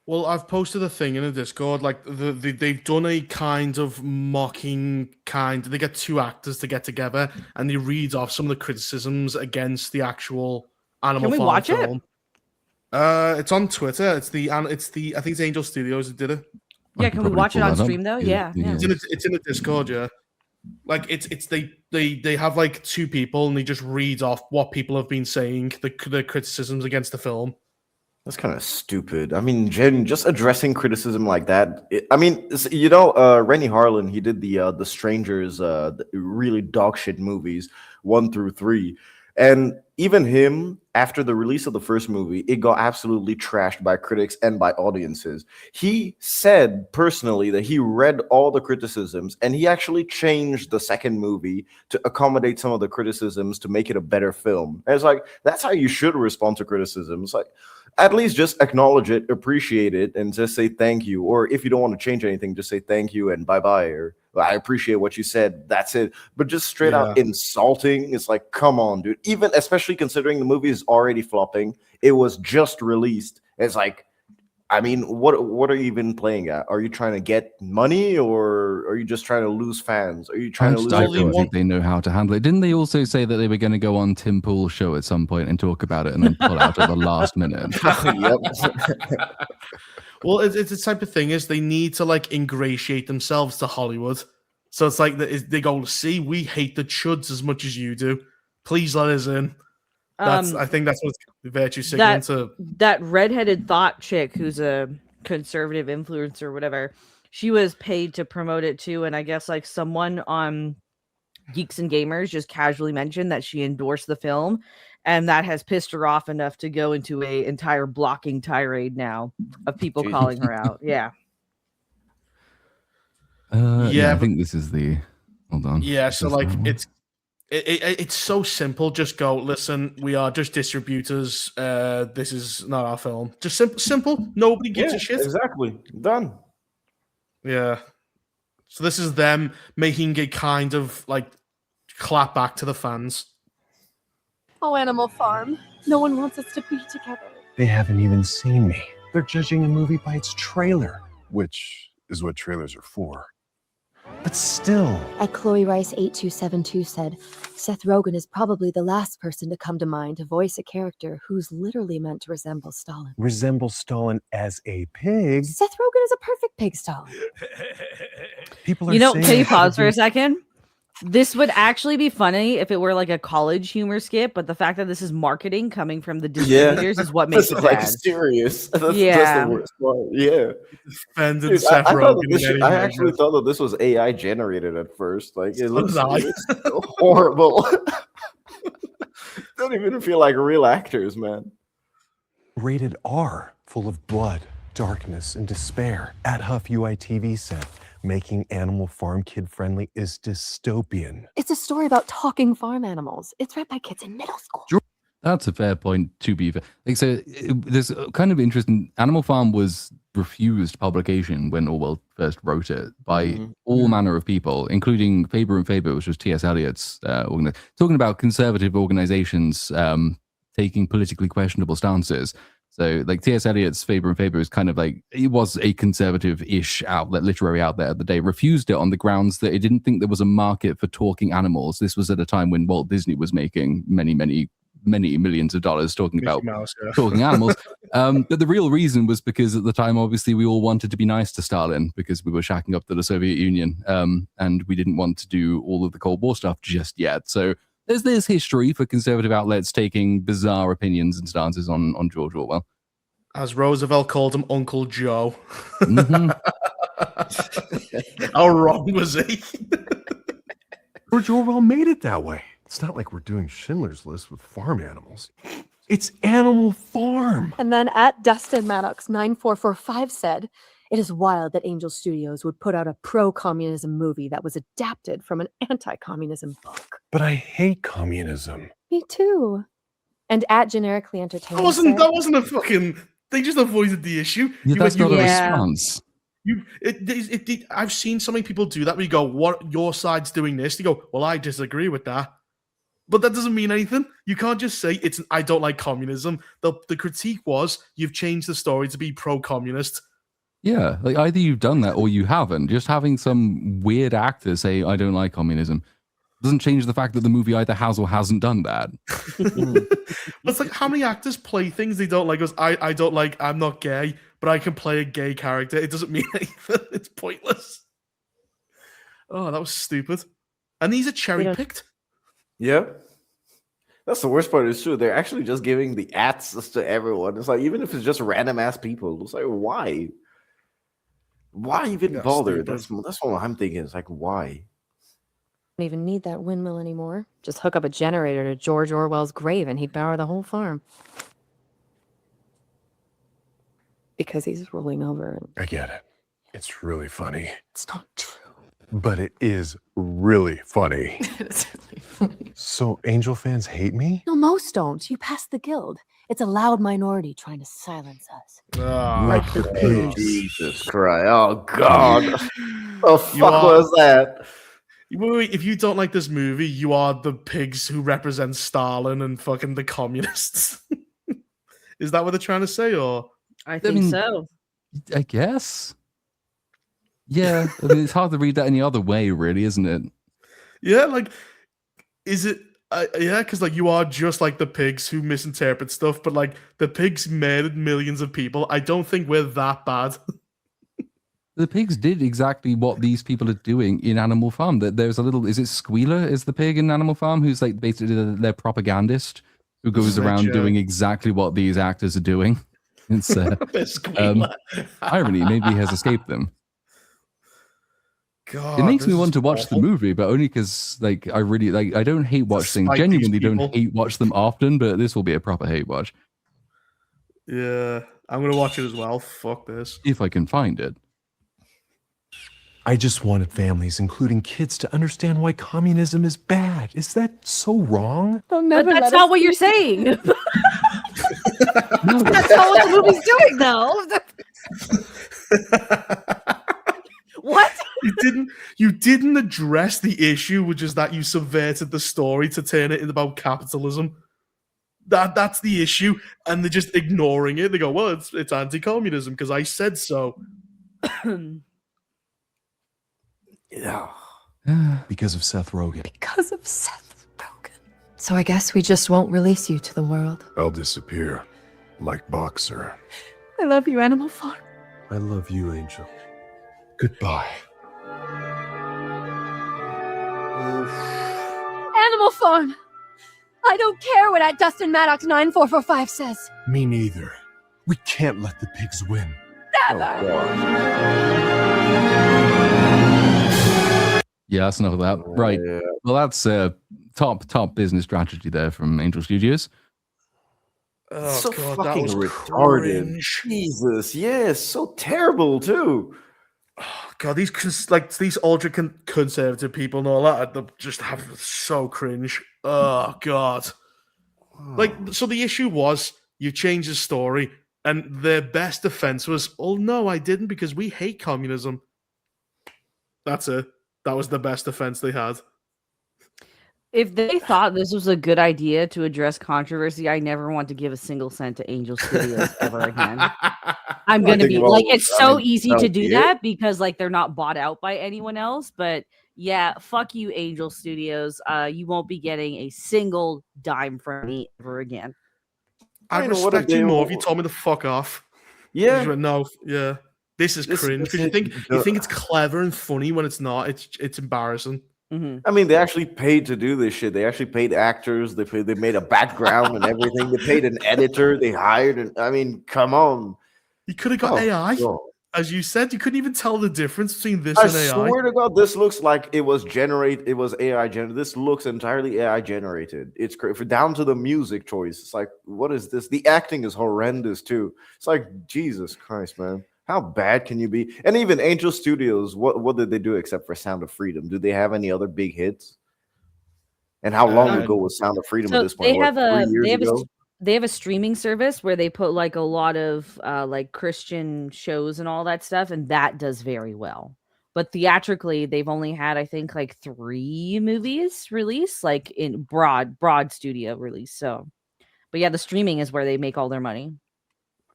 Well, I've posted a thing in the Discord, like they've done a kind of mocking kind. They get two actors to get together and they read off some of the criticisms against the actual Animal Can we Farm watch film. It's on Twitter. It's the I think it's Angel Studios that did it. Yeah, can we watch it on stream though? Yeah. It's in the Discord, yeah. Like they have like two people and they just read off what people have been saying, the criticisms against the film. That's kind of stupid. I mean, just addressing criticism like that. Rennie Harlan, he did the Strangers, the really dog shit movies 1 through 3, and even him, after the release of the first movie, it got absolutely trashed by critics and by audiences. He said personally that he read all the criticisms and he actually changed the second movie to accommodate some of the criticisms to make it a better film. And it's like, that's how you should respond to criticism. It's like, at least just acknowledge it, appreciate it, and just say thank you. Or if you don't want to change anything, just say thank you and bye-bye. Or I appreciate what you said. That's it. But just straight out insulting, it's like, come on, dude. Even especially considering the movie is already flopping, it was just released. It's like, I mean, what are you even playing at? Are you trying to get money, or are you just trying to lose fans? Are you trying to lose? I don't think they know how to handle it. Didn't they also say that they were going to go on Tim Pool's show at some point and talk about it and then pull out at the last minute? Yep. Well, it's the type of thing is they need to like ingratiate themselves to Hollywood. So it's like they go, see, we hate the chuds as much as you do. Please let us in. I think that's what virtue signaling to. That redheaded thought chick who's a conservative influencer or whatever, she was paid to promote it too. And I guess like someone on Geeks and Gamers just casually mentioned that she endorsed the film, and that has pissed her off enough to go into a entire blocking tirade now of people calling her out. Yeah. I think this is the. Hold on. Yeah, so like it's so simple. Just go, listen, we are just distributors. This is not our film. Just simple. Nobody gives a shit. Exactly. Done. Yeah. So this is them making a kind of like clap back to the fans. Oh, Animal Farm. No one wants us to be together. They haven't even seen me. They're judging a movie by its trailer, which is what trailers are for. But still. At Chloe Rice 8272 said, Seth Rogen is probably the last person to come to mind to voice a character who's literally meant to resemble Stalin. Resemble Stalin as a pig? Seth Rogen is a perfect pig, Stalin. People are can you pause for a second? This would actually be funny if it were like a college humor skit, but the fact that this is marketing coming from the distributors is what makes it like bad. Serious. That's the worst part. Yeah. Dude, Seth Rogen. I actually thought that this was AI generated at first. Like it looks horrible. Don't even feel like real actors, man. Rated R, full of blood, darkness, and despair. At Huff UITV said, making Animal Farm kid-friendly is dystopian. It's a story about talking farm animals. It's read by kids in middle school. That's a fair point, to be fair. Like, so there's kind of interesting. Animal Farm was refused publication when Orwell first wrote it by all manner of people, including Faber and Faber, which was T.S. Eliot's talking about conservative organizations taking politically questionable stances. So, like, T.S. Eliot's Faber and Faber is kind of like, it was a conservative-ish outlet, literary outlet at the day, refused it on the grounds that it didn't think there was a market for talking animals. This was at a time when Walt Disney was making many millions of dollars talking about talking animals. But the real reason was because at the time, obviously, we all wanted to be nice to Stalin because we were shacking up to the Soviet Union, and we didn't want to do all of the Cold War stuff just yet. So there's this history for conservative outlets taking bizarre opinions and stances on George Orwell. As Roosevelt called him, Uncle Joe. Mm-hmm. How wrong was he? George Orwell made it that way. It's not like we're doing Schindler's List with farm animals. It's Animal Farm. And then at Dustin Maddox 9445 said, it is wild that Angel Studios would put out a pro-communism movie that was adapted from an anti-communism book. But I hate communism. Me too. And at Generically Entertaining that wasn't a fucking... They just avoided the issue. Yeah, that's not a response. I've seen so many people do that where you go, what, your side's doing this? They go, well, I disagree with that. But that doesn't mean anything. You can't just say I don't like communism. The critique was you've changed the story to be pro-communist. Yeah, like either you've done that or you haven't. Just having some weird actor say I don't like communism doesn't change the fact that the movie either has or hasn't done that. It's like how many actors play things they don't like. I don't like, I'm not gay, but I can play a gay character. It doesn't mean anything. It's pointless. Oh, that was stupid. And these are cherry picked. Yeah. That's the worst part. It's true. They're actually just giving the access to everyone. It's like even if it's just random ass people, it's like why? Why even Yeah, bother? stupid. That's what I'm thinking. It's like why? Don't even need that windmill anymore. Just hook up a generator to George Orwell's grave and he'd power the whole farm. Because he's rolling over. And I get it. It's really funny. it's not true. But it is really funny. It's really funny. So Angel fans hate me? No, most don't. You passed the guild. It's a loud minority trying to silence us. Like the pigs. Jesus Christ! Oh God! Oh fuck You are- was that? Wait, if you don't like this movie, you are the pigs who represent Stalin and fucking the communists. Is that what they're trying to say, or I think mean- so. I guess. Yeah, I mean, it's hard to read that any other way, really, isn't it? yeah, like, is it? Yeah, because like you are just like the pigs who misinterpret stuff, but like the pigs murdered millions of people. I don't think we're that bad. The pigs did exactly what these people are doing in Animal Farm. That there's a little, is it Squealer is the pig in Animal Farm, who's like basically their propagandist who goes around Snitcher. doing exactly what these actors are doing. It's Squealer. irony, maybe he has escaped them. God, It makes me this want is to watch the awful. movie, but only because like I really like I don't hate watch things. Despite these Genuinely don't people. hate watch them often, but this will be a proper hate watch Yeah, I'm gonna watch it as well. Fuck this. if I can find it. I just wanted families, including kids, to understand why communism is bad. Is that so wrong? They'll But never that's let not us what you're be- saying. No, That's not what the movie's doing, though. What? You didn't address the issue, which is that you subverted the story to turn it about capitalism. That's the issue, and they're just ignoring it. They go, "Well, it's anti-communism because I said so." Yeah. Because of Seth Rogen. Because of Seth Rogen. So I guess we just won't release you to the world. I'll disappear. Like Boxer. I love you, Animal Farm. I love you, Angel. Goodbye. Animal Farm! I don't care what at Dustin Maddox 9445 says. Me neither. We can't let the pigs win. Oh, God. Yeah, that's enough of that. Right. Yeah. Well, that's top business strategy there from Angel Studios. Oh So God, fucking that was retarded. cringe. Jesus, yes, so terrible too. Oh, God, these these ultra conservative people and all that, they just have so cringe. Oh God. Like, so the issue was you changed the story, and their best defense was, "Oh no, I didn't because we hate communism." That's it. That was the best defense they had. If they thought this was a good idea to address controversy, I never want to give a single cent to Angel Studios ever again. I'm I gonna think, be well, like, it's I so mean, easy that to would do be it. that because like they're not bought out by anyone else. But yeah, fuck you, Angel Studios. You won't be getting a single dime from me ever again. I'd I know what respect you they- more if you told me to fuck off. You Yeah, just went, no, yeah. This is This- cringe. this Because is- you think it's clever and funny when it's not. It's embarrassing. Mhm. I mean, they actually paid to do this shit. They actually paid actors. They made a background and everything. They paid an editor. They hired. I mean, come on. You could have got Oh, AI. God. As you said, you couldn't even tell the difference between this I and AI. swear to God, this looks like it was AI generated. This looks entirely AI generated. It's crazy. Down to the music choice. It's like, what is this? The acting is horrendous too. It's like, Jesus Christ, man. How bad can you be? And even Angel Studios, what did they do except for Sound of Freedom? Do they have any other big hits? And how long Uh, ago was Sound of Freedom So at this point? they What, have 3 a years they have ago? they have a streaming service where they put like a lot of like Christian shows and all that stuff, and that does very well. But theatrically, they've only had I think like 3 movies released, like in broad studio release. So, but yeah, the streaming is where they make all their money.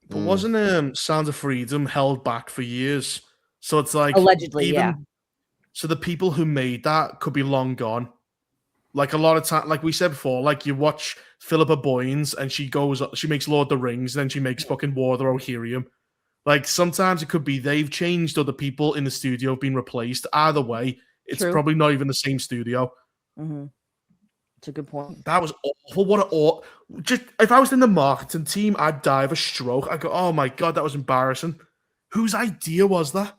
But wasn't Sound of Freedom held back for years? So it's like Allegedly, yeah. So the people who made that could be long gone. Like a lot of time, like we said before, like you watch Philippa Boyens and she makes Lord of the Rings, then she makes fucking War of the Rohirrim. Like sometimes it could be they've changed or the people in the studio have been replaced. Either way, it's True. probably not even the same studio. hmm It's a good point. That was awful. What just if I was in the marketing team, I'd die of a stroke. I'd go, oh my god, that was embarrassing. Whose idea was that?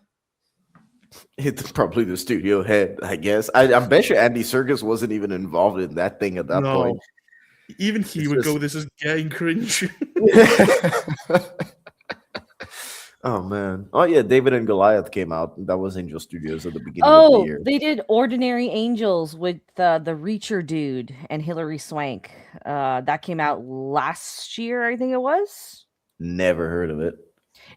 It's probably the studio head, I guess. I bet you Andy Serkis wasn't even involved in that thing at that point. Even he would go, this is getting cringe. Oh man. Oh yeah, David and Goliath came out. That was Angel Studios at the beginning of the year. They did Ordinary Angels with the Reacher dude and Hilary Swank. That came out last year, I think it was. Never heard of it.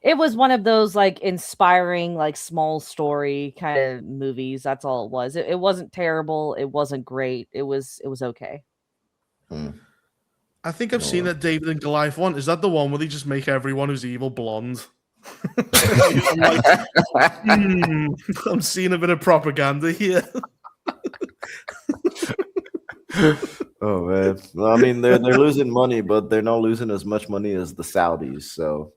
It was one of those like inspiring, like small story kind of movies. That's all it was. It wasn't terrible. It wasn't great. It was okay. I think I've seen that David and Goliath one. Is that the one where they just make everyone who's evil blonde? I'm like, I'm seeing a bit of propaganda here. Oh man. Well, I mean, they're losing money, but they're not losing as much money as the Saudis. So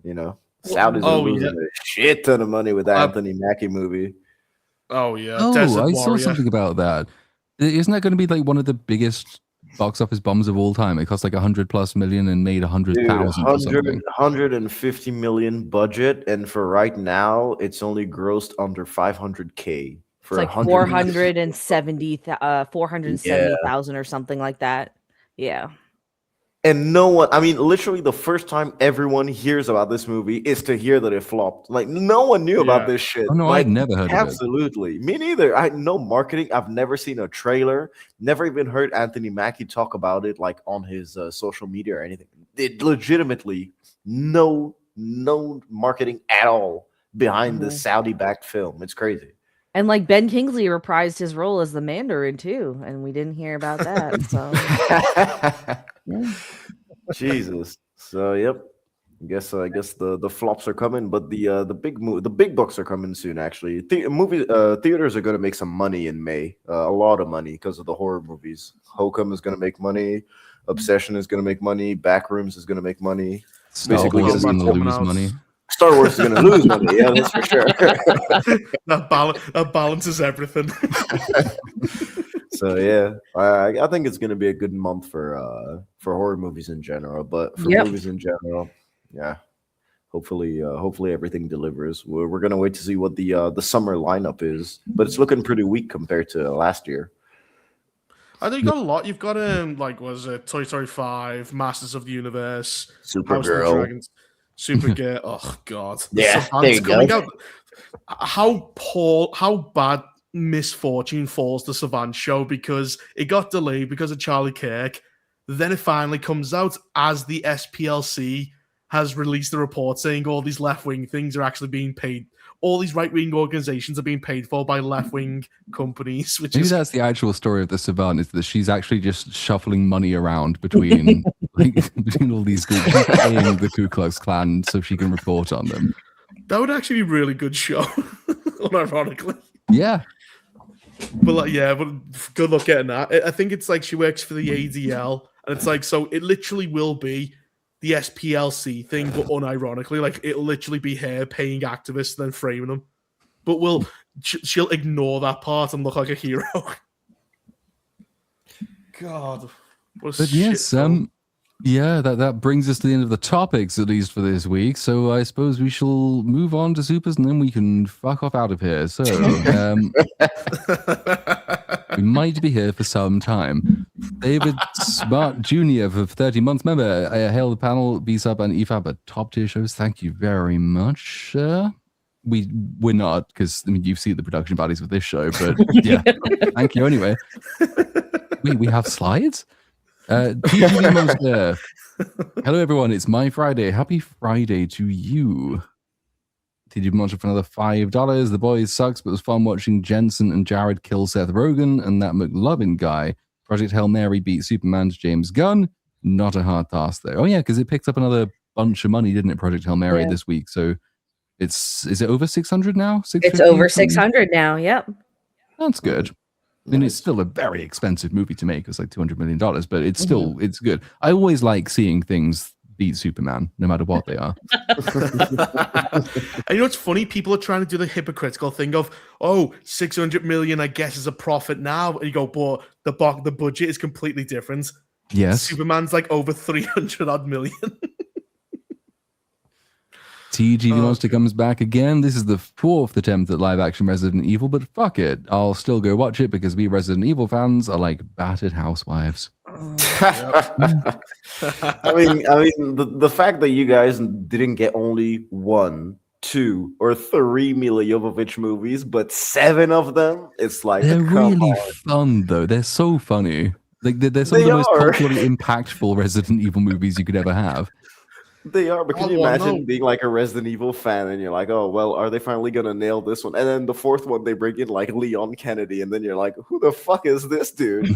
Saudis are losing a shit ton of money with the Anthony Mackie movie. Oh yeah. Oh, I saw something about that. Isn't that going to be like one of the biggest box office bombs of all time? It cost like $100+ million and made 100,000 or something. 150 million budget, and for right now, it's only grossed under 500K. It's like 470,000 or something like that. Yeah. And no one, I mean, literally the first time everyone hears about this movie is to hear that it flopped. Like, no one knew about this shit. Oh, no, like, I'd never heard of it. Absolutely. Me neither. I had no marketing. I've never seen a trailer. Never even heard Anthony Mackie talk about it, like, on his social media or anything. It legitimately, no marketing at all behind this Saudi-backed film. It's crazy. And like Ben Kingsley reprised his role as the Mandarin too, and we didn't hear about that. So yeah. Jesus. So yep. I guess the flops are coming, but the big bucks are coming soon. Actually, theaters are going to make some money in May, a lot of money because of the horror movies. Hokum is going to make money. Obsession is going to make money. Backrooms is going to make money. Star Wars is going to lose money. Star Wars is going to lose money. Yeah, that's for sure. that balances everything. So yeah, I think it's going to be a good month for horror movies in general. But for movies in general, yeah, hopefully everything delivers. We're going to wait to see what the summer lineup is, but it's looking pretty weak compared to last year. I think you got a lot. You've got like was it Toy Story 5, Masters of the Universe, Supergirl. Supergirl. Oh God. Yeah, there you go. How bad misfortune falls the Savant show because it got delayed because of Charlie Kirk. Then it finally comes out as the SPLC has released a report saying all these left-wing things are actually being paid. All these right-wing organizations are being paid for by left-wing companies. Which Maybe that's the actual story of the Savant, is that she's actually just shuffling money around between between all these groups. She's paying the Ku Klux Klan so she can report on them. That would actually be a really good show, unironically. Yeah. But good luck getting that. I think it's like she works for the ADL, and it's like, so it literally will be the SPLC thing, but unironically, like it'll literally be her paying activists and then framing them. But she'll ignore that part and look like a hero. God. But yes, yeah, that brings us to the end of the topics, at least for this week. So I suppose we shall move on to supers, and then we can fuck off out of here. So we might be here for some time. David Smart Jr. for 30 months. Remember, I hail the panel, BSUP and EFAB are top tier shows. Thank you very much. We're not, because I mean you've seen the production values of this show, but yeah, thank you anyway. We have slides. TGV Monster. Hello everyone, it's my Friday. Happy Friday to you. TGV Monster for another $5. The Boys sucks, but it was fun watching Jensen and Jared kill Seth Rogen and that McLovin guy. Project Hail Mary beat Superman's James Gunn. Not a hard task though. Oh yeah, because it picked up another bunch of money, didn't it, Project Hail Mary this week? So is it over 600 now? It's over 600 now. Yep. That's good. I mean, it's still a very expensive movie to make. It's like $200 million, but it's still it's good. I always like seeing things beat Superman, no matter what they are. And you know what's funny? People are trying to do the hypocritical thing of, 600 million, I guess, is a profit now. And you go, but the budget is completely different. Yes. Superman's like over 300 odd million. TGV Monster comes back again. This is the 4th attempt at live action Resident Evil, but fuck it. I'll still go watch it because we Resident Evil fans are like battered housewives. I mean, the fact that you guys didn't get only 1, 2, or 3 Mila Jovovich movies, but 7 of them, it's like They're come really on. fun, though. They're so funny. Like they're some of They the most are. culturally impactful Resident Evil movies you could ever have. They are, but can Oh, you well, imagine no. being like a Resident Evil fan and you're like, oh, well, are they finally gonna nail this one? And then the 4th one, they bring in like Leon Kennedy, and then you're like, who the fuck is this dude?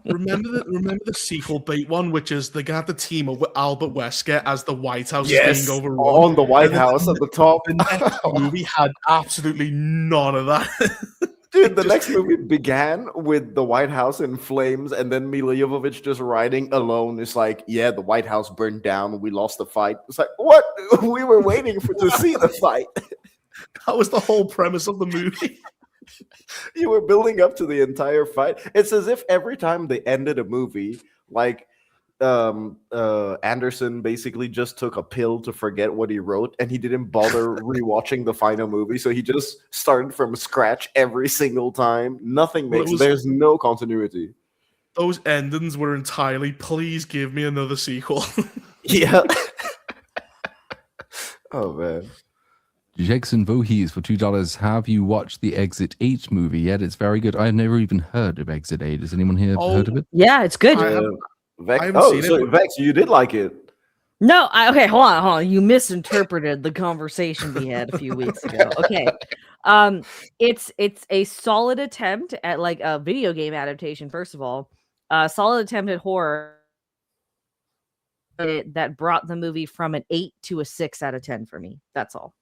remember the sequel bait one, which is they're gonna have the team of Albert Wesker as the White House Yes, being overrun. on the White And then House at the top. The next movie had absolutely none of that. Dude, the next movie began with the White House in flames, and then Mila Jovovich just riding alone. It's like, yeah, the White House burned down. We lost the fight. It's like, what? We were waiting to see the fight. That was the whole premise of the movie. You were building up to the entire fight. It's as if every time they ended a movie, like Anderson basically just took a pill to forget what he wrote, and he didn't bother rewatching the final movie. So he just started from scratch every single time. Nothing Well, makes. There's no continuity. Those endings were entirely, please give me another sequel. Yeah. Oh man. Jackson Voorhees for $2. Have you watched the Exit 8 movie yet? It's very good. I've never even heard of Exit 8. Has anyone here heard of it? Yeah, it's good. Vex, I haven't seen it, so but- Vex, you did like it. No, okay, hold on. You misinterpreted the conversation we had a few weeks ago. Okay. It's a solid attempt at like a video game adaptation, first of all. A solid attempt at horror that brought the movie from an 8 to a 6 out of 10 for me. That's all.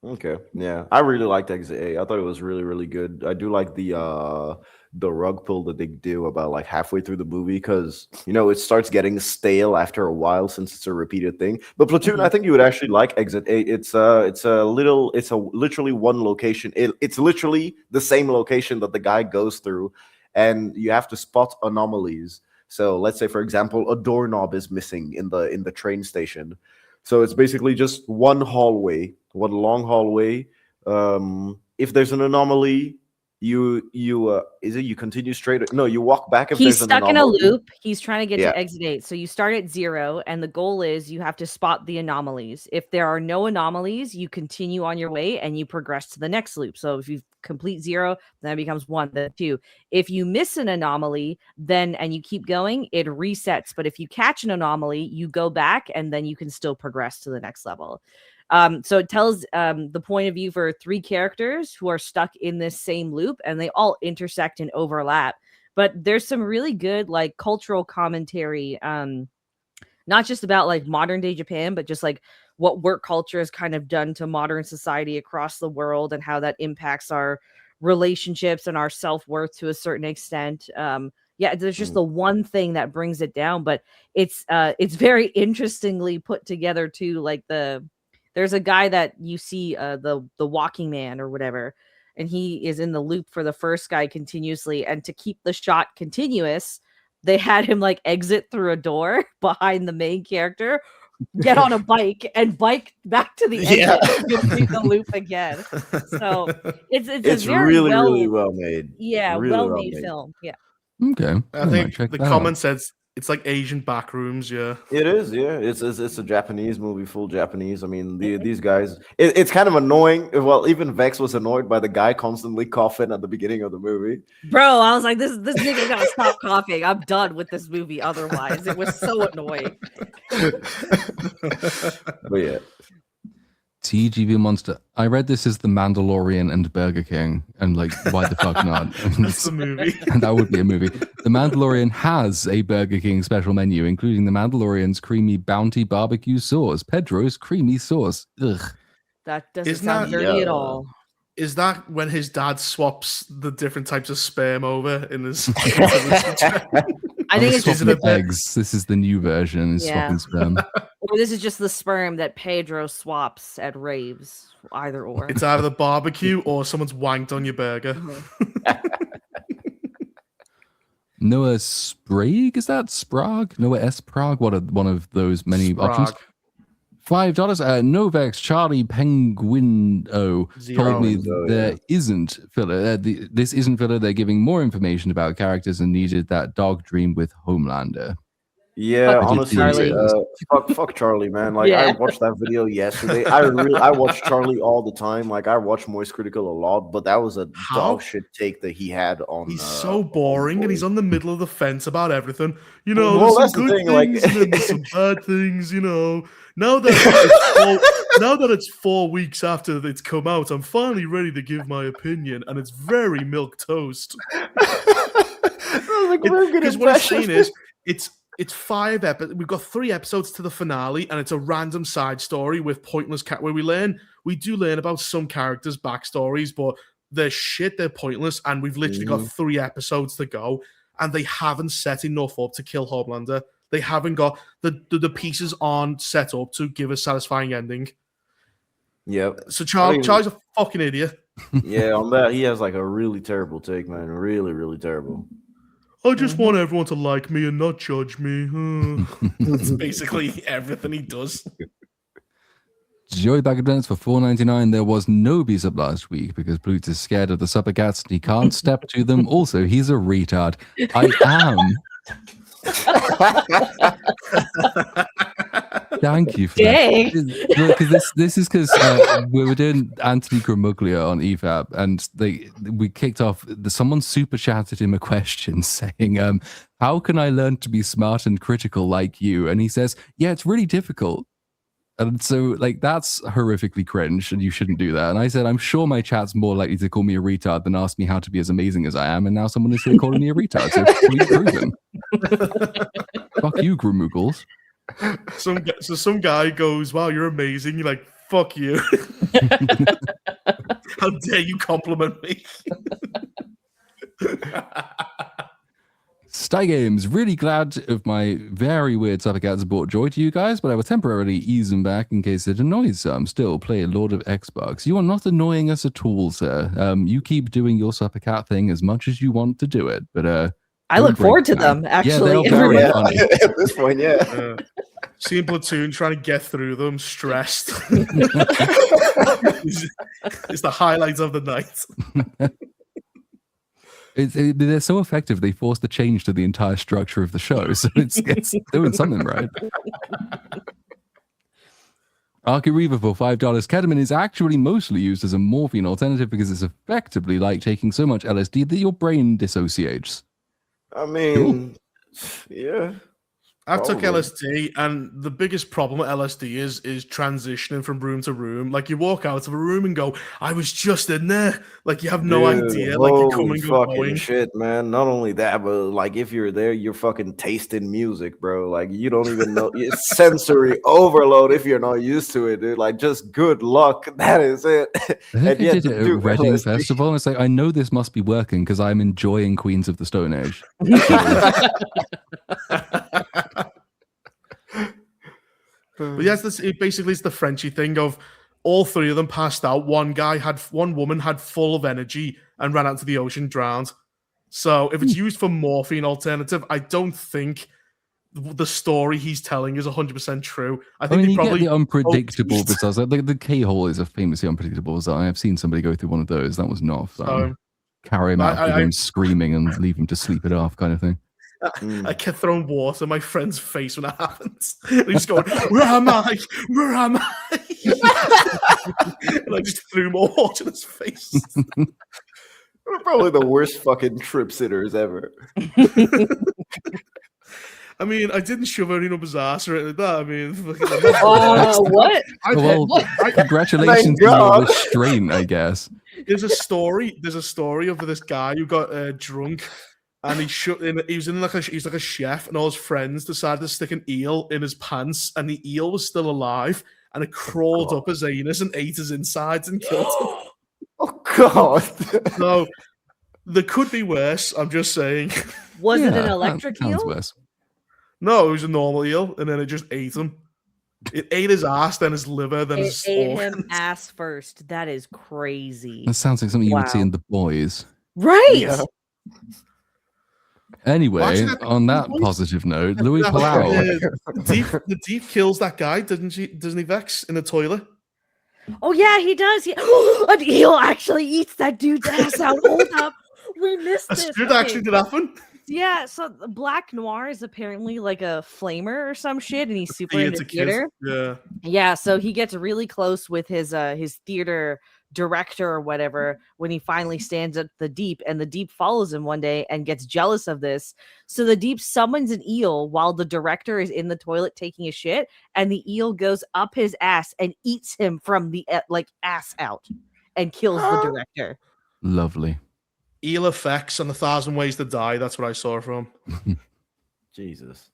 Okay, yeah, I really liked Exit 8. I thought it was really, really good. I do like the rug pull that they do about like halfway through the movie, because it starts getting stale after a while since it's a repeated thing. But Platoon, I think you would actually like Exit 8. It's literally one location. It's literally the same location that the guy goes through, and you have to spot anomalies. So let's say, for example, a doorknob is missing in the train station. So it's basically just one long hallway. If there's an anomaly, you continue straight. No, you walk back if He's there's an stuck in a anomaly. loop. He's trying to get Yeah. to exit 8. So you start at 0, and the goal is you have to spot the anomalies. If there are no anomalies, you continue on your way and you progress to the next loop. So if you complete 0, then it becomes 1, then 2. If you miss an anomaly, and you keep going, it resets. But if you catch an anomaly, you go back and then you can still progress to the next level. So it tells the point of view for 3 characters who are stuck in this same loop, and they all intersect and overlap. But there's some really good like cultural commentary, not just about like modern day Japan, but just like what work culture has kind of done to modern society across the world and how that impacts our relationships and our self-worth to a certain extent. Yeah, there's just the one thing that brings it down, but it's very interestingly put together too. Like there's a guy that you see, the walking man or whatever, and he is in the loop for the first guy continuously. And to keep the shot continuous, they had him like exit through a door behind the main character, get on a bike, and bike back to the exit and complete the loop again. So it's a very really well made. Yeah, Really well well made made. film. Yeah. Okay. I think the comment says it's like Asian backrooms. Yeah, It is, yeah. It's a Japanese movie, full Japanese. I mean, these guys. It's kind of annoying. Well, even Vex was annoyed by the guy constantly coughing at the beginning of the movie. Bro, I was like, this nigga gotta stop coughing. I'm done with this movie otherwise. It was so annoying. But yeah, TGV Monster. I read this as The Mandalorian and Burger King, and like, why the fuck not? that's the movie. And that would be a movie. The Mandalorian has a Burger King special menu, including the Mandalorian's creamy bounty barbecue sauce, Pedro's creamy sauce. Ugh. That doesn't Isn't sound that- dirty at all. Is that when his dad swaps the different types of sperm over in his? I I think I'm it's just swapping Isn't it eggs. This is the new version. Is Yeah. swapping sperm. or this is just the sperm that Pedro swaps at raves. Either or. It's either the barbecue or someone's wanked on your burger. Noah Sprague, is that Sprague? Noah S. Prague? One of those many options? Sprague. $5. Novex Charlie Penguino Zero. told me Oh, there yeah. isn't filler. This isn't filler. They're giving more information about characters and needed that dog dream with Homelander. Yeah, Fuck honestly, Charlie. fuck Charlie, man. Like Yeah. I watched that video yesterday. I watch Charlie all the time. Like I watch Moist Critical a lot, but that was a How? dog shit take that he had on. He's so boring, and he's on the middle of the fence about everything. You know, Well, there's that's some the good thing, like- things and then there's some bad things. You know, now that it's 4 weeks after it's come out, I'm finally ready to give my opinion, and it's very milk toast. Because what I'm saying is, it's 5 episodes. We've got 3 episodes to the finale, and it's a random side story with pointless where we do learn about some characters' backstories, but they're shit, they're pointless, and we've literally got 3 episodes to go, and they haven't set enough up to kill Homelander. They haven't got the pieces aren't set up to give a satisfying ending. Yep. So Charlie's a fucking idiot. Yeah, on that he has like a really terrible take, man. Really, really terrible. I just want everyone to like me and not judge me. That's basically everything he does. Joey Bag of Donuts for $4.99. There was no BSUP last week because Bluetooth is scared of the supper cats and he can't step to them. Also, he's a retard. I am. Thank you for Dang. that. Because this is because we were doing Anthony Gramuglia on EFAP, and we kicked off. Someone super chatted him a question saying, "How can I learn to be smart and critical like you?" And he says, "Yeah, it's really difficult." And so, like, that's horrifically cringe, and you shouldn't do that. And I said, I'm sure my chat's more likely to call me a retard than ask me how to be as amazing as I am. And now someone is here calling me a retard. So we've proven. Fuck you, Grumugles. Some guy goes, "Wow, you're amazing." You're like, "Fuck you." How dare you compliment me? Sty Games, really glad of my very weird Suppercats brought joy to you guys, but I will temporarily ease them back in case it annoys some. Still, play Lord of Xbox. You are not annoying us at all, sir. You keep doing your Suppercat thing as much as you want to do it, but I look forward to them, actually. Yeah, they're very funny. At this point, yeah. Seeing Platoon trying to get through them, stressed. It's the highlights of the night. They're so effective, they force the change to the entire structure of the show, so it's doing something right. Arky Reaver for $5. Ketamine is actually mostly used as a morphine alternative because it's effectively like taking so much LSD that your brain dissociates. I mean, yeah. I've took Probably. LSD, and the biggest problem with LSD is transitioning from room to room. Like, you walk out of a room and go, "I was just in there." Like, you have no idea. Like, you come Holy and go fucking going. shit, man. Not only that, but like if you're there, you're fucking tasting music, bro. Like you don't even know. It's sensory overload if you're not used to it, dude. Like just good luck. That is it. I think And they yet did to it do at Reading LSD. Festival, and it's like, I know this must be working because I'm enjoying Queens of the Stone Age. But yes, it basically is the Frenchy thing of all 3 of them passed out. One woman had full of energy and ran out to the ocean, drowned. So if it's used for morphine alternative, I don't think the story he's telling is 100% true. I think mean, they you probably get the unpredictable overused. besides the K-hole is a famously unpredictable. So I have seen somebody go through one of those. That was not fun. So, Carry him out, I- him screaming, and leave him to sleep it off, kind of thing. I kept throwing water in my friend's face when it happens. And he's going, "Where am I? Where am I?" And I just threw more water in his face. We're probably the worst fucking trip sitters ever. I mean, I didn't shove anything up his ass or anything like that. I mean, What? Well, congratulations Thank to your God. restraint, I guess. There's a story of this guy who got drunk, and he's like a chef, and all his friends decided to stick an eel in his pants, and the eel was still alive, and it crawled up his anus and ate his insides and killed him. Oh god. So There could be worse. I'm just saying. Was it an Yeah, electric sounds eel? worse. No, it was a normal eel, and then it just ate him. It ate his ass, then his liver, then It his ate organs. him ass first. That is crazy. That sounds like something you would see Wow. in The Boys. Right. Yeah. Anyway, Watching that on that voice- positive note, Louis That- Palau. the deep kills that guy, doesn't he, Vex, in the toilet? Oh yeah, he does. An eel actually eats that dude's ass out. Hold up. We missed That's this. good. Okay. Actually, did happen. Yeah, so the Black Noir is apparently like a flamer or some shit, and he's super into Theater kid. theater. Yeah. Yeah, so he gets really close with his theater director or whatever when he finally stands at the Deep, and the Deep follows him one day and gets jealous of this. So the Deep summons an eel while the director is in the toilet taking a shit, and the eel goes up his ass and eats him from the ass out and kills the director. Lovely. Eel effects and 1,000 Ways to Die. That's what I saw from. Jesus.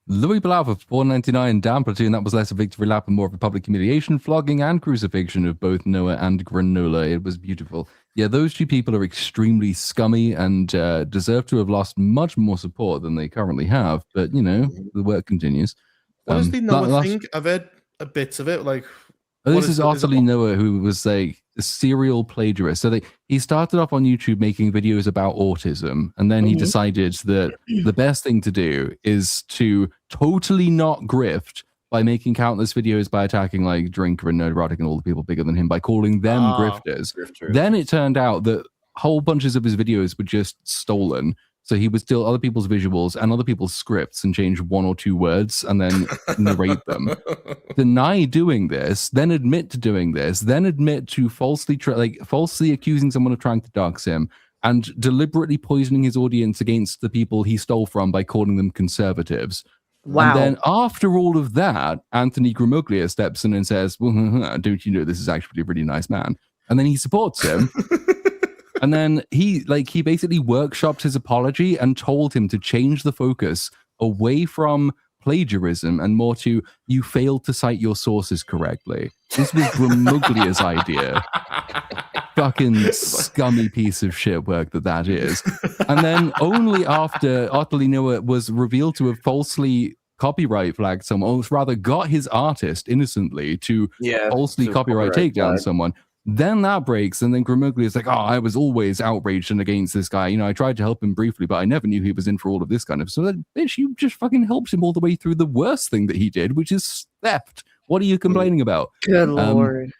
Louis Palau for $4.99 down platoon. That was less a victory lap and more of a public humiliation, flogging, and crucifixion of both Noah and Granola. It was beautiful. Yeah, those two people are extremely scummy and deserve to have lost much more support than they currently have. But, you know, the work continues. What is the Noah last- thing? I've heard a bit of it. Like, Oh, what this is it- it utterly about? Noah, who was like a serial plagiarist. So he started off on YouTube making videos about autism, and then he Mhm. decided that the best thing to do is to totally not grift by making countless videos by attacking like Drinker and Nerdrotic and all the people bigger than him by calling them grifters. Grifter. Then it turned out that whole bunches of his videos were just stolen. So he would steal other people's visuals and other people's scripts and change one or two words and then narrate them. Deny doing this, then admit to doing this, then admit to falsely accusing someone of trying to dox him, and deliberately poisoning his audience against the people he stole from by calling them conservatives. Wow. And then after all of that, Anthony Gramuglia steps in and says, well, don't you know this is actually a really nice man? And then he supports him. And then he basically workshopped his apology and told him to change the focus away from plagiarism and more to, you failed to cite your sources correctly. This was Gramuglia's idea. Fucking scummy piece of shit work that is. And then only after Utterly Noah was revealed to have falsely copyright flagged someone, or rather got his artist innocently to falsely so copyright take down flag. someone. Then that breaks, and then Gramuglia is like, oh, I was always outraged and against this guy. You know, I tried to help him briefly, but I never knew he was in for all of this kind of. So then, bitch, you just fucking helped him all the way through the worst thing that he did, which is theft. What are you complaining about? Good lord.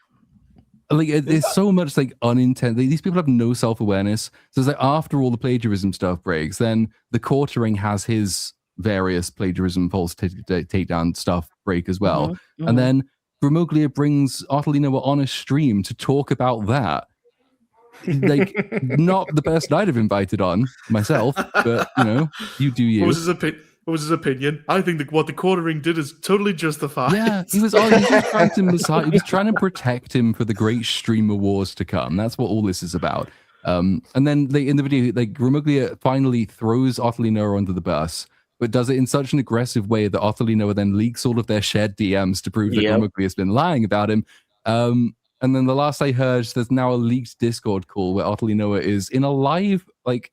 There's so much like unintended. These people have no self-awareness. So it's like after all the plagiarism stuff breaks, then the Quartering has his various plagiarism, false takedown stuff break as well. And then Gramuglia brings Utterly Noah on a stream to talk about that. Like, not the best I'd have invited on myself, but you know, you do you. What was his opinion? I think that what the Quartering did is totally justified. Yeah, he was just trying to he was trying to protect him for the great streamer wars to come. That's what all this is about. And then in the video, like Gramuglia finally throws Utterly Noah under the bus, but does it in such an aggressive way that Utterly Noah then leaks all of their shared DMs to prove that Gramuglia has been lying about him. And then the last I heard, there's now a leaked Discord call where Utterly Noah is in a live, like,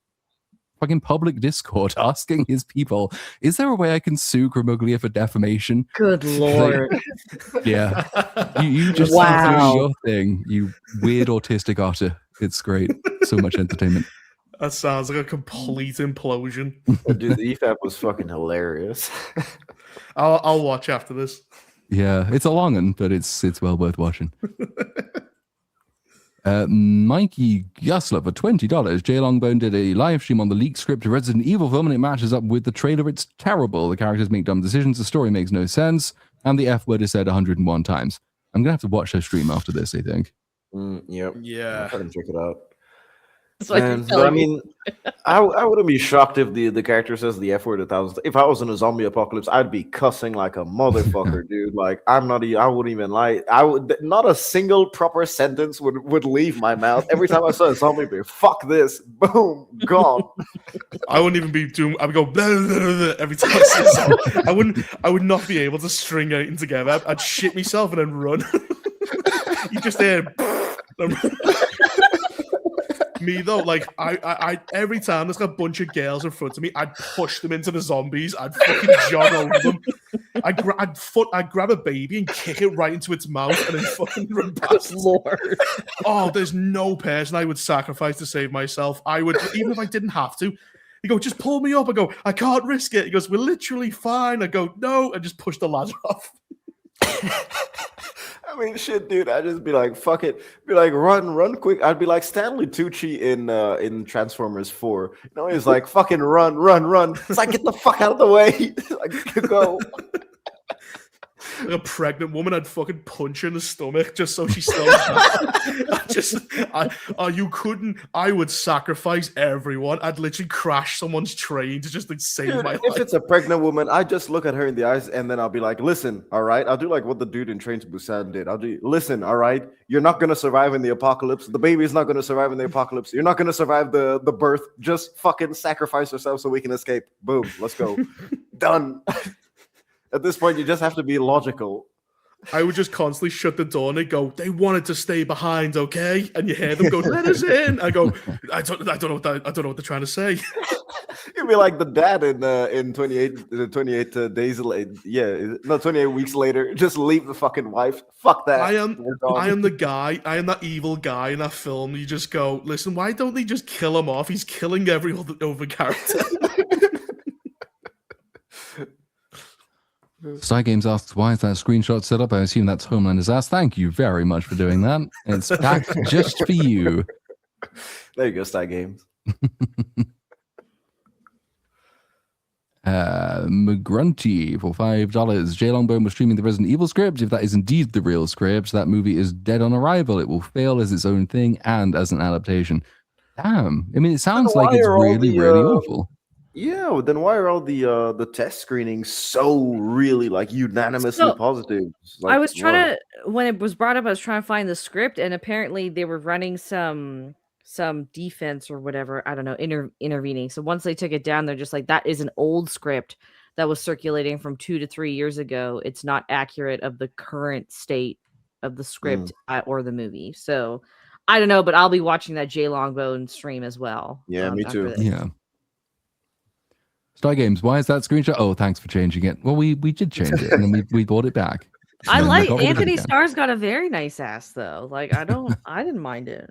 fucking public Discord asking his people, is there a way I can sue Gramuglia for defamation? Good lord. Yeah. You just Wow. do your thing, you weird autistic otter. It's great. So much entertainment. That sounds like a complete implosion. Dude, the EFAP was fucking hilarious. I'll watch after this. Yeah, it's a long one, but it's well worth watching. Mikey Gusler for $20. Jay Longbone did a live stream on the leaked script of Resident Evil film, and it matches up with the trailer. It's terrible. The characters make dumb decisions. The story makes no sense, and the F word is said 101 times. I'm gonna have to watch her stream after this, I think. Yep. Yeah. I'll try and check it out. That's what you're Man, but telling I me. mean, I wouldn't be shocked if the character says the F word 1,000. If I was in a zombie apocalypse, I'd be cussing like a motherfucker, dude. Like I wouldn't even lie. Not a single proper sentence would leave my mouth. Every time I saw a zombie, I'd be fuck this, boom, gone. I wouldn't even be doing. I would go blah, blah, blah, blah, every time I see something. I would not be able to string anything together. I'd shit myself and then run. You just hear. Me though, like I every time there's a bunch of girls in front of me, I'd push them into the zombies. I'd fucking jog over them. I'd grab a baby and kick it right into its mouth and then fucking run past. Lord. Oh, there's no person I would sacrifice to save myself. I would, even if I didn't have to. He go, just pull me up. I go, I can't risk it. He goes, we're literally fine. I go, no, and just push the ladder off. I mean, shit, dude. I'd just be like, fuck it. Be like, run quick. I'd be like Stanley Tucci in Transformers 4. You know, he's like, fucking run. It's like, get the fuck out of the way. Like, go. Like a pregnant woman, I'd fucking punch her in the stomach just so she slows down. I would sacrifice everyone. I'd literally crash someone's train to just like save Dude, my if life. it's a pregnant woman, I just look at her in the eyes and then I'll be like, listen, all right. I'll do like what the dude in Train to Busan did. I'll do, listen, all right. You're not going to survive in the apocalypse. The baby is not going to survive in the apocalypse. You're not going to survive the birth. Just fucking sacrifice yourself so we can escape. Boom. Let's go. Done. At this point, you just have to be logical. I would just constantly shut the door and they go, they wanted to stay behind, okay? And you hear them go, let us in. I go, I don't know what they're trying to say. You'd be like the dad in 28 days later. Yeah, no, 28 weeks later. Just leave the fucking wife. Fuck that. I am the guy. I am that evil guy in that film. You just go, listen, why don't they just kill him off? He's killing every other character. Sky Games asks, why is that screenshot set up? I assume that's Homelander's ass. Thank you very much for doing that. It's back just for you. There you go, Sky Games. McGrunty for $5. Jay Longbone was streaming the Resident Evil script. If that is indeed the real script, that movie is dead on arrival. It will fail as its own thing and as an adaptation. Damn. I mean, it sounds like it's really, really awful. Yeah, then why are all the test screenings so really like unanimously positive? Like, I was trying to, when it was brought up, I was trying to find the script, and apparently they were running some defense or whatever. I don't know, intervening. So once they took it down, they're just like, that is an old script that was circulating from 2 to 3 years ago. It's not accurate of the current state of the script or the movie. So I don't know, but I'll be watching that Jay Longbone stream as well. Yeah, me too. Yeah. Sky Games, why is that screenshot? Oh, thanks for changing it. Well, we did change it, and then we bought it back. I like Anthony Starr's got a very nice ass though. Like I didn't mind it.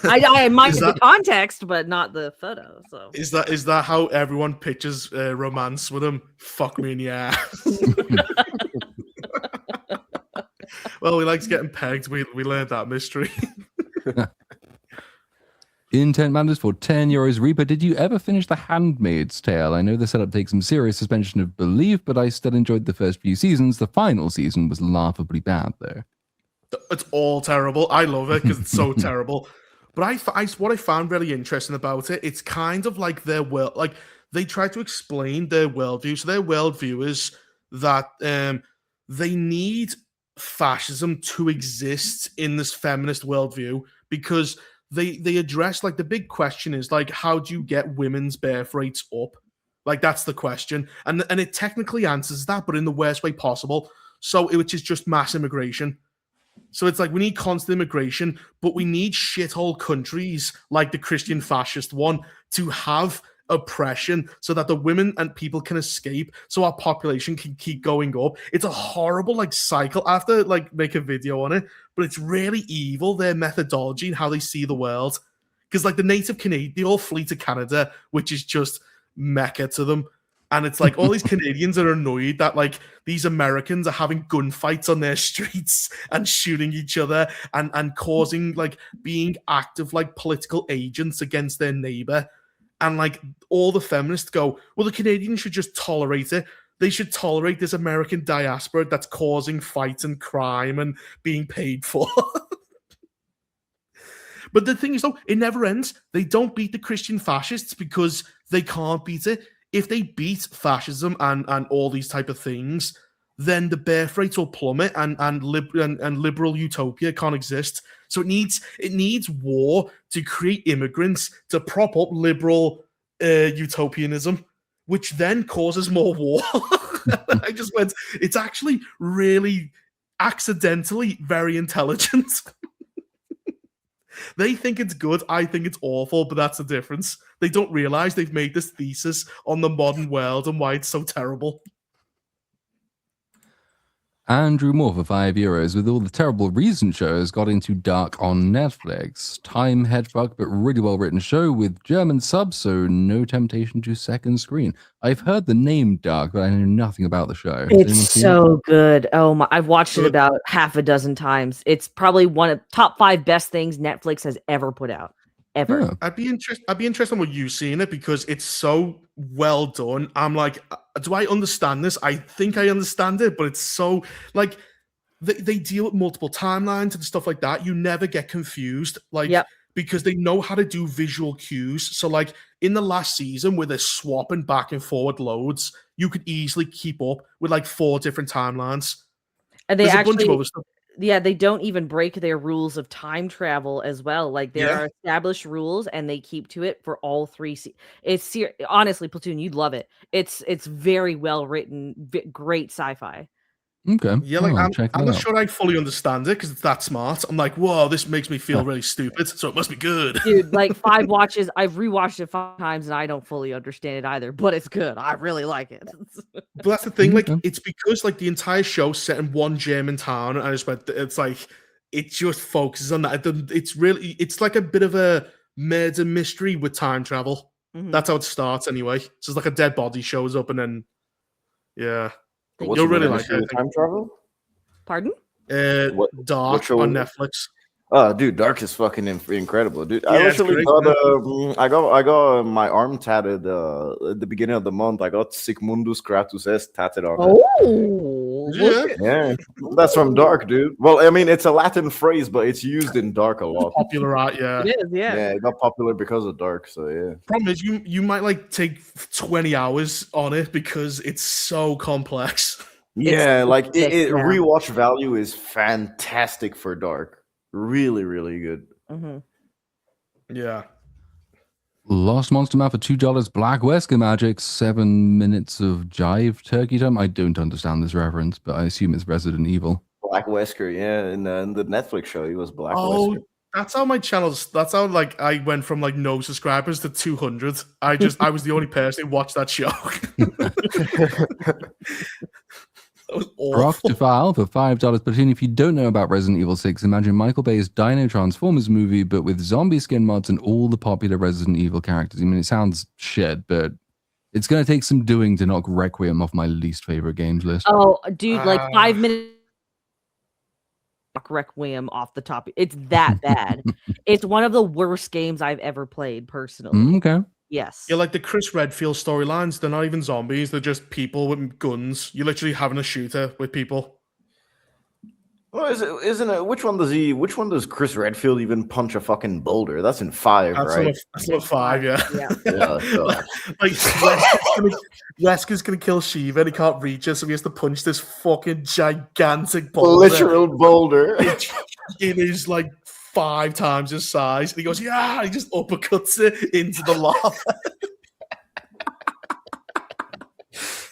I minded the context, but not the photo. So is that how everyone pictures romance with him? Fuck me in the ass. Well, he likes getting pegged. We learned that mystery. Intent Madness for €10. Reaper, did you ever finish The Handmaid's Tale? I know the setup takes some serious suspension of belief, but I still enjoyed the first few seasons. The final season was laughably bad, though. It's all terrible. I love it because it's so terrible. But what I found really interesting about it, it's kind of like their world. Like they try to explain their worldview. So their worldview is that they need fascism to exist in this feminist worldview because they address, like, the big question is, like, how do you get women's birth rates up? Like, that's the question. And it technically answers that, but in the worst way possible. So, which is just mass immigration. So it's like, we need constant immigration, but we need shithole countries like the Christian fascist one to have oppression so that the women and people can escape so our population can keep going up. It's a horrible, like, cycle. I have to, like, make a video on it, but it's really evil, their methodology and how they see the world. Because, like, the native Canadians, they all flee to Canada, which is just Mecca to them. And it's like all these Canadians are annoyed that, like, these Americans are having gunfights on their streets and shooting each other and causing, like, being active, like, political agents against their neighbor. And, like, all the feminists go, well, the Canadians should just tolerate it. They should tolerate this American diaspora that's causing fights and crime and being paid for. But the thing is, though, it never ends. They don't beat the Christian fascists because they can't beat it. If they beat fascism and all these type of things, then the birth rates will plummet and liberal utopia can't exist. So it needs war to create immigrants to prop up liberal utopianism, which then causes more war. I just went, it's actually really accidentally very intelligent. They think it's good. I think it's awful, but that's the difference. They don't realize they've made this thesis on the modern world and why it's so terrible. Andrew Moore for €5 with all the terrible recent shows got into Dark on Netflix. Time headfuck, but really well written show with German subs, so no temptation to second screen. I've heard the name Dark, but I know nothing about the show. Has anyone It's seen it? so good. Oh my! I've watched it Good. about half a dozen times. It's probably one of top 5 best things Netflix has ever put out. Ever. Yeah. I'd be interested in what you've seen it because it's so well done. I'm like, do I understand this? I think I understand it, but it's so like they deal with multiple timelines and stuff like that. You never get confused, like Yep. because they know how to do visual cues. So like in the last season where they're swapping back and forward loads, you could easily keep up with like 4 different timelines. And they There's a bunch of actually, other stuff. yeah, they don't even break their rules of time travel as well. Like there Yeah. are established rules, and they keep to it for all 3. It's honestly, Platoon, you'd love it. It's very well written, great sci-fi. Okay. Yeah, like I'll check I'm it not out. sure I fully understand it because it's that smart. I'm like, whoa, this makes me feel really stupid, so it must be good. Dude, like 5 watches. I've rewatched it 5 times, and I don't fully understand it either. But it's good. I really like it. But that's the thing, like Okay. it's because like the entire show set in one German town, and I just went, it's like it just focuses on that. It's like a bit of a murder mystery with time travel. Mhm. That's how it starts anyway. So it's like a dead body shows up, and then yeah, Thank What's you'll the really mystery like it. with time travel? Pardon? What Dark show on is it? Netflix. Oh, dude, Dark is fucking incredible, dude. I Yeah, it's literally great, got I got my arm tatted at the beginning of the month. I got Sigmundus Kratus S tatted on it. Oh, Yeah, Yeah, that's from Dark, dude. Well, I mean, it's a Latin phrase, but it's used in Dark a lot. popular art. Yeah. it is. Yeah. Yeah, it got popular because of Dark. So yeah. Problem is, you might like take 20 hours on it because it's so complex. Yeah, like sick, yeah. rewatch value is fantastic for Dark. Really, really good. Mhm. Yeah. Lost Monster Map for $2. Black Wesker Magic, 7 minutes of jive turkey time. I don't understand this reference, but I assume it's Resident Evil. Black Wesker, yeah, in the Netflix show, he was Black Oh, Wesker. that's how my channels. That's how like I went from like no subscribers to 200. I was the only person who watched that show. That was Brock awful. Defile for $5. Platoon, if you don't know about Resident Evil 6, imagine Michael Bay's Dino Transformers movie, but with zombie skin mods and all the popular Resident Evil characters. I mean, it sounds shit, but it's going to take some doing to knock Requiem off my least favorite games list. Oh, dude, like Ah. 5 minutes. Requiem off the top. It's that bad. It's one of the worst games I've ever played personally. Okay. Yes. Yeah, like the Chris Redfield storylines, they're not even zombies, they're just people with guns. You're literally having a shooter with people. Well, isn't it? Which one does Chris Redfield even punch a fucking boulder? That's in 5, That's right? not 5, yeah. Yeah. Yeah, so- Like Wesker's gonna kill Shiva and he can't reach her, so he has to punch this fucking gigantic boulder. literal boulder. It is like 5 times his size. And he goes, yeah, and he just uppercuts it into the lava.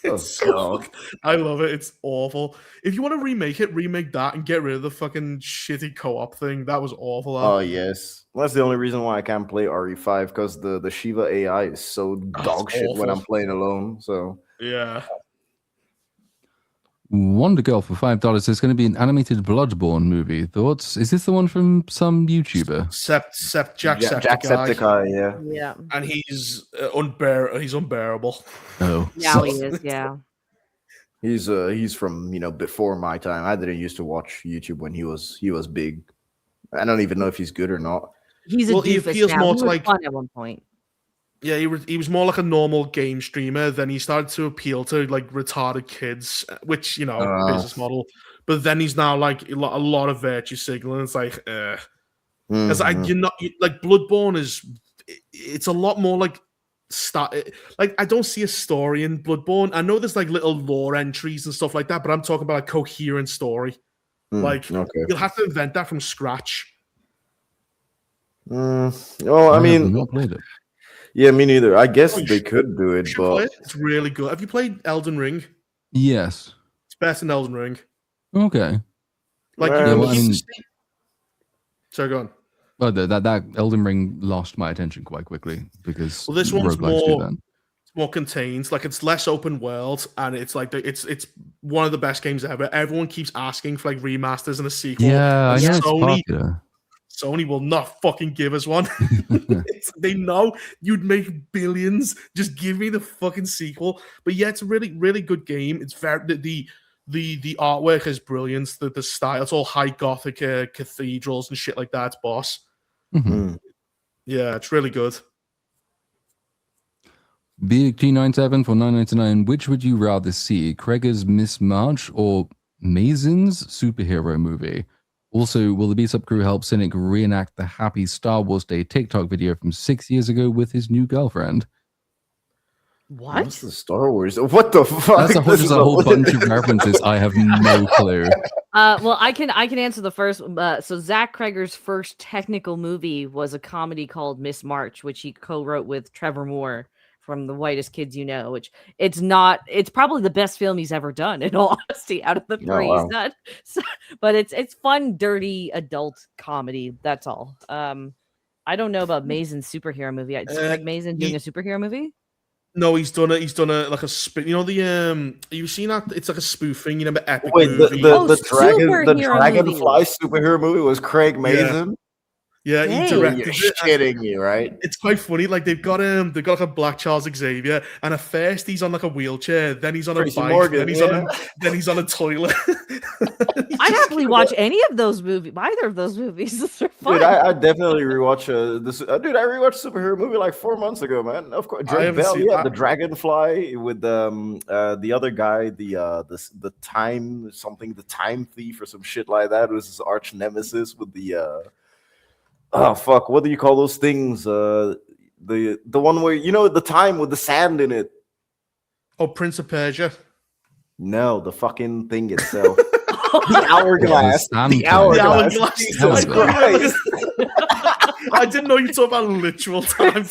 It's so God. I love it. It's awful. If you want to remake it, remake that and get rid of the fucking shitty co-op thing. That was awful. Oh yes, well, that's the only reason why I can't play RE5 because the Shiva AI is so dog shit when I'm awful. playing alone. So Yeah. Wonder Girl for $5. There's going to be an animated Bloodborne movie. Thoughts? Is this the one from some YouTuber? Jacksepticeye. yeah. Yeah. And he's unbearable. Oh, Now he is. Yeah. He's from before my time. I didn't used to watch YouTube when he was big. I don't even know if he's good or not. He's a Well, he doofus feels now. more He to, was like- fun at one point. Yeah, he was more like a normal game streamer. Then he started to appeal to like retarded kids, which business model. But then he's now like a lot of virtue signaling. It's like, because like Bloodborne it's a lot more like like I don't see a story in Bloodborne. I know there's like little lore entries and stuff like that, but I'm talking about a coherent story. Like okay. you'll have to invent that from scratch. Well, I I have mean, not played it. yeah, me neither. I guess Oh, you they should- could do You it, should play but it. It's really good. Have you played Elden Ring? Yes. It's better than Elden Ring. Okay. Like Yeah, you well, I can mean- see. So go on. Oh, that Elden Ring lost my attention quite quickly because Well, this one's roguelikes do more that. more contained. Like it's less open world, and it's like it's one of the best games ever. Everyone keeps asking for like remasters and a sequel. Yeah, I and know it's Sony popular. Sony will not fucking give us one. They know you'd make billions. Just give me the fucking sequel. But yeah, it's a really, really good game. It's very the artwork is brilliant. The style, it's all high gothic cathedrals and shit like that. It's boss. Mhm. Yeah, it's really good. BG97 for 9.99. Which would you rather see, Kreger's Miss March or Maison's superhero movie? Also, will the BSUP crew help Cynic reenact the Happy Star Wars Day TikTok video from 6 years ago with his new girlfriend? What? What's the Star Wars? What the fuck? That's This just is a whole bunch of references. I have no clue. Well, I can answer the first. So Zach Kreger's first technical movie was a comedy called Miss March, which he co-wrote with Trevor Moore from The Whitest Kids You Know. Which it's probably the best film he's ever done. In all honesty, out of the three he's done. So, but it's fun, dirty adult comedy. That's all. I don't know about Mason's superhero movie. Is Craig Mazin doing a superhero movie? No, he's done it. He's done a like a spin. You know the you've seen that? It's like a spoof thing. You remember Epic Wait, Movie? the superhero Dragonfly movie. superhero movie was Craig Mazin. Yeah, he Dang. You're directed it. shitting me, right? It's quite funny. Like they've got like a Black Charles Xavier, and at first he's on like a wheelchair, then he's on Tracy a bike, Morgan, then he's on a toilet. I'd happily watch any of those movies. Either of those movies. They're fun. Dude, I definitely rewatch this. Dude, I rewatched a superhero movie like 4 months ago, man. Of course, I haven't Bell, seen- yeah, I- the Dragonfly with the other guy, the time thief or some shit like that. It was his arch nemesis with the oh fuck, what do you call those things? The one where the time with the sand in it. Oh, Prince of Persia. No, the fucking thing itself. The hourglass. Yeah, The the hourglass. hourglass. Jesus Hourglass. Christ. I didn't know you talk about literal time.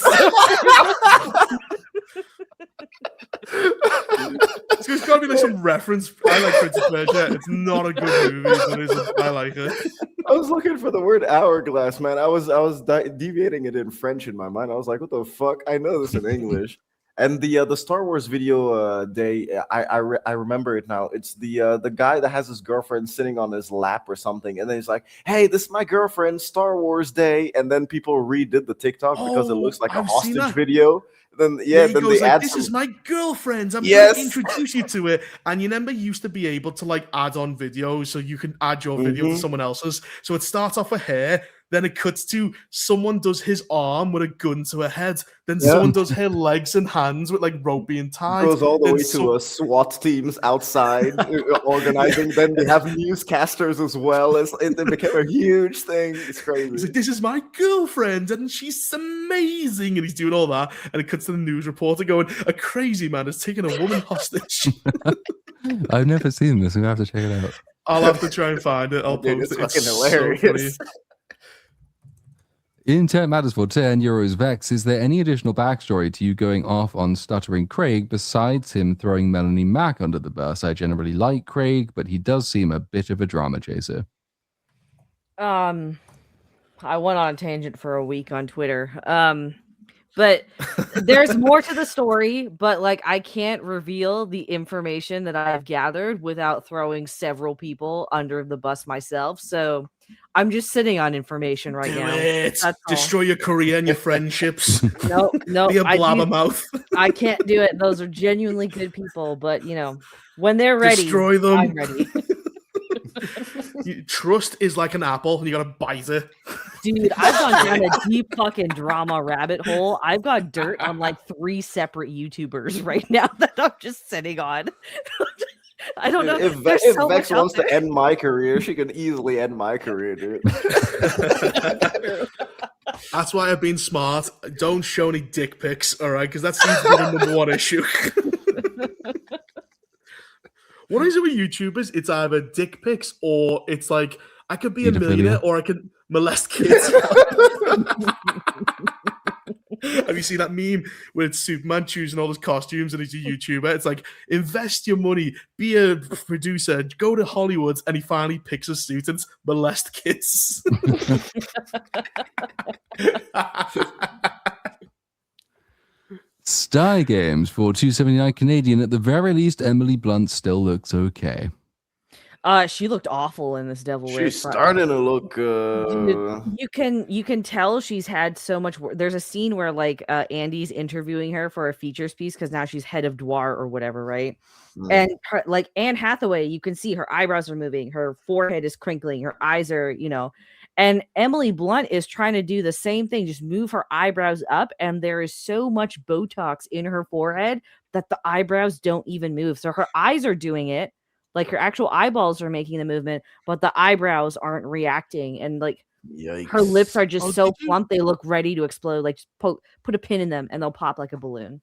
There's got to be like some reference. I like Prince of Persia. It's not a good movie, but I like it. I was looking for the word hourglass, man. I was deviating it in French in my mind. I was like, what the fuck? I know this in English. And the Star Wars video day, I remember it now. It's the guy that has his girlfriend sitting on his lap or something, and then he's like, "Hey, this is my girlfriend, Star Wars Day," and then people redid the TikTok because it looks like a I've seen hostage that. video. Then He then goes they like, add "This some. is my girlfriend. I'm Yes. going to introduce you to it." And you remember, you used to be able to like add on videos, so you can add your video to someone else's. So it starts off with hair, then it cuts to someone does his arm with a gun to her head, then Yeah. someone does her legs and hands with like rope being tied. Goes all the then way to a SWAT teams outside organizing. Then they have newscasters as well. It became a huge thing. It's crazy. He's like, "This is my girlfriend, and she's amazing," and he's doing all that, and it cuts to the news reporter going, "A crazy man has taken a woman hostage." I've never seen this. I'm gonna have to check it out. I'll have to try and find it. I'll Dude, post it's it. fucking so hilarious. funny. Intent matters for 10 euros. Vex, is there any additional backstory to you going off on stuttering Craig besides him throwing Melanie Mack under the bus? I generally like Craig, but he does seem a bit of a drama chaser. I went on a tangent for a week on Twitter. But there's more to the story, but like I can't reveal the information that I've gathered without throwing several people under the bus myself. So I'm just sitting on information right Do now. it. That's all. Destroy your career and your friendships. No, Be a I, blabbermouth. I can't do it. Those are genuinely good people, but when they're ready, Destroy them. I'm ready. Trust is like an apple, and you gotta bite it. Dude, I've gone down a deep fucking drama rabbit hole. I've got dirt on like 3 separate YouTubers right now that I'm just sitting on. I don't know. If There's so Vex much out wants to there. end my career, she can easily end my career, dude. That's why I've been smart. Don't show any dick pics, all right? Because that seems to be the number one issue. What is it with YouTubers? It's either dick pics or it's like, I could be a Pedophilia. millionaire or I could molest kids. Have you seen that meme where it's Superman choosing all his costumes and he's a YouTuber? It's like, invest your money, be a producer, go to Hollywood, and he finally picks a suit and molest kids. Sty Games for 279 Canadian. At the very least, Emily Blunt still looks okay. She looked awful in this Devil Wears She's Prada. starting to look. You can tell she's had so much work. There's a scene where like Andy's interviewing her for a features piece because now she's head of Dwar or whatever, right? And her, like Anne Hathaway, you can see her eyebrows are moving, her forehead is crinkling, her eyes are, and Emily Blunt is trying to do the same thing, just move her eyebrows up, and there is so much Botox in her forehead that the eyebrows don't even move. So her eyes are doing it. Like her actual eyeballs are making the movement, but the eyebrows aren't reacting. And like Yikes. her lips are just so did you- plump, they look ready to explode. Like just put a pin in them and they'll pop like a balloon.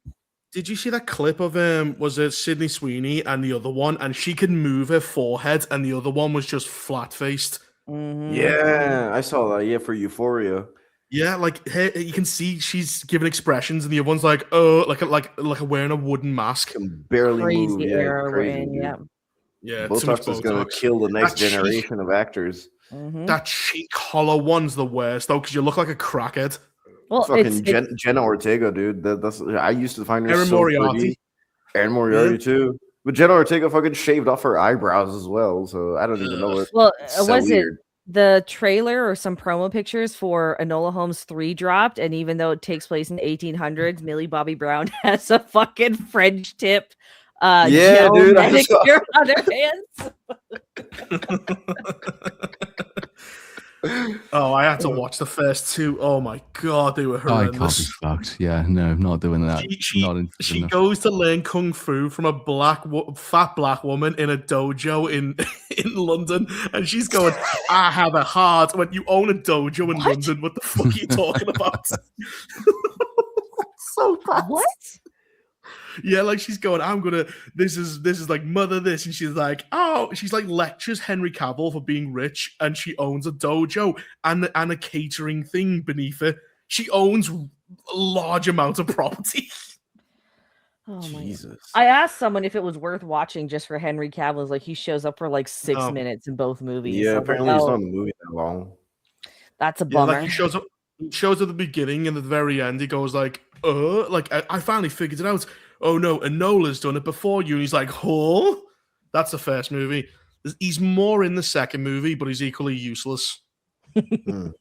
Did you see that clip of was it Sydney Sweeney and the other one? And she could move her forehead, and the other one was just flat faced. Mhm. Yeah, I saw that. Yeah, for Euphoria. Yeah, like you can see she's giving expressions, and the other one's like, oh, like wearing a wooden mask. Can barely Crazy move. Yeah, era we're crazy. in, dude. yeah. Yeah, too much Botox is gonna Botox. kill the next That cheek- generation of actors. Mhm. That cheek hollow one's the worst though, because you look like a crackhead. Well, Fucking Jenna Ortega, dude. That's I used to find her Erin so Moriarty. pretty. Erin Moriarty Yeah. too. But Jenna Ortega fucking shaved off her eyebrows as well, so I don't even know it. well, It's so was weird. it the trailer or some promo pictures for Enola Holmes 3 dropped, and even though it takes place in 1800s, Millie Bobby Brown has a fucking French tip Yeah, gel dude, I saw- manicure on her hands. Oh, I had to watch the first two. Oh my god, they were I can't be horrendous. fucked. Yeah, no, not doing that. Not interested She enough. goes to learn kung fu from a fat black woman in a dojo in London, and she's going, "I have a heart." When you own a dojo in London, what the fuck are you talking about? So bad. What? Yeah, like she's going, I'm gonna. This is like mother this, and she's like, oh, she's like lectures Henry Cavill for being rich, and she owns a dojo and a catering thing beneath her. She owns a large amount of property. Oh my! Jesus. I asked someone if it was worth watching just for Henry Cavill's. Like he shows up for like 6 minutes in both movies. Yeah, So I'm like, apparently it's oh, not in the movie that long. that's a Yeah, bummer. like he shows up at the beginning, and at the very end, he goes like, like I finally figured it out. Oh no, Enola's done it before you. And he's like, huh? That's the first movie. He's more in the second movie, but he's equally useless. There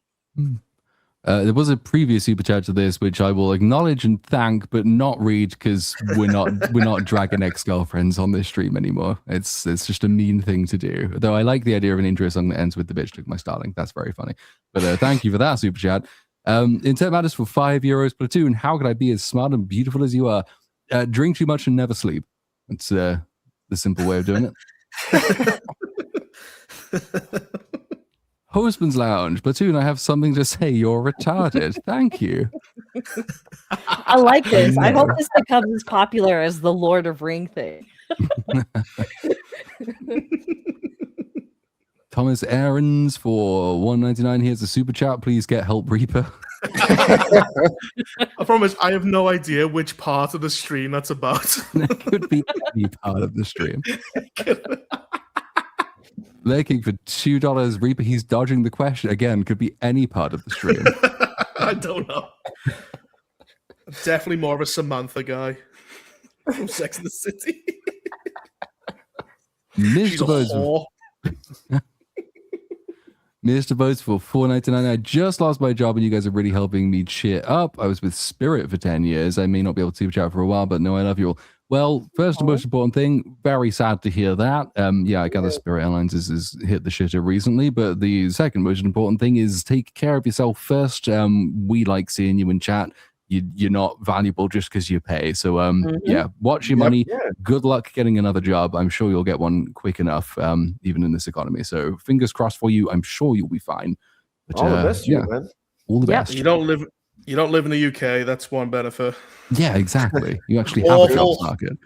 was a previous super chat to this, which I will acknowledge and thank, but not read because we're not dragging ex-girlfriends on this stream anymore. It's just a mean thing to do. Though I like the idea of an intro song that ends with "the bitch took my starling." That's very funny. But thank you for that super chat. Intent matters for €5. Platoon. How could I be as smart and beautiful as you are? Drink too much and never sleep. It's the simple way of doing it. Husband's Lounge. Platoon, I have something to say. You're retarded. Thank you. I like this. I hope this becomes as popular as the Lord of Ring thing. Thomas Aarons for $1.99. Here's a super chat. Please get help, Reaper. I promise, I have no idea which part of the stream that's about. It could be any part of the stream. Lurking for $2. Reaper, he's dodging the question. Again, could be any part of the stream. I don't know. Definitely more of a Samantha guy from Sex and the City. She's a whore. Mr. Votes for $4.99. I just lost my job and you guys are really helping me cheer up. I was with Spirit for 10 years. I may not be able to super chat for a while, but no, I love you all. Well, first and most important thing, very sad to hear that. Yeah, I gather Spirit Airlines has hit the shitter recently, but the second most important thing is take care of yourself first. We like seeing you in chat. You're not valuable just because you pay. So, yeah, watch your money. Yeah. Good luck getting another job. I'm sure you'll get one quick enough, even in this economy. So, fingers crossed for you. I'm sure you'll be fine. But, All the best to you, yeah, man. all the Yep. best. You don't live in the UK. That's one benefit. Yeah, exactly. You actually have a jobs market.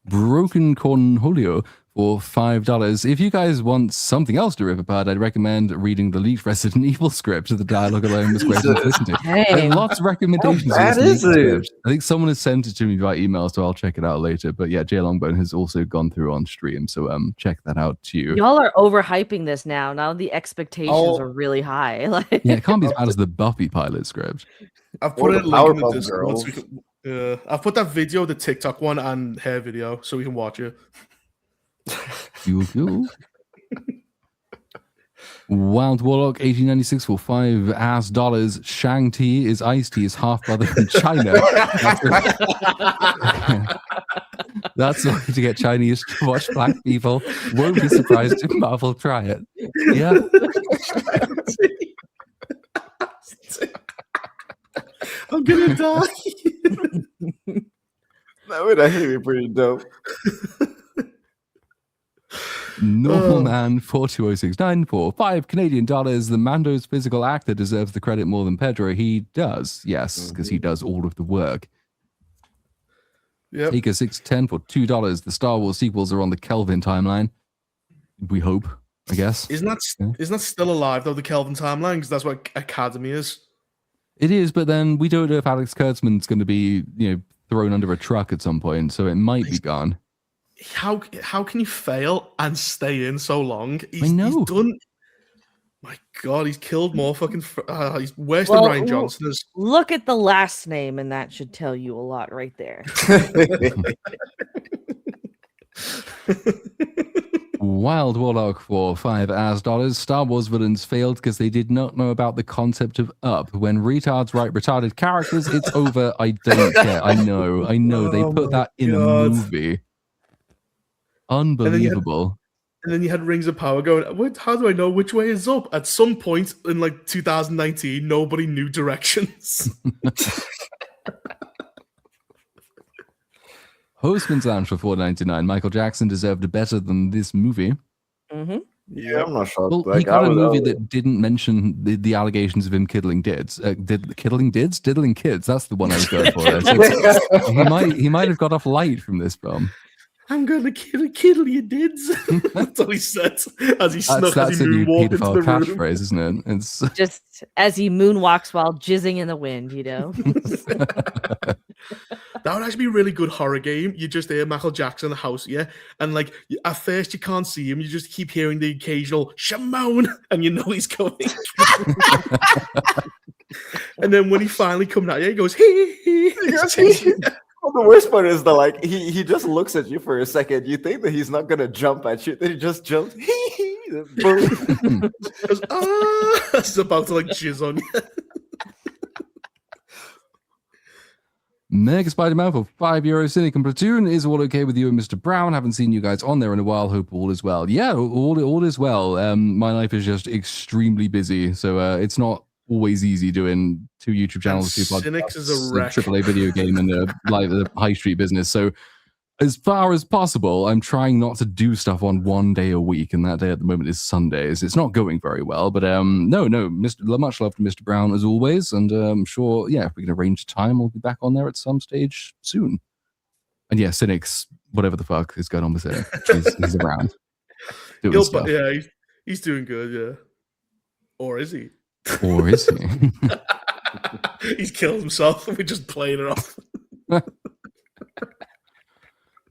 Broken Corn Julio for $5. If you guys want something else to rip apart, I'd recommend reading the leaked Resident Evil script. The dialogue alone was great to listen to. I Dang. have lots of recommendations. How for this bad is leaked it? script. I think someone has sent it to me by email, so I'll check it out later. But yeah, Jay Longbone has also gone through on stream, so check that out too. Y'all are overhyping this now. Now the expectations are really high. Like, Yeah, it can't be as bad as the Buffy pilot script. I've Or put the a link in the Powerpuff Discord. So we Girls. can, I've put that video, the TikTok one, and hair video, so we can watch it. Cool. Wild Warlock 1896 for $5 Shang-Chi is Ice-T's half brother from China. That's the way to get Chinese to watch black people. Won't be surprised if Marvel try it. Yeah. I'm gonna die. That would actually be pretty dope. Normal Man 42069 for $5 The Mando's physical actor deserves the credit more than Pedro. He does, yes, because he does all of the work. Yep. Taker 610 for $2. The Star Wars sequels are on the Kelvin timeline. We hope, I guess. Isn't that still alive though? The Kelvin timeline, because that's what Academy is. It is, but then we don't know if Alex Kurtzman's going to be, thrown under a truck at some point, so it might be gone. How can you fail and stay in so long? I know. He's done. My God, he's killed more fucking. He's worse Well, than Ryan Johnson is. look at the last name, and that should tell you a lot right there. Wild Warlock for $5. Star Wars villains failed because they did not know about the concept of up. When retards write retarded characters, it's over. I don't care. I know. They Oh put my that in a God. movie. Unbelievable. And then you had Rings of Power going, "What? How do I know which way is up?" At some point in like 2019, nobody knew directions. Postman's Lounge for $4.99. Michael Jackson deserved better than this movie. Mm-hmm. Yeah, I'm not sure. Well, he got a movie that didn't mention the allegations of him kiddling kids. Diddling kids. That's the one I was going for. There. So he might have got off light from this film. I'm gonna kiddle you, dids. That's all he said as he snuck as he a new moonwalked into the pedophile room. catchphrase, isn't it? It's Just as he moonwalks while jizzing in the wind, That would actually be a really good horror game. You just hear Michael Jackson in the house, yeah, and like at first you can't see him, you just keep hearing the occasional Shimon, and you know he's coming. And then when he finally comes out, he goes hee. Well, the worst part is that he just looks at you for a second. You think that he's not gonna jump at you, then he just jumps. Boom. Goes, he's about to like jizz on you. Mega Spider-Man for €5. Cynic and Platoon is all okay with you and Mr. Brown. Haven't seen you guys on there in a while. Hope all is well. Yeah, all is well. My life is just extremely busy, so it's not always easy doing 2 YouTube channels, 2 podcasts, Cynics is a wreck. AAA video game, and a high street business. So as far as possible, I'm trying not to do stuff on 1 day a week, and that day at the moment is Sundays. It's not going very well, but no, much love to Mr. Brown as always, and I'm sure, if we can arrange time, we'll be back on there at some stage soon. And yeah, Cynics, whatever the fuck is going on with Cynic, he's around doing stuff. Yeah, he's doing good, yeah. Or is he? Or is he? He's killed himself, and we're just playing it off.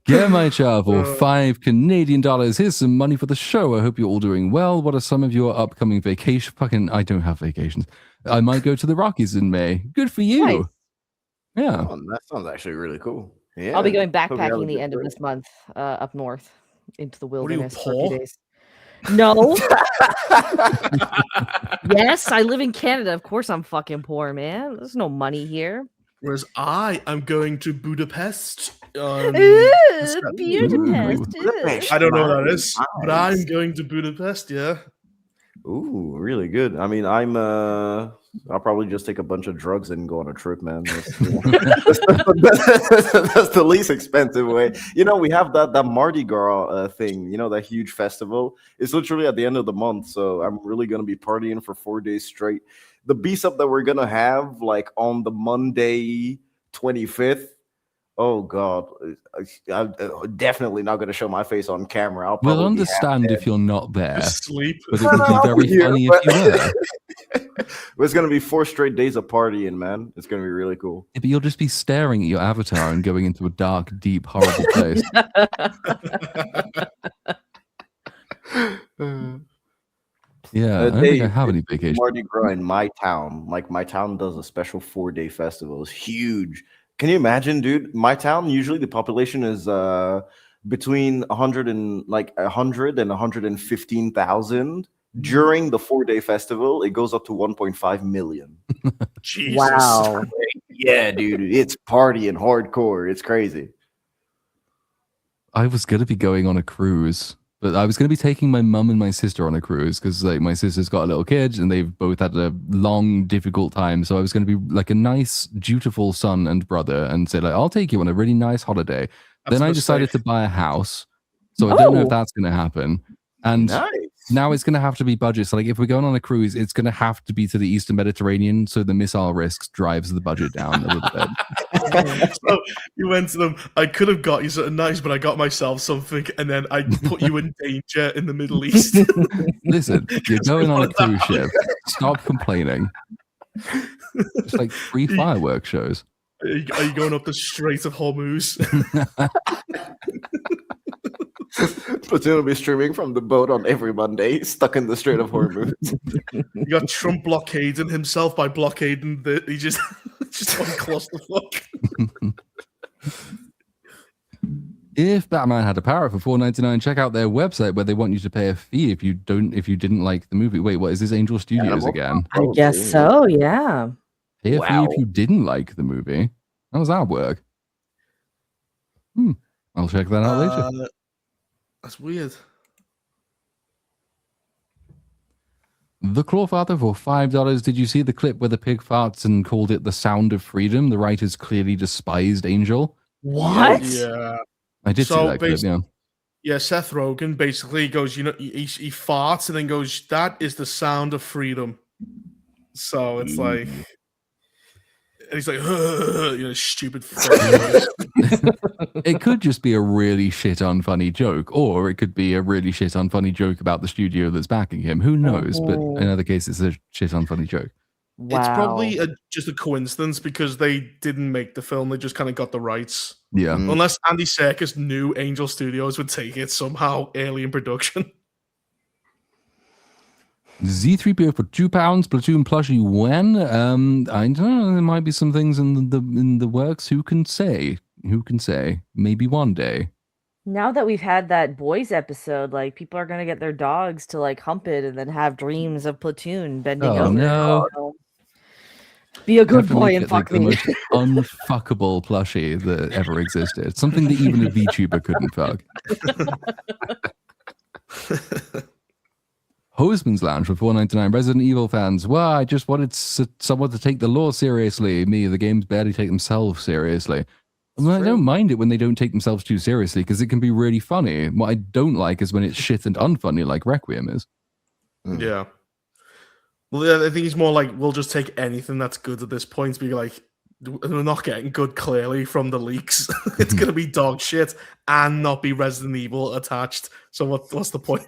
Get my child for $5 Canadian. Here's some money for the show. I hope you're all doing well. What are some of your upcoming vacation? I don't have vacations. I might go to the Rockies in May. Good for you. Nice. Yeah. Oh, that sounds actually really cool. Yeah. I'll be going Hope you have a backpacking the good end of break. this month up north into the are you, wilderness for a poor? few days. No. Yes, I live in Canada. Of course I'm fucking poor, man. There's no money here. Whereas I am going to Budapest. On Ooh, Saturday. Budapest. Ooh. I don't know what that is, but Nice. I'm going to Budapest, yeah. Ooh, really good. I mean, I'll probably just take a bunch of drugs and go on a trip, man. That's the least expensive way. We have that Mardi Gras thing, that huge festival. It's literally at the end of the month, so I'm really going to be partying for 4 days straight. The BSUP that we're going to have, like, on the Monday 25th Oh God, I'm definitely not going to show my face on camera. I'll We'll probably be understand half if you're not there, Just sleep. but it would be I'll very be here, funny but- if you were. It's going to be 4 straight days of partying, man. It's going to be really cool. Yeah, but you'll just be staring at your avatar and going into a dark, deep, horrible place. Yeah, I don't think I have any vacation. Mardi Gras in my town. Like my town does a special 4-day festival. It's huge. Can you imagine, dude? My town, usually the population is between 100 and 115,000. During the 4-day festival, it goes up to 1.5 million. Jesus. Wow. Yeah, dude, it's partying hardcore. It's crazy. I was going to be going on a cruise, but I was going to be taking my mum and my sister on a cruise because like my sister's got a little kid and they've both had a long, difficult time. So I was going to be like a nice, dutiful son and brother and say like, I'll take you on a really nice holiday. That's Then a I decided mistake. to buy a house. So I don't know if Oh. that's going to happen. And Nice. now it's going to have to be budget. So like if we're going on a cruise, it's going to have to be to the Eastern Mediterranean. So the missile risks drives the budget down a little bit. So you went to them. I could have got you something nice, but I got myself something, and then I put you in danger in the Middle East. Listen, you're going on a Without that cruise ship. Stop complaining. It's like 3 fireworks shows. Are you going up the Strait of Hormuz? Platoon will be streaming from the boat on every Monday, stuck in the Strait of Hormuz. You got Trump blockading himself by blockading the. He just one clusterfuck. If Batman had a parrot for $4.99, check out their website where they want you to pay a fee if you didn't like the movie. Wait, what is this? Angel Studios Animal again? I guess so, yeah. Pay a fee Wow. if you didn't like the movie. How does that work? I'll check that out later. That's weird. The Clawfather for $5. Did you see the clip where the pig farts and called it the sound of freedom? The writers clearly despised Angel. What? Yeah. I did see So that clip, yeah. Yeah, Seth Rogen basically goes, he farts and then goes, that is the sound of freedom. So it's like, and he's like, stupid fuck. It could just be a really shit unfunny joke, or it could be a really shit unfunny joke about the studio that's backing him. Who knows? But in other cases, it's a shit unfunny joke. Wow. It's probably just a coincidence because they didn't make the film. They just kind of got the rights. Yeah. Unless Andy Serkis knew Angel Studios would take it somehow early in production. Z3PO for £2, Platoon plushie when? I don't know. There might be some things in the works. Who can say? Who can say? Maybe one day. Now that we've had that boys episode, like people are gonna get their dogs to like hump it and then have dreams of Platoon bending Oh, over. no. You know? Be a good Have to boy make and it, like, fuck me. the most unfuckable plushie that ever existed. Something that even a VTuber couldn't fuck. Hoseman's Lounge for $4.99. Resident Evil fans. Well, I just wanted someone to take the lore seriously. Me, the games barely take themselves seriously. Well, I don't mind it when they don't take themselves too seriously because it can be really funny. What I don't like is when it's shit and unfunny like Requiem is. Yeah. Well, yeah, I think he's more like, we'll just take anything that's good at this point. Be like, we're not getting good clearly from the leaks. It's going to be dog shit and not be Resident Evil attached. So what's the point?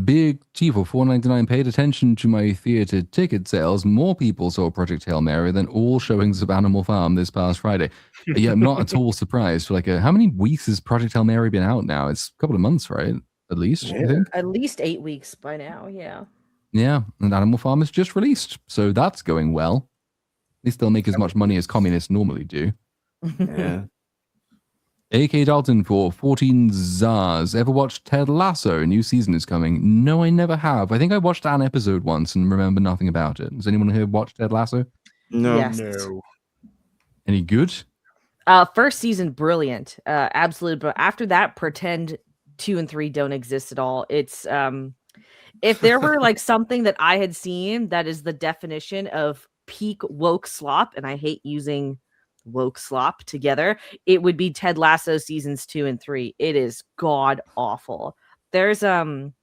Big T for $4.99 paid attention to my theater ticket sales. More people saw Project Hail Mary than all showings of Animal Farm this past Friday. Yeah, I'm not at all surprised. For like, how many weeks has Project Hail Mary been out now? It's a couple of months, right? At least, I think. At least 8 weeks by now, yeah. Yeah, and Animal Farm is just released, so that's going well. At least they'll make as much money as communists normally do. Yeah. AK Dalton for 14 Zars. Ever watched Ted Lasso? New season is coming. No, I never have. I think I watched an episode once and remember nothing about it. Has anyone here watched Ted Lasso? No. Yes. No. Any good? First season, brilliant. Absolute. But after that, pretend 2 and 3 don't exist at all. It's if there were like something that I had seen that is the definition of peak woke slop, and I hate using woke slop together, it would be Ted Lasso seasons 2 and 3. It is god awful. There's an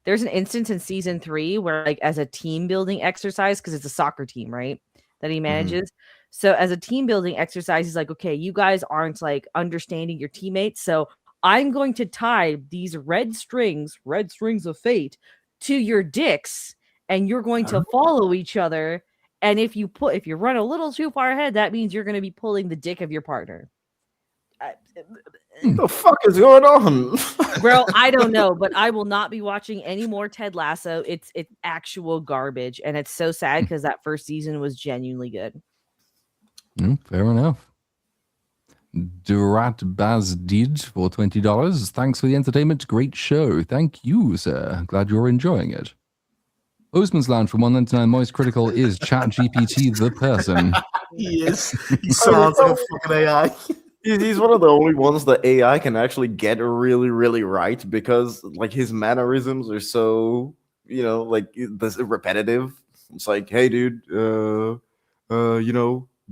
instance in season 3 where like as a team building exercise, because it's a soccer team, right, that he manages, So as a team building exercise, he's like, okay, you guys aren't like understanding your teammates. So I'm going to tie these red strings of fate to your dicks, and you're going to follow each other. And if you run a little too far ahead, that means you're going to be pulling the dick of your partner. The fuck is going on? Bro, I don't know, but I will not be watching any more Ted Lasso. It's actual garbage, and it's so sad because that first season was genuinely good. Fair enough. Durat Bazdid for $20. Thanks for the entertainment. Great show. Thank you, sir. Glad you're enjoying it. Postman's Lounge for $1.99. Moist Critical is ChatGPT the person. He is. He sounds like a fucking AI. He's one of the only ones that AI can actually get really, really right because like his mannerisms are so, like this repetitive. It's like, hey, dude, does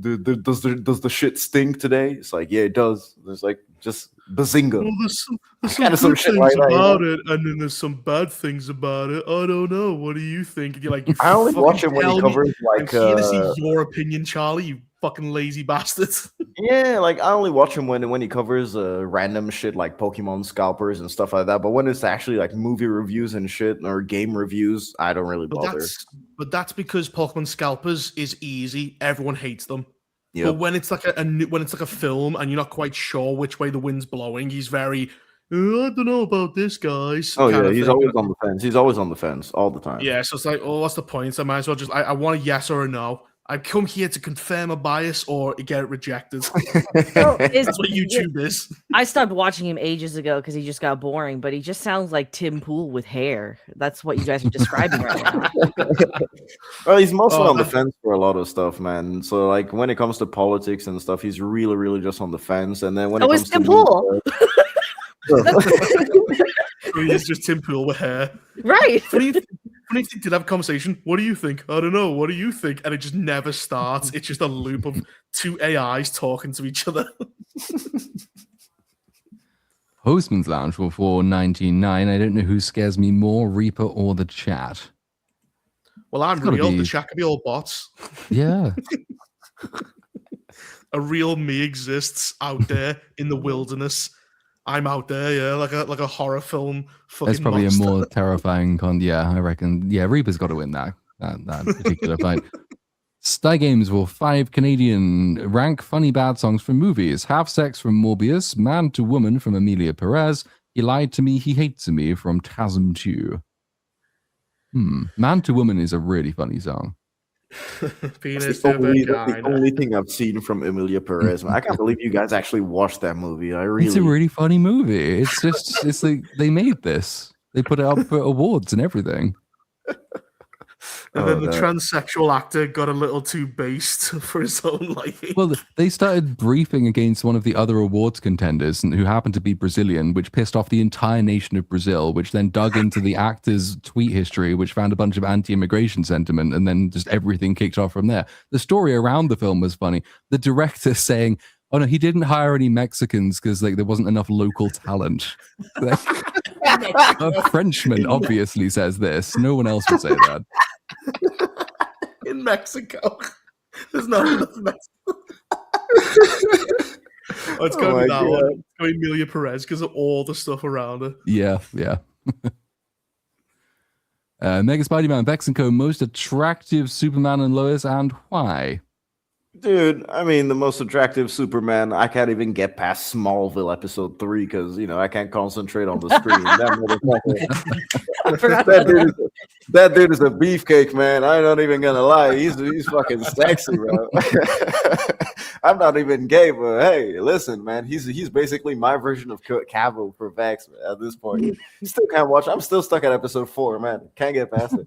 the shit stink today? It's like, yeah, it does. There's like just bazinga. Well, there's Kind of some some good shit things like that, about it, and then there's some bad things about it. I don't know. What do you think? And you're like, I only fucking watch him when he tell me. covers I'm like here to see your opinion, Charlie. You fucking lazy bastard. yeah, like I only watch him when he covers random shit like Pokemon scalpers and stuff like that. But when it's actually like movie reviews and shit or game reviews, I don't really bother. But that's because Pokemon scalpers is easy. Everyone hates them. Yep. But when it's like when it's like a film and you're not quite sure which way the wind's blowing, he's very, I don't know about this, guys. Oh yeah, he's always on the fence. He's always on the fence all the time. Yeah, so it's like, oh, what's the point? I might as well just, I want a yes or a no. I come here to confirm a bias or get it rejected. That's what YouTube is. I stopped watching him ages ago because he just got boring, but he just sounds like Tim Pool with hair. That's what you guys are describing right now. Well, he's mostly on the fence for a lot of stuff, man. So like when it comes to politics and stuff, he's really, really just on the fence. And then when it comes Tim to Pool. He's just Tim Pool with hair. Right. Funny thing, did have a conversation. What do you think? I don't know. What do you think? And it just never starts. It's just a loop of two AIs talking to each other. Postman's Lounge for $4.99. I don't know who scares me more, Reaper or the chat. Well, I'm real. The chat could be all bots. Yeah. A real me exists out there in the wilderness. I'm out there, yeah, like a horror film. That's probably monster. a more terrifying Yeah, I reckon. Yeah, Reaper's got to win that particular fight. Sty Games will 5 Canadian. Rank funny bad songs from movies. Have Sex from Morbius. Man to Woman from Emilia Perez. He Lied to Me, He Hates Me from Tasm 2. Man to Woman is a really funny song. Penis that's the only thing I've seen from Emilia Perez. I can't believe you guys actually watched that movie. It's a really funny movie. It's just, it's like they made this. They put it up for awards and everything. And then the transsexual actor got a little too based for his own liking. Well, they started briefing against one of the other awards contenders who happened to be Brazilian, which pissed off the entire nation of Brazil, which then dug into the actor's tweet history, which found a bunch of anti-immigration sentiment, and then just everything kicked off from there. The story around the film was funny. The director saying, oh no, he didn't hire any Mexicans because like there wasn't enough local talent. A Frenchman obviously says this. No one else would say that. In Mexico. There's not enough Mexico. It's going to be that one. It's going to be Emilia Perez because of all the stuff around her. Yeah. Mega Spider-Man, Vex & Co. Most attractive Superman and Lois, and why? Dude, I mean, the most attractive Superman, I can't even get past Smallville episode 3 because, I can't concentrate on the screen. That dude is a beefcake, man. I'm not even going to lie. He's fucking sexy, bro. I'm not even gay, but hey, listen, man. He's basically my version of Cavill for Vex at this point. Still can't watch. I'm still stuck at episode 4, man. Can't get past it.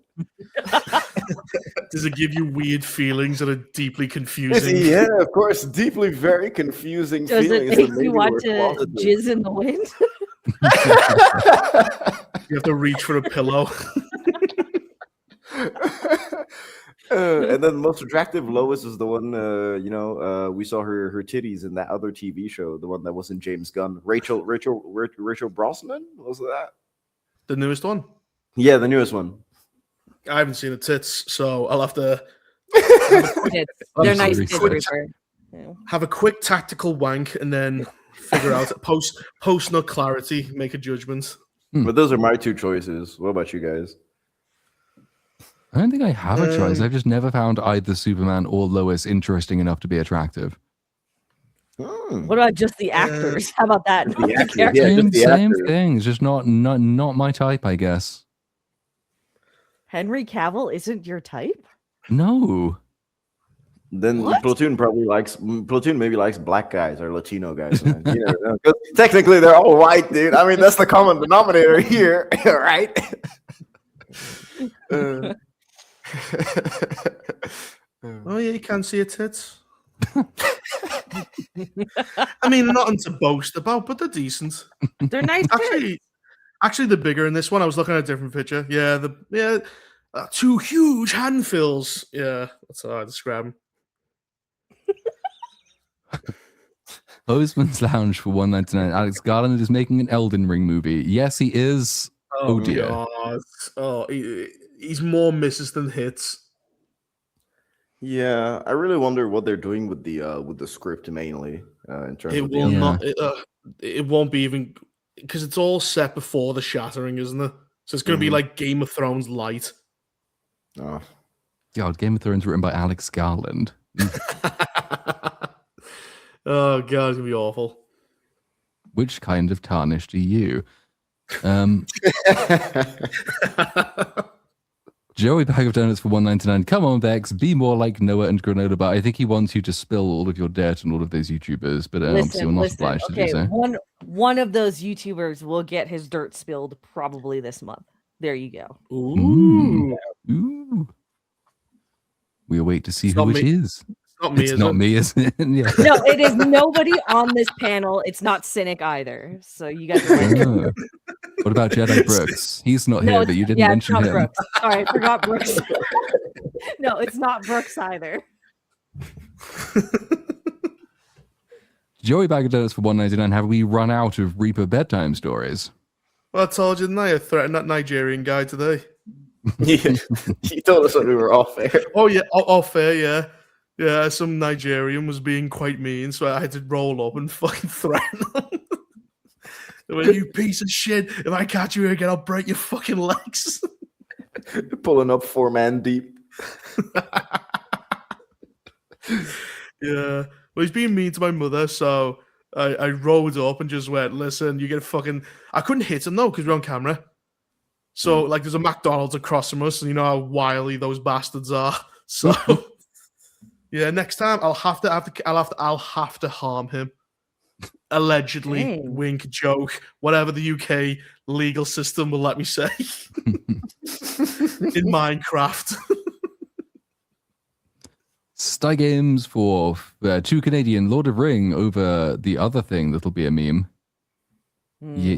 Does it give you weird feelings that are deeply confusing? Yeah, of course. Deeply, very confusing Does feelings. Does it make you want to jizz in the wind? You have to reach for a pillow. And then the most attractive Lois is the one, we saw her titties in that other TV show, the one that wasn't James Gunn. Rachel Brosnan, was that? The newest one? Yeah, the newest one. I haven't seen the tits, so I'll have to Kids. They're nice Absolutely kids, so. Reaper. Yeah. Have a quick tactical wank and then figure out post nut clarity, make a judgment. But those are my two choices. What about you guys? I don't think I have a choice. Um, I've just never found either Superman or Lois interesting enough to be attractive. What about just the actors? How about that? Not the actors, characters? yeah. just the Same actors. thing. It's just not my type, I guess. Henry Cavill isn't your type? No. Then What? Platoon maybe likes black guys or Latino guys. Man. You never know. 'Cause technically, they're all white, dude. I mean, that's the common denominator here, right? Oh yeah, you can see her tits. I mean, nothing to boast about, but they're decent. They're nice kids. Actually, they're bigger in this one. I was looking at a different picture. Yeah, two huge handfills. Yeah, that's how I describe them. Bozeman's Lounge for $1.99. Alex Garland is making an Elden Ring movie. Yes, he is. Oh dear. God. Oh, he's more misses than hits. Yeah, I really wonder what they're doing with the script mainly in terms It of will the not. It won't be even because it's all set before the Shattering, isn't it? So it's going to be like Game of Thrones light. Oh. God, Game of Thrones written by Alex Garland. Oh god, it's gonna be awful. Which kind of tarnished are you? Joey Bag of Donuts for $1.99. Come on, Bex, be more like Noah and Granola Bar. I think he wants you to spill all of your dirt on all of those YouTubers, but obviously you're not obliged to do so. One of those YouTubers will get his dirt spilled probably this month. There you go. Ooh. Ooh. We'll wait to see It's who not it me. is. It's not me, is it? It's not me, is it? Yeah. No, it is nobody on this panel. It's not Cynic either. So you guys are like, Oh. What about Jedi Brooks? He's not No, here, it's- but you didn't yeah, mention it's not him. Brooks. Sorry, I forgot Brooks. No, it's not Brooks either. Joey Bag of Donuts for $1.99. Have we run out of Reaper bedtime stories? Well, I told you, didn't I? I threatened that Nigerian guy today. Yeah, he told us that we were off air. Oh yeah, off air, yeah. Yeah, some Nigerian was being quite mean, so I had to roll up and fucking threaten him. When you piece of shit, if I catch you here again, I'll break your fucking legs. Pulling up 4-man deep. Yeah. Well, he's being mean to my mother, so I rode up and just went, listen, you get fucking... I couldn't hit him, though, because we're on camera. So, like, there's a McDonald's across from us, and you know how wily those bastards are. So, yeah, next time I'll have to harm him. Allegedly, Dang. wink, joke, whatever the UK legal system will let me say. In Minecraft. Sty Games for 2 Canadian Lord of Ring over the other thing that'll be a meme. Yeah,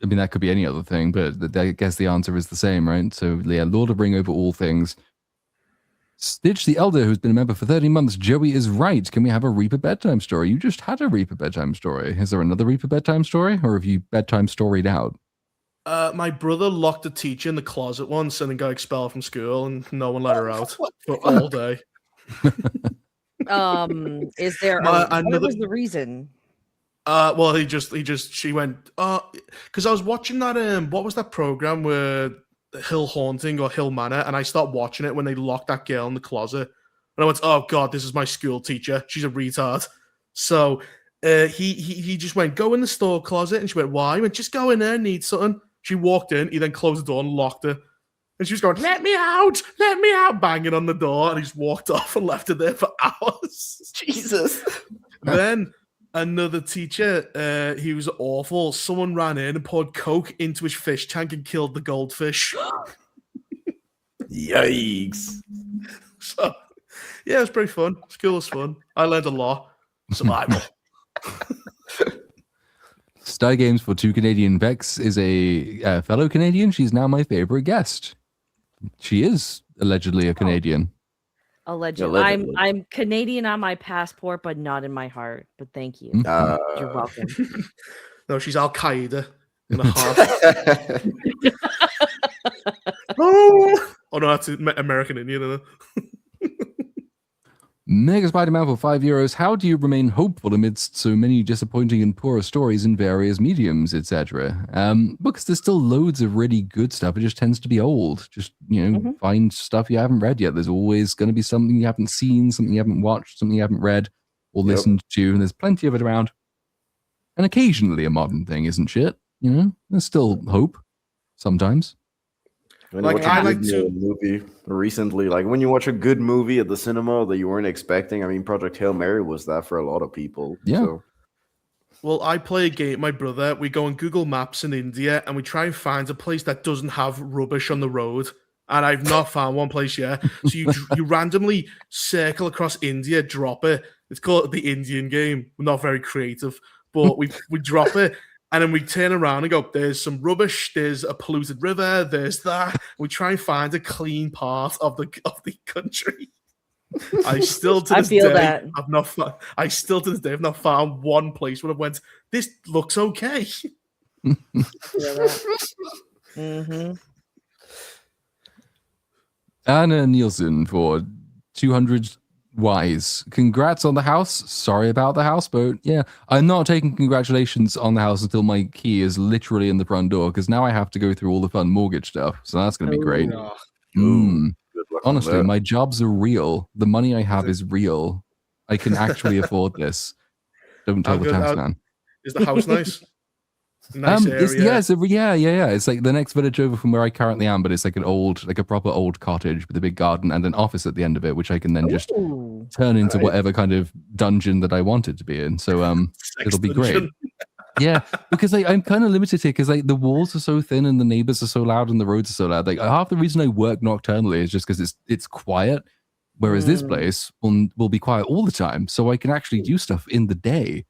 I mean, that could be any other thing, but I guess the answer is the same, right? So, yeah, Lord of Ring over all things. Stitch the Elder, who's been a member for 30 months. Joey is right. Can we have a Reaper bedtime story? You just had a Reaper bedtime story. Is there another Reaper bedtime story, or have you bedtime storied out? My brother locked a teacher in the closet once and then got expelled from school, and no one let her out for all day. Is there what was the reason? Well, she went, because I was watching that, what was that program where Hill Haunting or Hill Manor, and I stopped watching it when they locked that girl in the closet, and I went, oh god, this is my school teacher, she's a retard. So he just went, go in the store closet, and she went, why? He went, just go in there, need something. She walked in, he then closed the door and locked her, and she was going, let me out, banging on the door, and he just walked off and left her there for hours. Jesus. Then another teacher, he was awful. Someone ran in and poured Coke into his fish tank and killed the goldfish. Yikes. So, yeah, it was pretty fun. School was fun. I learned a lot. Survival. Sty Games for 2 Canadian. Bex is a fellow Canadian. She's now my favorite guest. She is allegedly a Canadian. Allegedly. I'm Canadian on my passport, but not in my heart. But thank you. You're welcome. No, she's Al Qaeda in a heart. Oh no, that's American Indian. Isn't it? Mega Spider-Man for €5. How do you remain hopeful amidst so many disappointing and poor stories in various mediums, etc.? Because there's still loads of really good stuff. It just tends to be old. Just, find stuff you haven't read yet. There's always going to be something you haven't seen, something you haven't watched, something you haven't read or listened to, and there's plenty of it around. And occasionally a modern thing isn't shit. There's still hope sometimes. When you Like, watch a I good like to- movie recently, like when you watch a good movie at the cinema that you weren't expecting. I mean, Project Hail Mary was that for a lot of people. Yeah. So. Well, I play a game with my brother. We go on Google Maps in India and we try and find a place that doesn't have rubbish on the road. And I've not found one place yet. So you randomly circle across India, drop it. It's called the Indian game. We're not very creative, but we drop it. And then we turn around and go, there's some rubbish, there's a polluted river, there's that. We try and find a clean part of the country. I still to I this feel day that. have not have not found one place where I went, this looks okay. Mm-hmm. Anna Nielsen for 200 Wise. Congrats on the house. Sorry about the houseboat. Yeah, I'm not taking congratulations on the house until my key is literally in the front door, because now I have to go through all the fun mortgage stuff. So that's going to be great. Oh, Mm. Good luck on Honestly, that. my jobs are real. The money I have is real. I can actually afford this. Don't tell How the good- tax how- man. is the house nice? Nice area. Yeah. It's like the next village over from where I currently am, but it's like a proper old cottage with a big garden and an office at the end of it, which I can then just Ooh. turn into Nice. whatever kind of dungeon that I want it to be in. So it'll be great. Dungeon. Yeah, because I'm kind of limited here because the walls are so thin and the neighbors are so loud and the roads are so loud. Like half the reason I work nocturnally is just because it's quiet, whereas this place will be quiet all the time, so I can actually do stuff in the day.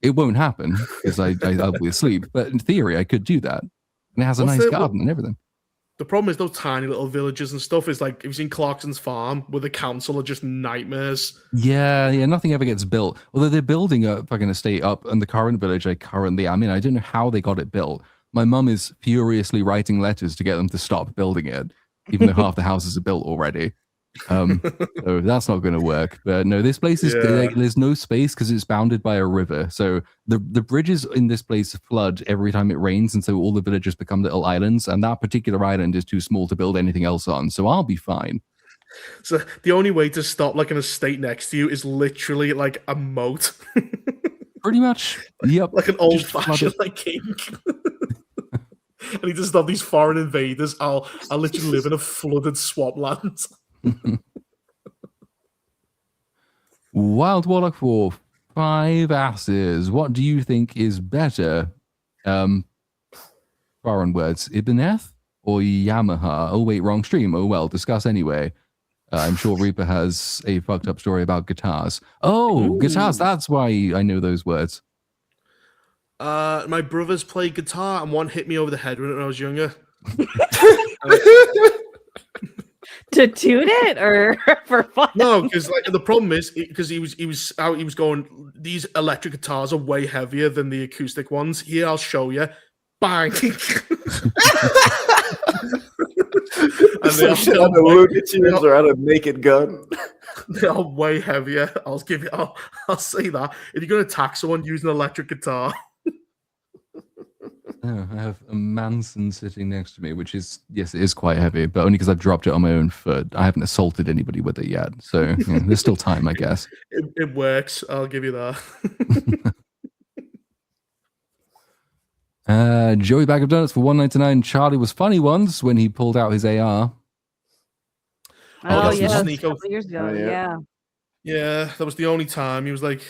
It won't happen because I'll be asleep, but in theory I could do that. And it has a What's nice the- garden and everything. The problem is those tiny little villages and stuff is like, have you seen Clarkson's Farm where the council are just nightmares? Yeah, nothing ever gets built. Although they're building a fucking estate up in the current village I currently am in. I don't know how they got it built. My mum is furiously writing letters to get them to stop building it, even though half the houses are built already. So that's not going to work. But no, this place is there's no space because it's bounded by a river. So the bridges in this place flood every time it rains, and so all the villages become little islands. And that particular island is too small to build anything else on. So I'll be fine. So the only way to stop like an estate next to you is literally like a moat, Pretty much. Yep. like an Just flood old-fashioned it. like king. I need to stop these foreign invaders. I'll literally live in a flooded swampland. Wild Warlock for 5 asses. What do you think is better? Foreign words. Ibanez or Yamaha? Oh, wait, wrong stream. Oh, well, discuss anyway. I'm sure Reaper has a fucked up story about guitars. Oh, guitars. That's why I know those words. My brothers play guitar and one hit me over the head when I was younger. To tune it or for fun? No, because like the problem is because he was out. He was going. These electric guitars are way heavier than the acoustic ones. Here, I'll show you. Bang! and Some shit on the Looney Tunes or out of Naked Gun. They are way heavier. I'll say that. If you're gonna attack someone using an electric guitar, Oh, I have a Manson sitting next to me, which is, yes, it is quite heavy, but only because I've dropped it on my own foot. I haven't assaulted anybody with it yet. So there's still time, I guess. it works. I'll give you that. Joey Bag of Donuts for $1.99. Charlie was funny once when he pulled out his AR. Oh, that's yeah, the that's a Sneeko. couple years ago. Oh, yeah. Yeah. Yeah, that was the only time he was like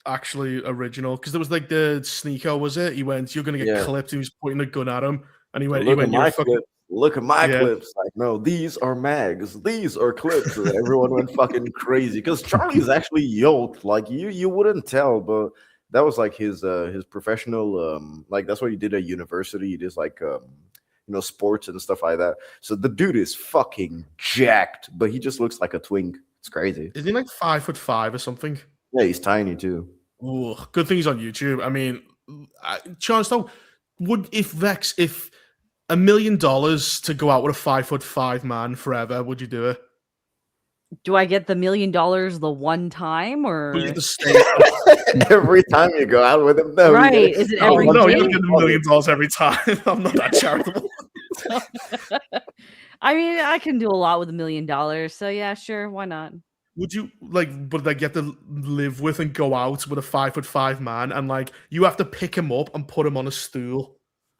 actually original because there was like the Sneeko, was it? He went, "You're gonna get Yeah. clipped." He was pointing a gun at him, and he went, Look at "You're my fucking." clips. Look at my Yeah. clips. Like, no, these are mags. These are clips. And everyone went fucking crazy because Charlie's actually yoked. Like you wouldn't tell, but that was like his professional. Like that's what he did at university. He did like sports and stuff like that. So the dude is fucking jacked, but he just looks like a twink. It's crazy. Isn't he like 5'5" or something? Yeah, he's tiny too. Ooh, good thing he's on YouTube. I mean, Chance though, if $1 million to go out with a 5'5" man forever, would you do it? Do I get the $1 million the one time But you or get to stay. Every time you go out with him, no, right? you get Is it Oh, every no, day? you don't get $1 million every time. I'm not that charitable. I mean, I can do a lot with $1 million, so yeah, sure, why not? Would you would get to live with and go out with a 5'5" man, and like you have to pick him up and put him on a stool?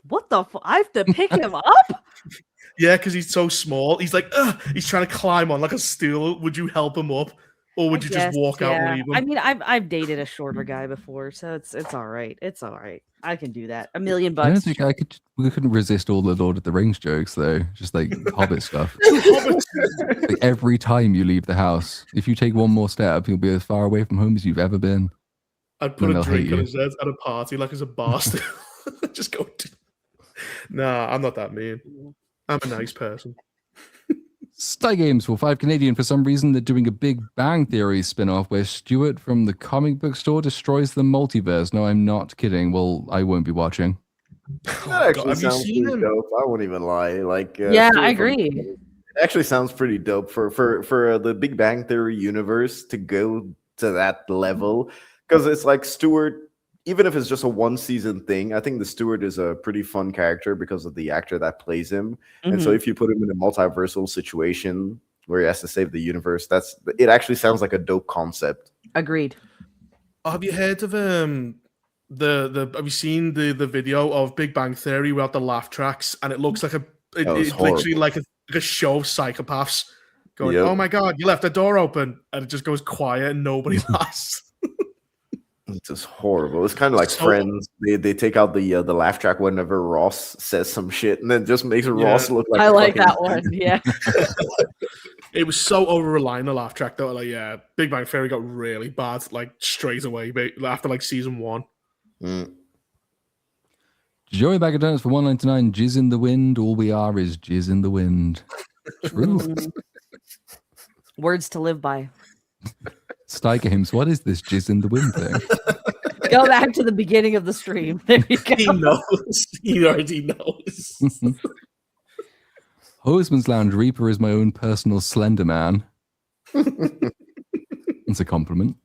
What the? I have to pick him up? Yeah, because he's so small. He's like, ugh, he's trying to climb on like a stool. Would you help him up, or would you Yes, just walk out and leave him? I mean, I've dated a shorter guy before, so it's all right. It's all right. I can do that. $1 million. I don't think we couldn't resist all the Lord of the Rings jokes though. Just like Hobbit stuff. Like every time you leave the house, if you take one more step, you'll be as far away from home as you've ever been. I'd put Then a they'll hate drink on you. his head at a party like as a bar stool. Just go. Nah, I'm not that mean. I'm a nice person. Sty Games for 5 Canadian. For some reason, they're doing a Big Bang Theory spin-off where Stuart from the comic book store destroys the multiverse. No, I'm not kidding. Well, I won't be watching. That actually have you sounds seen pretty him? dope. I won't even lie. Like, Yeah, Stuart I from- agree. It actually sounds pretty dope for the Big Bang Theory universe to go to that level, because it's like Stuart. Even if it's just a 1-season thing, I think the Steward is a pretty fun character because of the actor that plays him. And so Mhm. if you put him in a multiversal situation where he has to save the universe, it actually sounds like a dope concept. Agreed. Have you heard of have you seen the video of Big Bang Theory without the laugh tracks, and it looks like That was it's literally horrible. like a show of psychopaths going, Yep. "Oh my god, you left the door open," and it just goes quiet and nobody laughs. It's just horrible. It's kind of like So- Friends. They take out the laugh track whenever Ross says some shit, and then just makes Yeah. Ross look like I a like fucking- that one. Yeah. It was so over relying on the laugh track though. Like, yeah, Big Bang Theory got really bad like straight away after like season 1. Mm. Joey Bag of Donuts for 199. Jizz in the wind. All we are is jizz in the wind. True. Words to live by. Sty Games. What is this jizz in the wind thing? Go back to the beginning of the stream. There you He go. knows. He already knows. Hoseman's Lounge Reaper is my own personal Slender Man. It's a compliment.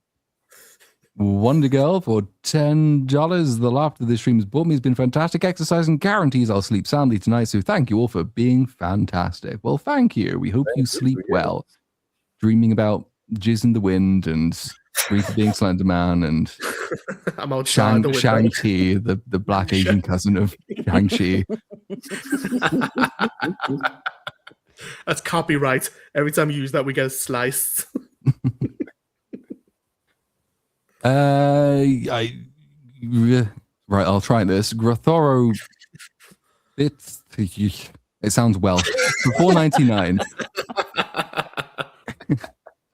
Wonder Girl for $10. The laughter this stream has brought me has been fantastic. Exercise and guarantees I'll sleep soundly tonight. So thank you all for being fantastic. Well, thank you. We hope you sleep well. Dreaming about jizz in the wind and Reaper being Slender Man and I'm outside the window. Shang-Chi, the black Asian cousin of Shang-Chi. That's copyright. Every time you use that, we get sliced. Right, I'll try this. Grothoro bit. It sounds Welsh. For $4.99.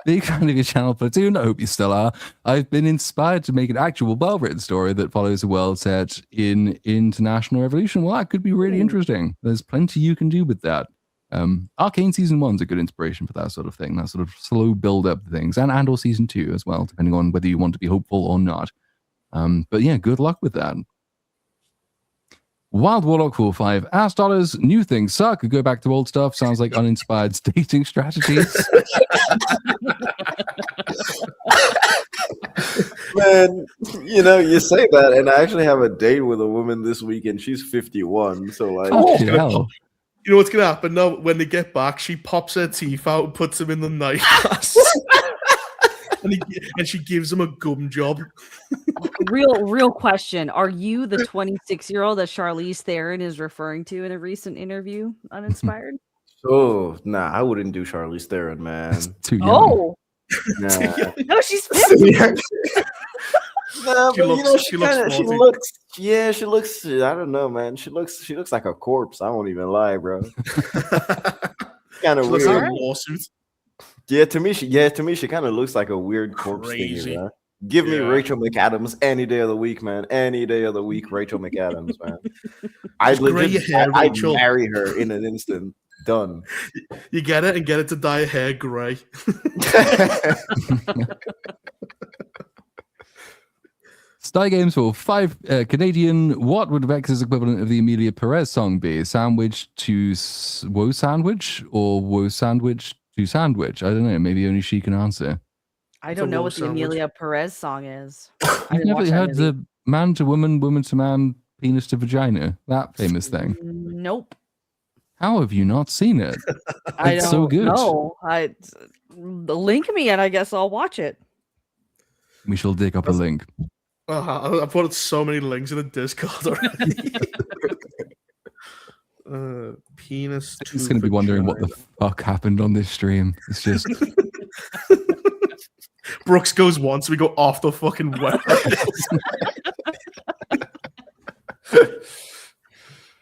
Big fan of your channel, Platoon. I hope you still are. I've been inspired to make an actual well-written story that follows a world set in International Revolution. Well, that could be really interesting. There's plenty you can do with that. Arcane Season 1's a good inspiration for that sort of thing, that sort of slow build-up to things, and or Season 2 as well, depending on whether you want to be hopeful or not. But yeah, good luck with that. Wild Warlock 45 $, new things suck. Go back to old stuff. Sounds like uninspired dating strategies. Man, you say that, and I actually have a date with a woman this week, and she's 51. So like, Fucking hell. You know what's gonna happen now? When they get back, she pops her teeth out and puts them in the knife glass. and she gives him a gum job. Real question. Are you the 26-year-old that Charlize Theron is referring to in a recent interview? Uninspired? oh nah, I wouldn't do Charlize Theron, man. Too young. Oh, Nah. no, she's 50. No, She but looks- she she looks 40. looks. I don't know, man. She looks like a corpse. I won't even lie, bro. Kind of She looks weird. like a Alright. lawsuit. Yeah, to me, she kind of looks like a weird corpse Crazy. thing. Give me Yeah. Rachel McAdams any day of the week, man. Any day of the week, Rachel McAdams, man. I'd Just grey your hair, I'd Rachel. marry her in an instant. Done. You get it and get it to dye your hair grey. Sty Games for 5 Canadian. What would Vex's equivalent of the Amelia Perez song be? Sandwich to Woe Sandwich or Woe Sandwich to sandwich? I don't know. Maybe only she can answer. I It's don't a know raw what the sandwich. Amelia Perez song is. I You've didn't never watch that heard movie. the man to woman, woman to man, penis to vagina? That famous thing. Nope. How have you not seen it? I It's don't so good. know. Link me and I guess I'll watch it. We shall dig up a link. I've put so many links in the Discord already. Penis. He's going to be wondering what the fuck happened on this stream. It's just Brooks goes once, we go off the fucking web.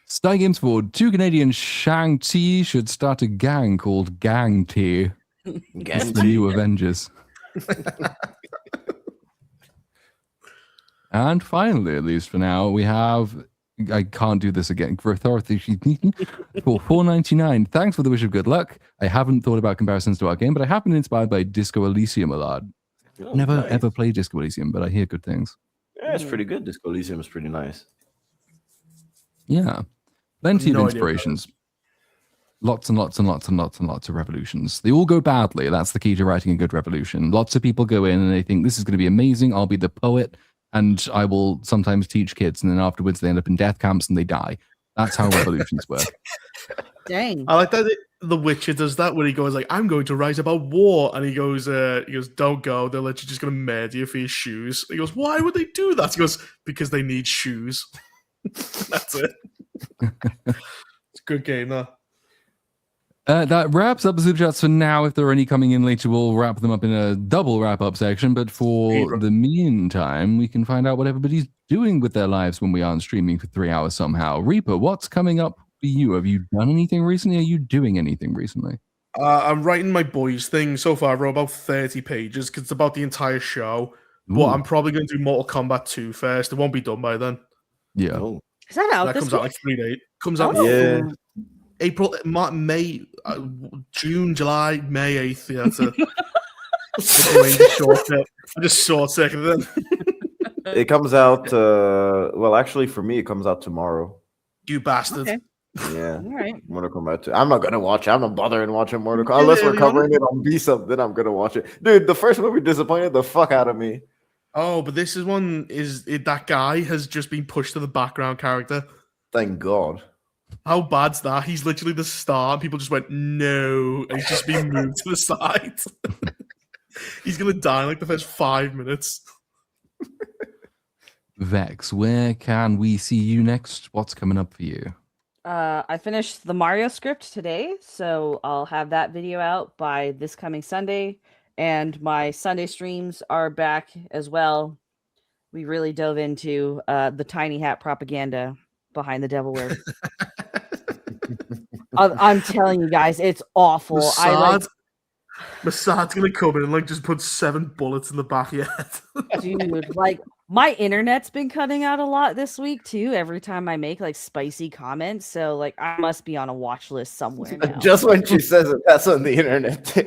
Sky Games Forward. 2 Canadian Shang-Chi should start a gang called Gang T. It's the new Avengers. And finally, at least for now, we have. I can't do this again. For authority for $4.99. Thanks for the wish of good luck. I haven't thought about comparisons to our game, but I have been inspired by Disco Elysium a lot. Oh, Never nice. ever played Disco Elysium, but I hear good things. Yeah, it's pretty good. Disco Elysium is pretty nice. Yeah. Plenty No of idea what that inspirations. Lots and lots and lots and lots and lots of revolutions. They all go badly. That's the key to writing a good revolution. Lots of people go in and they think this is going to be amazing. I'll be the poet and I will sometimes teach kids. And then afterwards they end up in death camps and they die. That's how revolutions work. Dang. I like that The Witcher does that where he goes like, "I'm going to write about war," and he goes, "Don't go. They're literally just going to murder you for your shoes." He goes, "Why would they do that?" He goes, "Because they need shoes." That's it. It's a good game, though. That wraps up the super chats for now. If there are any coming in later, we'll wrap them up in a double wrap-up section. But for the meantime, we can find out what everybody's doing with their lives when we aren't streaming for 3 hours somehow. Reaper, what's coming up for you? Have you done anything recently? Are you doing anything recently? I'm writing my boys thing. So far, I wrote about 30 pages because it's about the entire show. But Ooh. I'm probably going to do Mortal Kombat 2 first. It won't be done by then. Yeah. Oh. Is that out That this comes week? out like 3 days. Comes out Yeah. April, May, June, July, May 8th. Yeah, that's it. I just short circuited then. It comes out. Well, actually, for me, it comes out tomorrow. You bastard. Okay. Yeah. All right. Mortal Kombat 2. I'm not gonna watch it. I'm not bothering watching Mortal Kombat unless we're covering it on BSUP. Then I'm gonna watch it, dude. The first movie disappointed the fuck out of me. Oh, but this is one that guy has just been pushed to the background character. Thank God. How bad's that? He's literally the star. And people just went no, and he's just been moved to the side. He's gonna die in like the first 5 minutes. Vex, where can we see you next? What's coming up for you? I finished the Mario script today, so I'll have that video out by this coming Sunday. And my Sunday streams are back as well. We really dove into the tiny hat propaganda behind the Devilware. I'm telling you guys, it's awful. Massad's gonna come in and like just put 7 bullets in the back of your head. Dude, like my internet's been cutting out a lot this week too. Every time I make like spicy comments, so like I must be on a watch list somewhere now. Just when she says it, that's on the internet.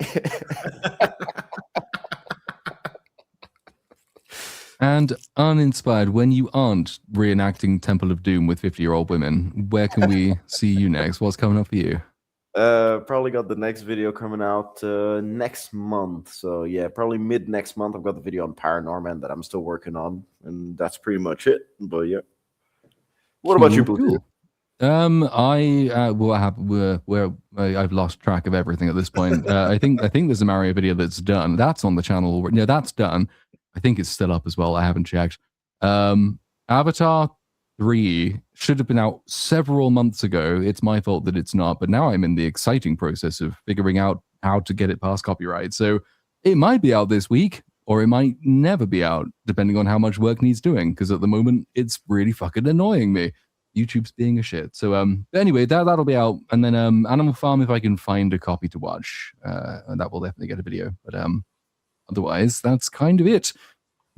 And uninspired, when you aren't reenacting Temple of Doom with 50-year-old women, where can we see you next? What's coming up for you? Probably got the next video coming out next month. So yeah, probably mid next month. I've got the video on Paranorman that I'm still working on, and that's pretty much it. But yeah, what about you, Blue? I've lost track of everything at this point. I think there's a Mario video that's done. That's on the channel. No, that's done. I think it's still up as well. I haven't checked. Avatar 3 should have been out several months ago. It's my fault that it's not, but now I'm in the exciting process of figuring out how to get it past copyright. So it might be out this week, or it might never be out, depending on how much work needs doing, because at the moment, it's really fucking annoying me. YouTube's being a shit. So anyway, that'll be out. And then Animal Farm, if I can find a copy to watch, that will definitely get a video. But otherwise, that's kind of it.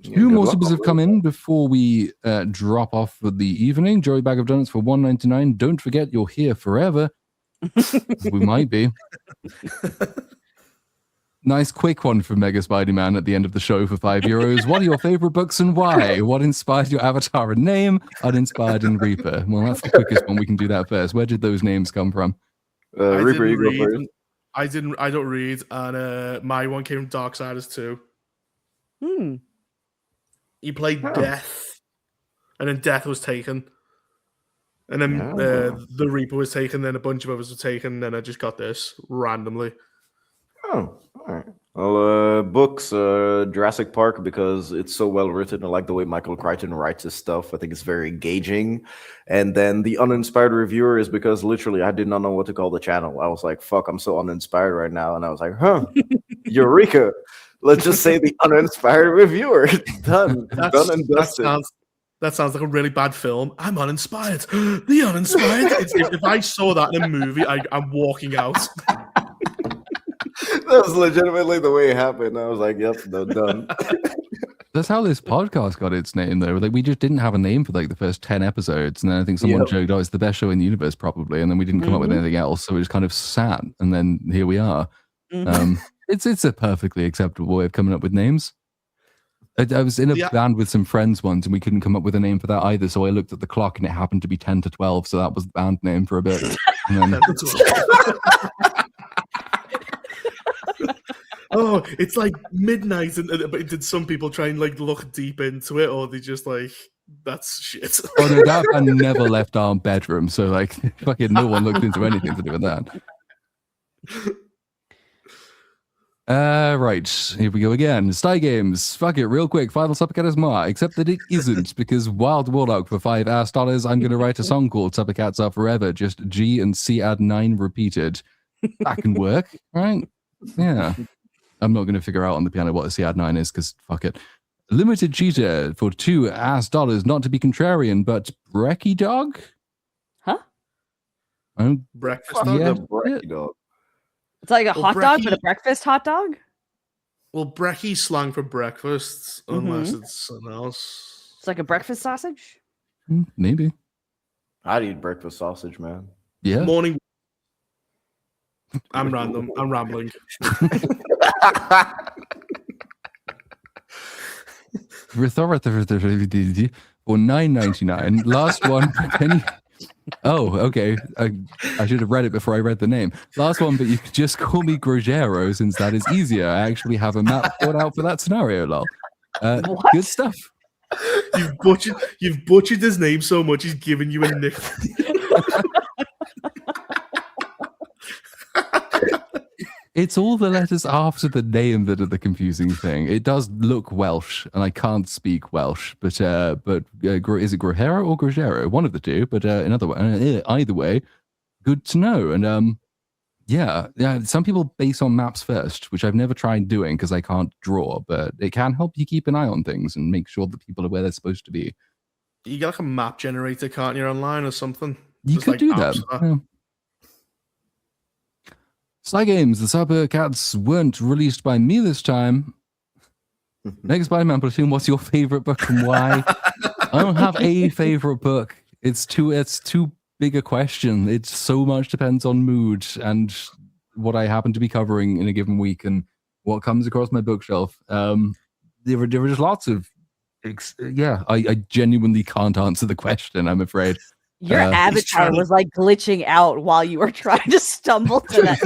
Two more supers have come in before we drop off for the evening. Joey Bag of Donuts for $1.99. Don't forget, you're here forever. We might be. Nice quick one from Mega Spider-Man at the end of the show for €5. What are your favorite books and why? What inspired your avatar and name? Uninspired and Reaper. Well, that's the quickest one. We can do that first. Where did those names come from? Reaper, you go first. I don't read, and my one came from Darksiders 2. Hmm. He played Oh. Death, and then Death was taken. And then Yeah. the Reaper was taken, then a bunch of others were taken, and then I just got this randomly. Oh, all right. Well, books, Jurassic Park, because it's so well written. I like the way Michael Crichton writes his stuff. I think it's very engaging. And then the uninspired reviewer is because literally I did not know what to call the channel. I was like, fuck, I'm so uninspired right now. And I was like, Eureka. Let's just say the uninspired reviewer. Done. Done and dusted. That sounds like a really bad film. I'm uninspired. The uninspired. If I saw that in a movie, I'm walking out. That was legitimately the way it happened. I was like, yep, done. That's how this podcast got its name, though. Like, we just didn't have a name for like the first 10 episodes, and then I think someone joked, "Oh, it's the best show in the universe, probably," and then we didn't come up with anything else, so we just kind of sat, and then here we are. It's a perfectly acceptable way of coming up with names. I was in a band with some friends once, and we couldn't come up with a name for that either. So I looked at the clock, and it happened to be 10 to 12, so that was the band name for a bit. And then... Oh, it's like midnight, but did some people try and like look deep into it, or they just like, that's shit? Oh no, that band never left our bedroom, so like fucking no one looked into anything to do with that. Right, here we go again. Sty Games, fuck it, real quick. Final Suppercat is more, except that it isn't, because Wild Warlock for $5 I'm going to write a song called Suppercats Are Forever, just G and C add 9 repeated. That can work, right? Yeah. I'm not going to figure out on the piano what a C add 9 is, because fuck it. Limited Cheetah for $2, not to be contrarian, but Brecky Dog? Huh? Breakfast Dog? Yeah. Brecky Dog. It's like a hot dog, but a breakfast hot dog? Well, brekkie slang for breakfast, unless it's something else. It's like a breakfast sausage? Maybe. I'd eat breakfast sausage, man. Yeah. Morning. I'm random. I'm rambling. For $9.99. Last one. Oh, okay. I should have read it before I read the name. Last one, but you could just call me Grogero since that is easier. I actually have a map thought out for that scenario, lol. Good stuff. You've butchered his name so much he's given you a nickname. It's all the letters after the name that are the confusing thing. It does look Welsh, and I can't speak Welsh, but is it Grojero or Grojero? One of the two, but either way, good to know. And yeah, some people base on maps first, which I've never tried doing because I can't draw, but it can help you keep an eye on things and make sure that people are where they're supposed to be. You get like a map generator, can't you, online or something? You Just could like do that. Yeah. Sly Games, the Suppercats weren't released by me this time. Next Spider-Man Platoon, what's your favorite book and why? I don't have a favorite book. It's too big a question. It so much depends on mood and what I happen to be covering in a given week and what comes across my bookshelf. There were just lots of I genuinely can't answer the question, I'm afraid. Your avatar was like glitching out while you were trying to stumble to that.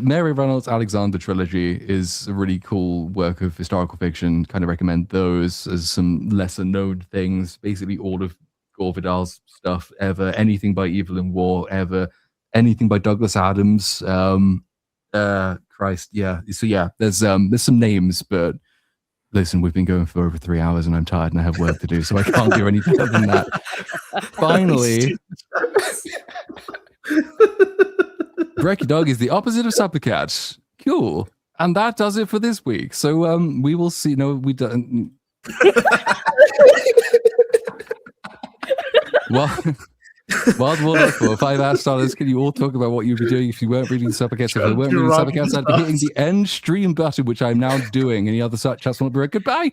Mary Reynolds' Alexander trilogy is a really cool work of historical fiction. Kind of recommend those as some lesser known things. Basically, all of Gore Vidal's stuff ever, anything by Evil and War ever, anything by Douglas Adams. Christ, yeah. So yeah, there's some names, but listen, we've been going for over 3 hours and I'm tired and I have work to do, so I can't do any better than that. Finally, Brecky Dog is the opposite of Suppercat. Cool. And that does it for this week. So we will see. No, we don't. Well, Wild Warlock for $5 can you all talk about what you'd be doing if you weren't reading the Suppercats? If you weren't reading the Suppercats, I'd be hitting the end stream button, which I'm now doing. Any other such chats want to be right? Goodbye.